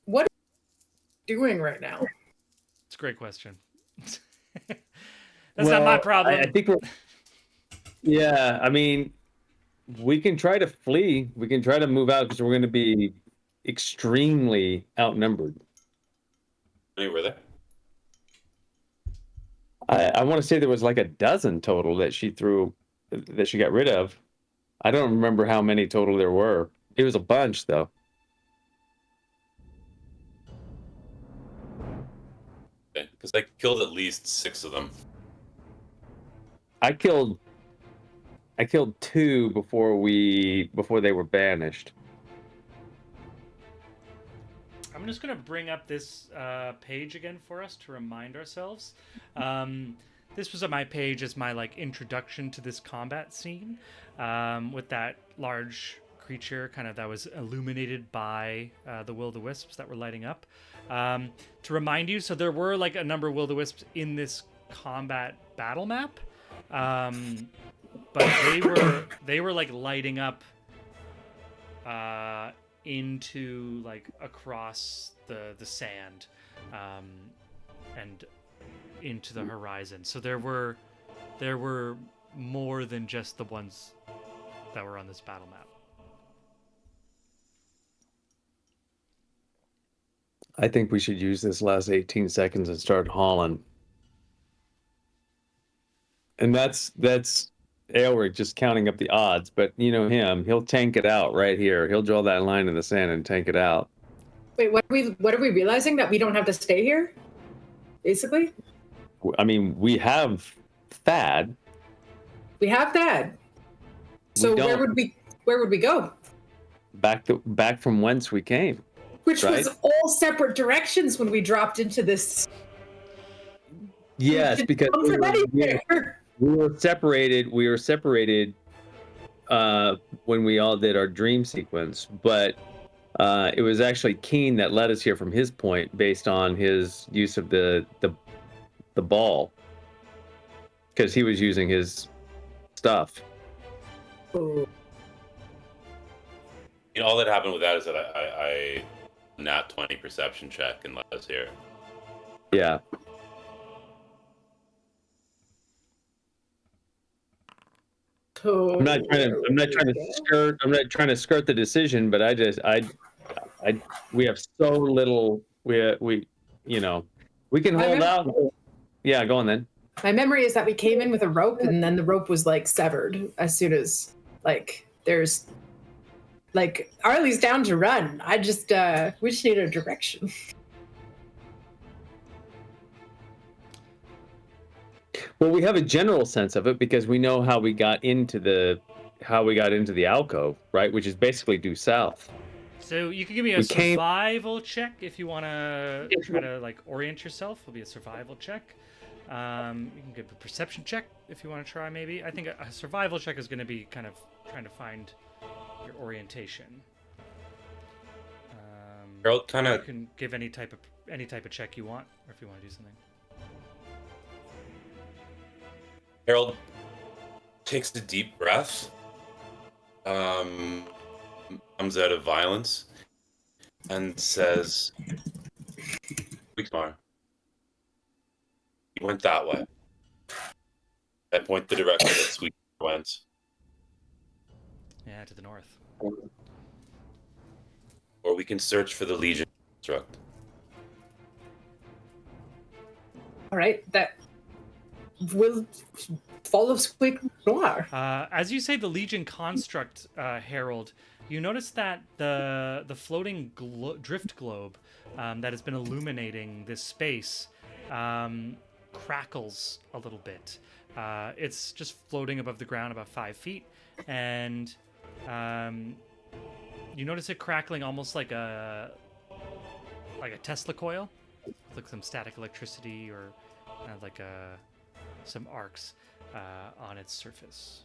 What are you doing right now? It's a great question. That's not my problem. I think yeah, I mean, we can try to flee. We can try to move out because we're going to be extremely outnumbered. How many were there? I want to say there was like a dozen total that she got rid of. I don't remember how many total there were. It was a bunch, though. Because I killed at least 6 of them. I killed 2 before they were banished. I'm just going to bring up this page again for us to remind ourselves. This was on my page as my introduction to this combat scene with that large creature that was illuminated by the will-o'-the-wisps that were lighting up. To remind you, so there were a number of will-o'-the-wisps in this combat battle map. but they were like lighting up into like across the sand and into the horizon. So there were more than just the ones that were on this battle map. I think we should use this last 18 seconds and start hauling. And that's Aelric just counting up the odds, but you know him, he'll tank it out right here. He'll draw that line in the sand and tank it out. Wait, what are we realizing? That we don't have to stay here? Basically? I mean, we have Thad. We have that. So don't. where would we go? Back from whence we came. Which Right. was all separate directions when we dropped into this. Yes, Didn't because come from anywhere. we were separated. We were separated when we all did our dream sequence, but it was actually Keen that led us here from his point, based on his use of the ball, because he was using his stuff. Oh. You know, all that happened with that is that I nat 20 perception check and let us here. Yeah. I'm not trying to skirt the decision, but we have so little. We we can hold out. Yeah, go on then. My memory is that we came in with a rope, and then the rope was like severed as soon as there's Arlie's down to run. We just need a direction. Well, we have a general sense of it because we know how we got into the alcove, right? Which is basically due south. So you can give me a survival check if you want to try to like orient yourself. It'll be a survival check. You can give a perception check if you want to try. Maybe I think a survival check is going to be kind of trying to find your orientation. Harold kind You of can give any type of check you want, or if you want to do something. Harold takes a deep breath, comes out of violence, and says, "Weekmar, he went that way." I point the direction that Sweet went. Yeah, to the north. Or we can search for the Legion construct. All right, that will follow Squeak Noir. As you say the Legion construct, Harold, you notice that the floating drift globe that has been illuminating this space crackles a little bit. It's just floating above the ground about 5 feet, and you notice it crackling almost like a Tesla coil, with like some static electricity or some arcs on its surface.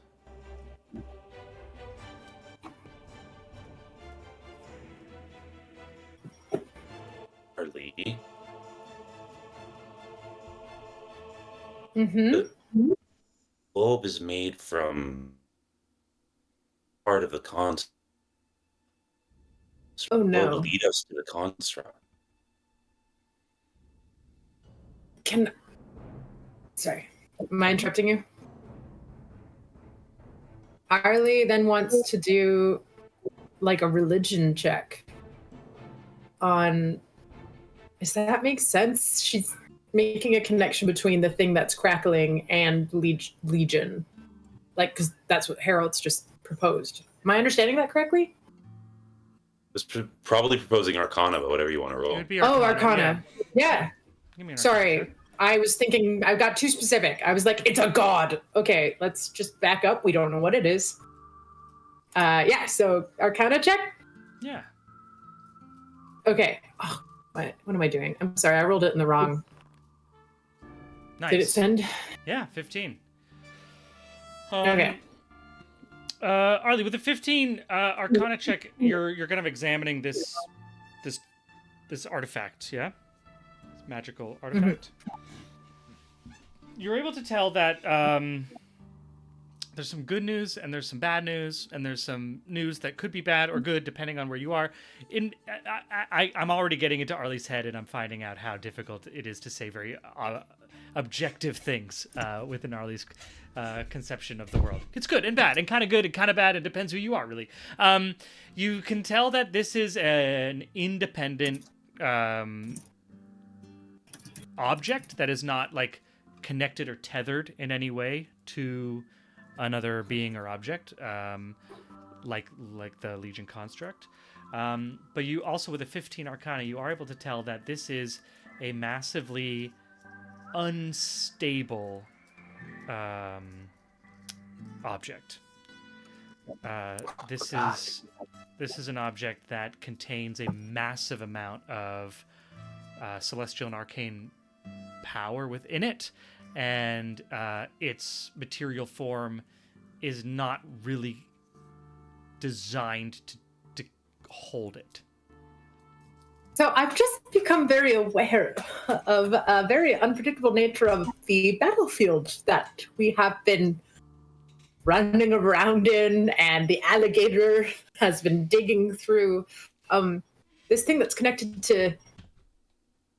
Arlie, Mm-hmm. the globe is made from part of the construct. Oh, What no. will lead us to the construct? Sorry, am I interrupting you? Arlie then wants to do like a religion check on. Does that make sense? She's making a connection between the thing that's crackling and Legion, because that's what Harold's just proposed. Am I understanding that correctly? It's probably proposing Arcana, but whatever you want to roll. It would be Arcana. Yeah. Give me an Arcana Sorry. check. I was thinking I got too specific. I was like, it's a god. Okay, let's just back up. We don't know what it is. Yeah, so Arcana check? Yeah. Okay. Oh, what am I doing? I'm sorry, I rolled it in the wrong. Nice. Did it send? Yeah, 15. Okay. Arlie, with a 15 Arcana check, you're kind of examining this artifact, yeah? This magical artifact. You're able to tell that there's some good news and there's some bad news and there's some news that could be bad or good depending on where you are. I'm already getting into Arlie's head and I'm finding out how difficult it is to say very objective things within Arlie's conception of the world. It's good and bad and kind of good and kind of bad. It depends who you are, really. You can tell that this is an independent object that is not like connected or tethered in any way to another being or object, like the Legion construct. But you also, with a 15 Arcana, you are able to tell that this is a massively unstable object. This is an object that contains a massive amount of celestial and arcane power within it, and its material form is not really designed to hold it. So I've just become very aware of a very unpredictable nature of the battlefield that we have been running around in, and the alligator has been digging through this thing that's connected to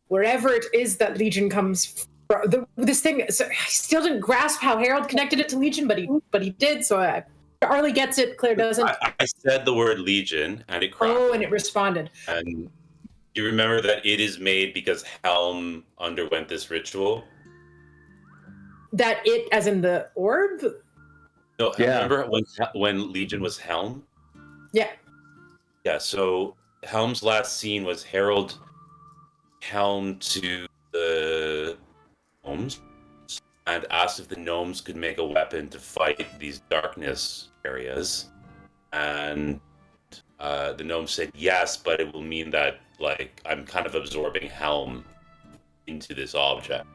wherever it is that Legion comes from. This thing, so I still didn't grasp how Harold connected it to Legion, but he did. So Arlie gets it, Claire doesn't. I said the word Legion, and it crackled. Oh, and it responded. And you remember that it is made because Helm underwent this ritual? That it, as in the orb? No, Yeah. remember when Legion was Helm? Yeah. Yeah, so Helm's last scene was Harold Helm to the gnomes and asked if the gnomes could make a weapon to fight these darkness areas. And the gnomes said yes, but it will mean that like I'm kind of absorbing Helm into this object.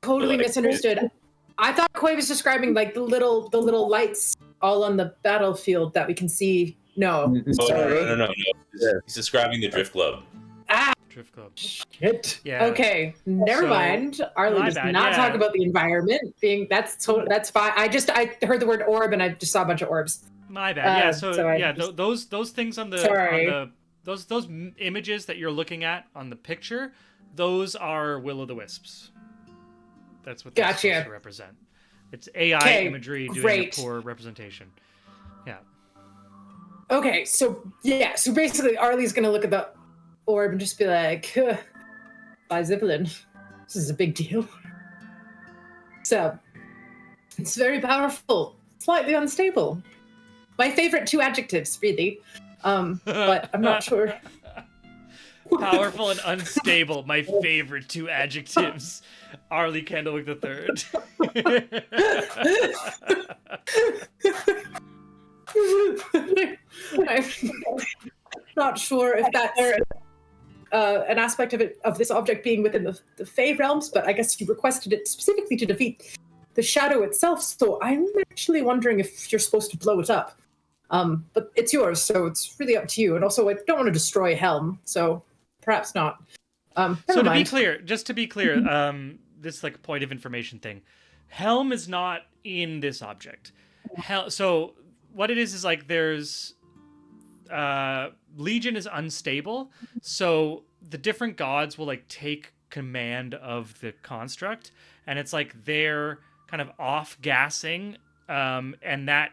Totally Like, misunderstood. I thought Koi was describing like the little lights all on the battlefield that we can see. No, Oh, sorry. no. He's describing the Drift Club. Drift Club. Shit. Yeah. Okay, never So, mind. Arlie my does bad, not yeah. talk about the environment being. That's fine. I heard the word orb and I just saw a bunch of orbs. My bad. Yeah. So so I yeah, just- those things on the Sorry. those images that you're looking at on the picture, those are Will-o'-the-Wisps. That's what they're Gotcha. supposed to represent. It's AI Okay, imagery doing great. a poor representation. Yeah. Okay, so basically Arlie's gonna look at the orb and just be like, "By Zeppelin, this is a big deal." So it's very powerful, slightly unstable. My favorite two adjectives, really. But I'm not sure. Powerful and unstable, my favorite two adjectives. Arlie Candlewick III. I'm not sure if that's an aspect of this object being within the Fey realms, but I guess you requested it specifically to defeat the shadow itself. So I'm actually wondering if you're supposed to blow it up. But it's yours, so it's really up to you. And also, I don't want to destroy Helm, so perhaps not. So Never to mind. be clear, this like point of information thing, Helm is not in this object. So what it is like there's Legion is unstable, so the different gods will like take command of the construct, and it's like they're kind of off gassing, and that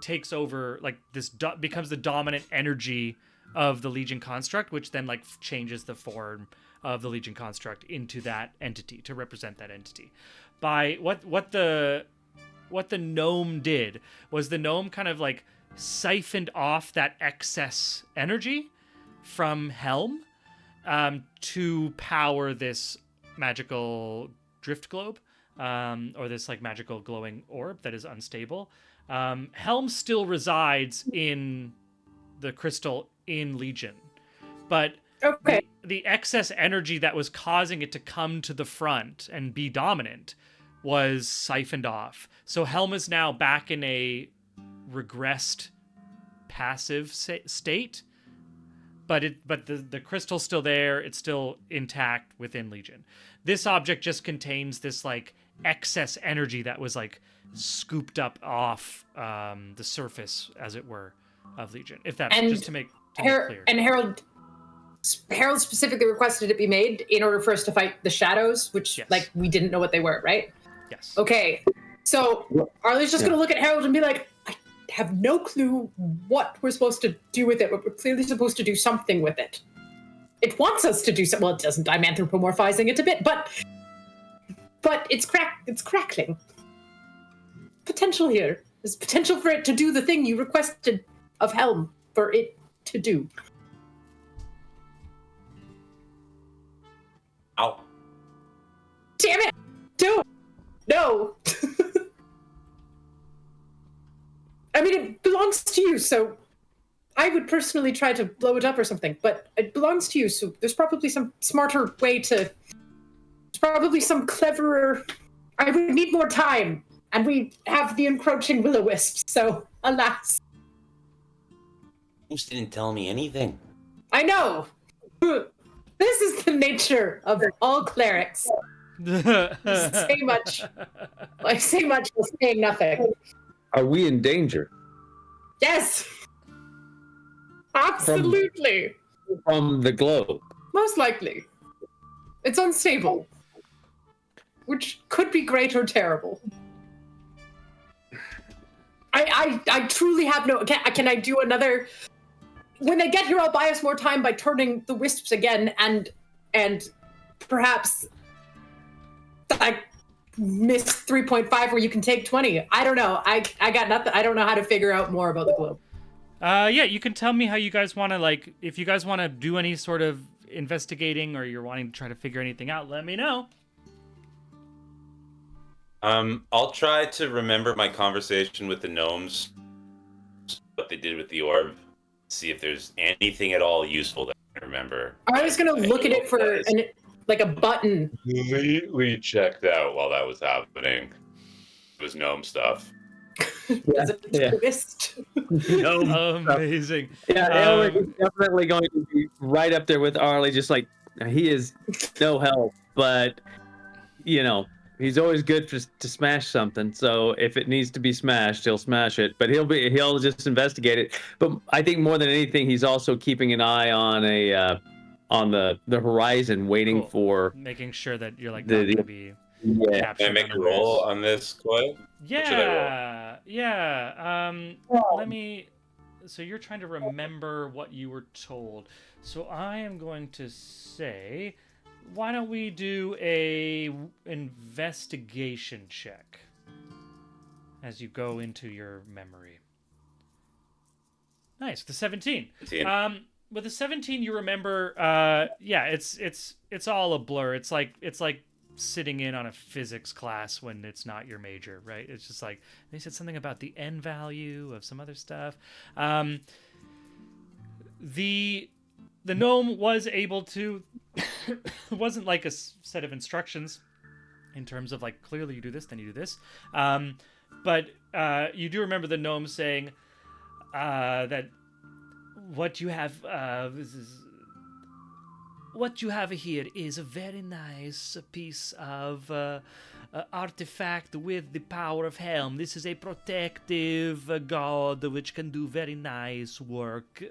takes over, like this becomes the dominant energy of the Legion construct, which then like changes the form of the Legion construct into that entity to represent that entity. By what the gnome did was the gnome kind of like siphoned off that excess energy from Helm to power this magical drift globe, or this like magical glowing orb that is unstable. Helm still resides in the crystal in Legion, but Okay. the excess energy that was causing it to come to the front and be dominant was siphoned off. So Helm is now back in a regressed passive state, but the crystal's still there. It's still intact within Legion. This object just contains this like excess energy that was like scooped up off the surface, as it were, of Legion. If that And just to make clear. And Harold specifically requested it be made in order for us to fight the shadows, which Yes. like we didn't know what they were, right? Yes. Okay. So Arlie's just gonna look at Harold and be like, I have no clue what we're supposed to do with it, but we're clearly supposed to do something with it. It wants us to do something. Well, it doesn't. I'm anthropomorphizing it a bit, but it's crackling. Potential here. There's potential for it to do the thing you requested of Helm for it to do. Ow. Damn it! Don't! No! I mean, it belongs to you, so I would personally try to blow it up or something, but it belongs to you, so there's probably some smarter way to... There's probably some cleverer... I would need more time, and we have the encroaching will-o-wisp, so alas. Moose didn't tell me anything. I know! This is the nature of all clerics. Say much. I say much for saying nothing. Are we in danger Yes! Absolutely. from the globe? Most likely. It's unstable. Which could be great or terrible. I truly have no... Can I do another... When they get here, I'll buy us more time by turning the wisps again and perhaps I missed 3.5 where you can take 20. I don't know. I got nothing. I don't know how to figure out more about the globe. Yeah, you can tell me how you guys want to, like, if you guys want to do any sort of investigating or you're wanting to try to figure anything out, let me know. I'll try to remember my conversation with the gnomes, what they did with the orb, see if there's anything at all useful that I can remember. I was gonna look at it for like a button. Completely checked out while that was happening. It was gnome stuff. As a Yeah. twist. Amazing. Yeah, Elric is definitely going to be right up there with Arlie. Just like he is no help, but you know he's always good to smash something. So if it needs to be smashed, he'll smash it. But he'll just investigate it. But I think more than anything, he's also keeping an eye on on the horizon, waiting Cool. for. Making sure that you're like The- not going to be Yeah. captured. Can I make on a the roll moose. on this, Koi? should I Yeah. Let me. So you're trying to remember what you were told. So I am going to say, why don't we do a investigation check as you go into your memory? Nice, the 17. 17. With the 17, you remember. Yeah, it's all a blur. It's like sitting in on a physics class when it's not your major, right? It's just like they said something about the n value of some other stuff. The gnome was able to. It wasn't like a set of instructions in terms of like clearly you do this, then you do this. But you do remember the gnome saying that what you have what you have here is a very nice piece of artifact with the power of Helm. This is a protective god which can do very nice work.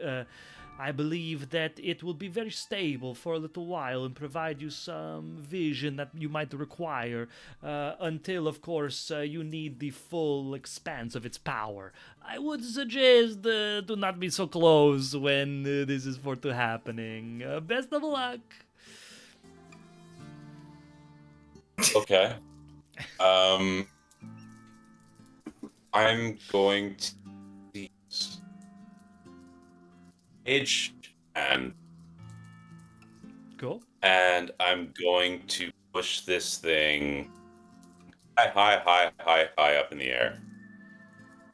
I believe that it will be very stable for a little while and provide you some vision that you might require until, of course, you need the full expanse of its power. I would suggest do not be so close when this is for to happening. Best of luck. Okay. I'm going to use Age and Cool. I'm going to push this thing high up in the air.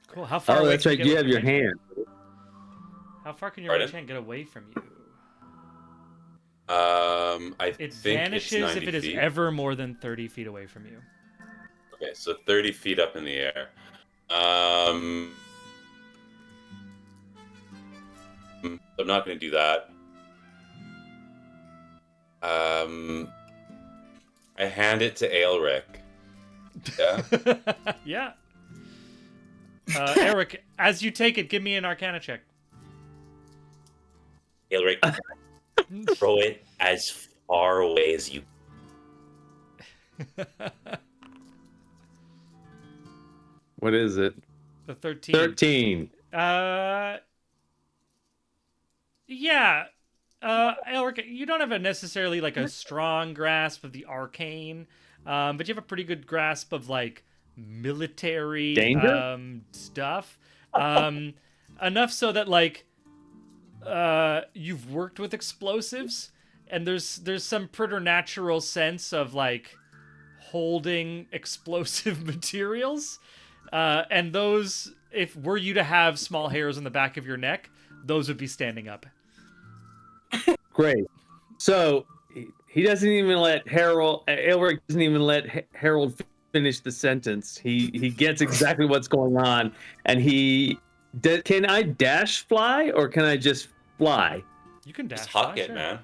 Cool. How far Oh, away that's can right. get You with have your range? hand. How far can your Pardon? range hand get away from you? I It think vanishes it's 90 if it is feet. ever more than 30 feet away from you. Okay, so 30 feet up in the air. I'm not going to do that. I hand it to Aelric. Yeah. Yeah. Eric, as you take it, give me an Arcana check. Aelric, throw it as far away as you. What is it? The 13. 13. Yeah. Elric, you don't have a necessarily like a strong grasp of the arcane, but you have a pretty good grasp of like military Danger? Stuff. Enough so that like you've worked with explosives, and there's some preternatural sense of like holding explosive materials. And those, if were you to have small hairs on the back of your neck, those would be standing up. Great. So he doesn't even let Aelric doesn't even let Harold finish the sentence. He gets exactly what's going on, and can I dash fly or can I just fly? You can dash. Just huck fly, it, sure. man.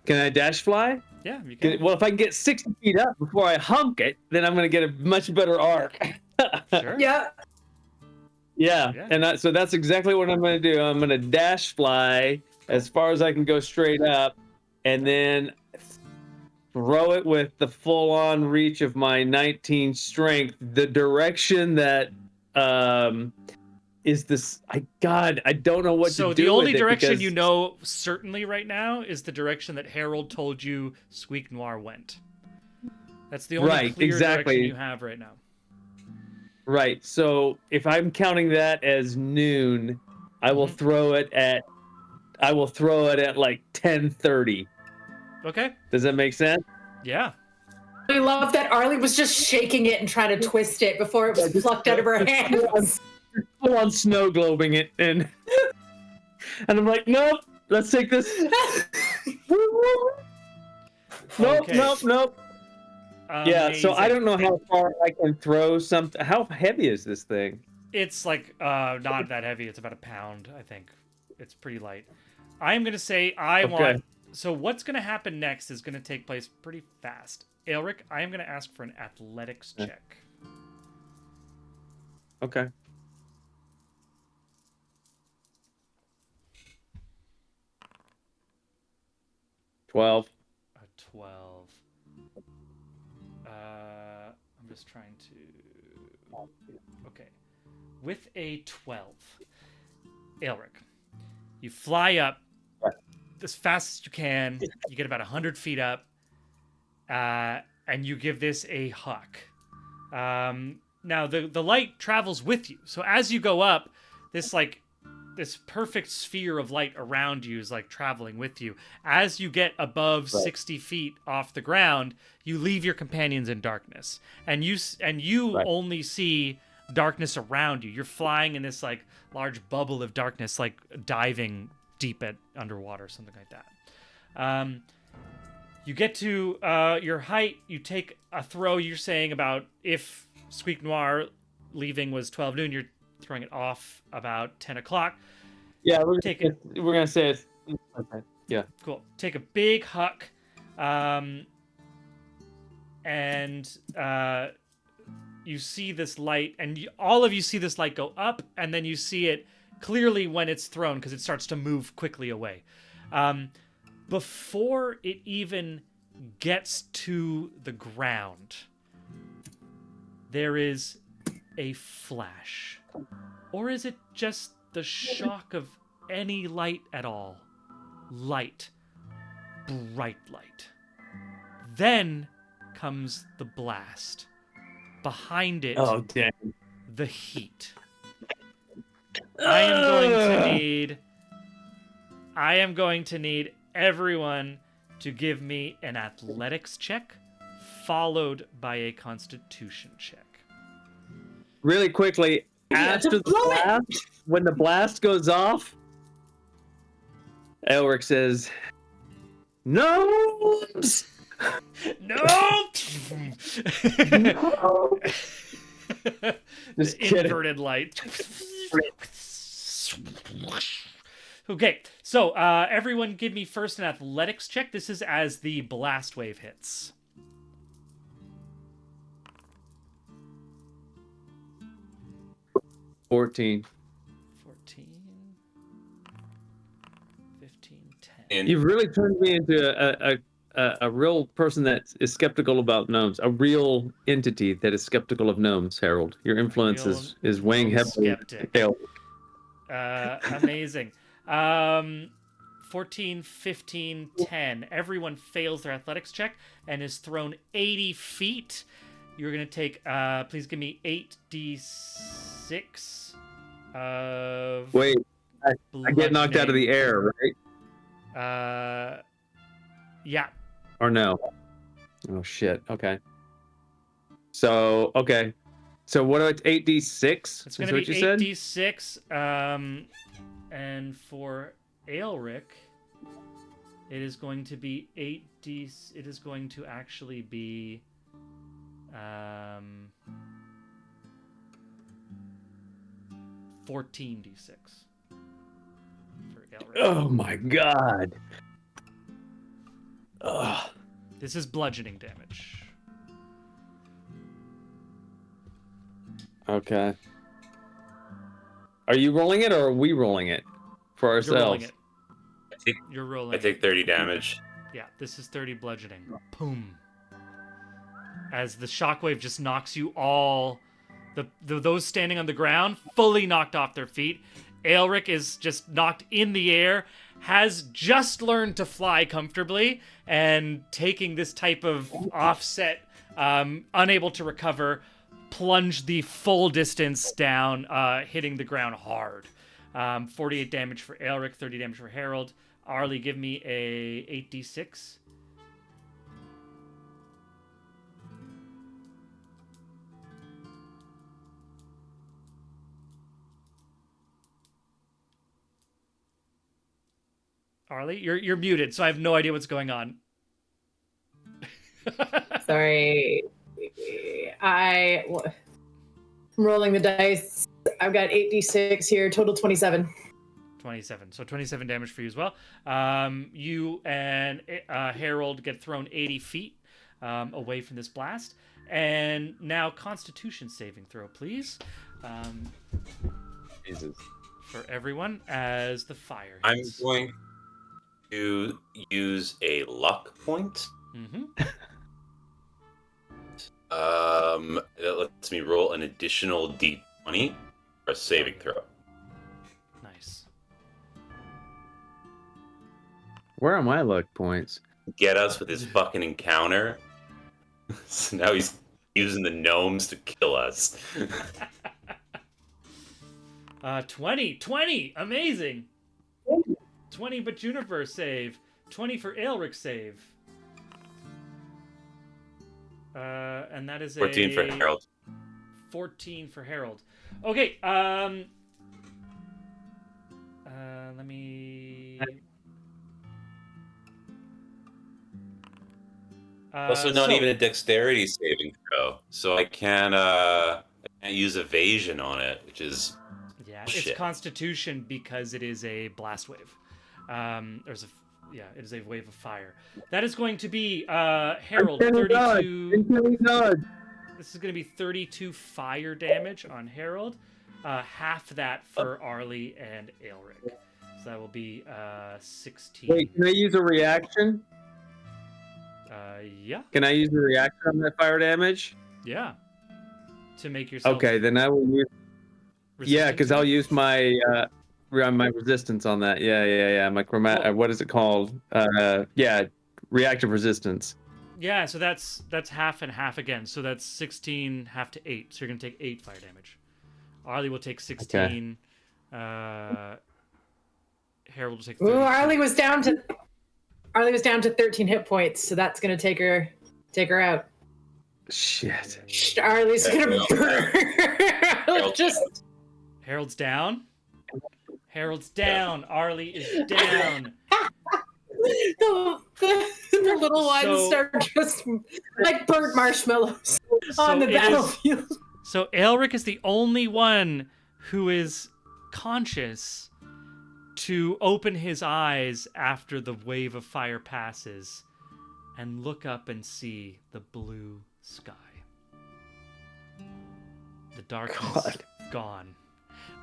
Can I dash fly? Yeah, you can. Well, if I can get 60 feet up before I hunk it, then I'm going to get a much better arc. Sure. Yeah. Yeah. And so that's exactly what I'm going to do. I'm going to dash fly as far as I can go straight up, and then throw it with the full-on reach of my 19 strength. The direction that is this. I don't know what to do. So the only with it direction because- you know certainly right now is the direction that Harold told you Squeak Noir went. That's the only Right, clear exactly. direction you have right now. Right. So if I'm counting that as noon, I will Mhm. throw it at like 10:30. Okay. Does that make sense? Yeah. I love that Arlie was just shaking it and trying to twist it before it was plucked out of her hands. Full on snow globing it, and I'm like, nope. Let's take this. Nope. Okay. Nope. Yeah. So I Amazing. don't know how far I can throw something. How heavy is this thing? It's like not that heavy. It's about a pound, I think. It's pretty light. I'm gonna say I Okay. want. So what's gonna happen next is gonna take place pretty fast. Aelric, I am gonna ask for an athletics Yeah. check. Okay. $12. A 12. I'm just trying to. Okay. With a 12, Aelric, you fly up as fast as you can. You get about 100 feet up, and you give this a huck. Now the light travels with you, so as you go up, this perfect sphere of light around you is like traveling with you. As you get above 60 feet off the ground, you leave your companions in darkness, and you Right. only see darkness around you. You're flying in this like large bubble of darkness, like diving deep at underwater, something like that. You get to your height. You take a throw. You're saying about if Squeak Noir leaving was 12 noon, you're throwing it off about 10 o'clock. Yeah, we're Take gonna say it's okay. Yeah. Cool. Take a big huck, and you see this light, and all of you see this light go up, and then you see it clearly when it's thrown because it starts to move quickly away. Before it even gets to the ground, there is a flash. Or is it just the shock of any light at all? Light. Bright light. Then comes the blast. Behind it, Oh dang. the heat. I am going to need everyone to give me an athletics check, followed by a constitution check. Really quickly, after the blow it. blast, when the blast goes off, Elric says, "No." No! Just kidding. Inverted light. Okay, so everyone give me first an athletics check. This is as the blast wave hits. $14. 14, 15, 10. And You've really turned me into a real person that is skeptical about gnomes, a real entity that is skeptical of gnomes, Harold. Your influence Real is weighing gnome heavily. skeptic. Harold. Amazing. 14, 15, 10. Everyone fails their athletics check and is thrown 80 feet. You're going to take, please give me 8d6 of... Wait, I get knocked out of the air, right? Yeah. Or no? Oh, shit. Okay. So, okay. So what, it's 8d6? It's Is going to what be you said? 8d6. And for Aelric, it is going to be 8d... It is going to actually be... 14d6 for Aelric. Oh my god. Ugh. This is bludgeoning damage. Okay. Are you rolling it or are we rolling it for You're ourselves? rolling it. I take, You're rolling I take it. 30 damage. Yeah, this is 30 bludgeoning. Boom. As the shockwave just knocks you all, those standing on the ground, fully knocked off their feet. Aelric is just knocked in the air, has just learned to fly comfortably, and taking this type of offset, unable to recover, plunged the full distance down, hitting the ground hard. 48 damage for Aelric, 30 damage for Harold. Arlie, give me a 8d6. Arlie, you're muted, so I have no idea what's going on. Sorry. I'm rolling the dice. I've got 8d6 here, total 27. 27. So 27 damage for you as well. You and Harold get thrown 80 feet away from this blast. And now Constitution saving throw, please. Jesus. For everyone as the fire I'm hits. going to use a luck point. Mm-hmm. That lets me roll an additional d20 for a saving throw. Nice. Where are my luck points? Get us with his fucking encounter. So now he's using the gnomes to kill us. 20! Amazing! 20 but Juniper save. 20 for Aelric save. And that is 14 for Harold. 14 for Harold. Okay, let me... Also, not so- even a dexterity saving throw, so I can't use evasion on it, which is Yeah, shit. it's Constitution because it is a blast wave. It is a wave of fire. That is going to be Harold 32. This is going to be 32 fire damage on Harold. Half that for Arlie and Aelric. So that will be 16. Wait, can I use a reaction? Yeah, Can I use a reaction on that fire damage? yeah. To make yourself. Okay, then I will use. Yeah, resistant because to I'll it. use my resistance on that. Yeah. My what is it called? Reactive resistance. Yeah, so that's half and half again. So that's 16, half to 8. So you're gonna take 8 fire damage. Arlie will take 16. Harold will take 32. Ooh, Arlie was down to 13 hit points, so that's gonna take her out. Shit. Shh, Arlie's gonna burn. Just Harold's down. Harold's down. Arlie is down. the little ones So- start just like burnt marshmallows on the it is- battlefield. So Aelric is the only one who is conscious to open his eyes after the wave of fire passes and look up and see the blue sky. The darkness gone.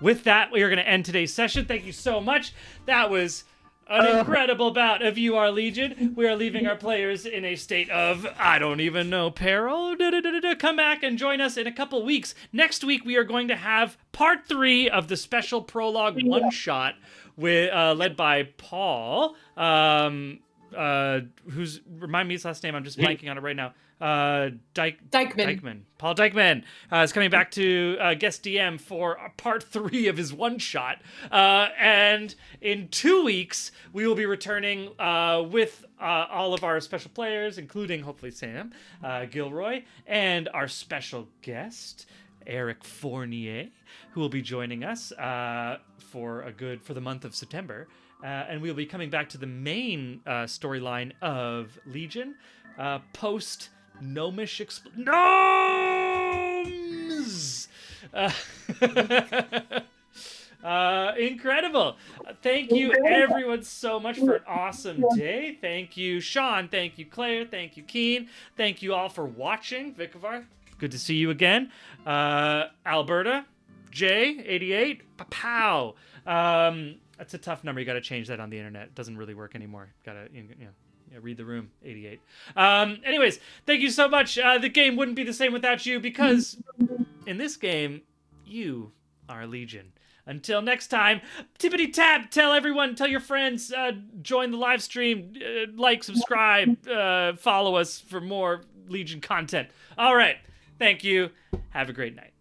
With that, we are going to end today's session. Thank you so much. That was an incredible bout of You Are Legion. We are leaving our players in a state of, I don't even know, peril. Come back and join us in a couple weeks. Next week, we are going to have part 3 of the special prologue one-shot with led by Paul, who's, remind me his last name, I'm just blanking on it right now. Dykeman. Paul Dykeman is coming back to guest DM for part 3 of his one-shot. And in 2 weeks, we will be returning with all of our special players, including, hopefully, Sam Gilroy, and our special guest, Eric Fournier, who will be joining us for the month of September. And we'll be coming back to the main storyline of Legion post Gnomish Gnomes! Incredible. Thank you, everyone, so much for an awesome day. Thank you, Sean. Thank you, Claire. Thank you, Keen. Thank you all for watching. Vikavar, good to see you again. Alberta, J88, pow. That's a tough number. You got to change that on the internet. It doesn't really work anymore. Got to, read the room, 88. Anyways, thank you so much. The game wouldn't be the same without you, because in this game, you are Legion. Until next time, tippity tap, tell everyone, tell your friends, join the live stream, like, subscribe, follow us for more Legion content. All right. Thank you. Have a great night.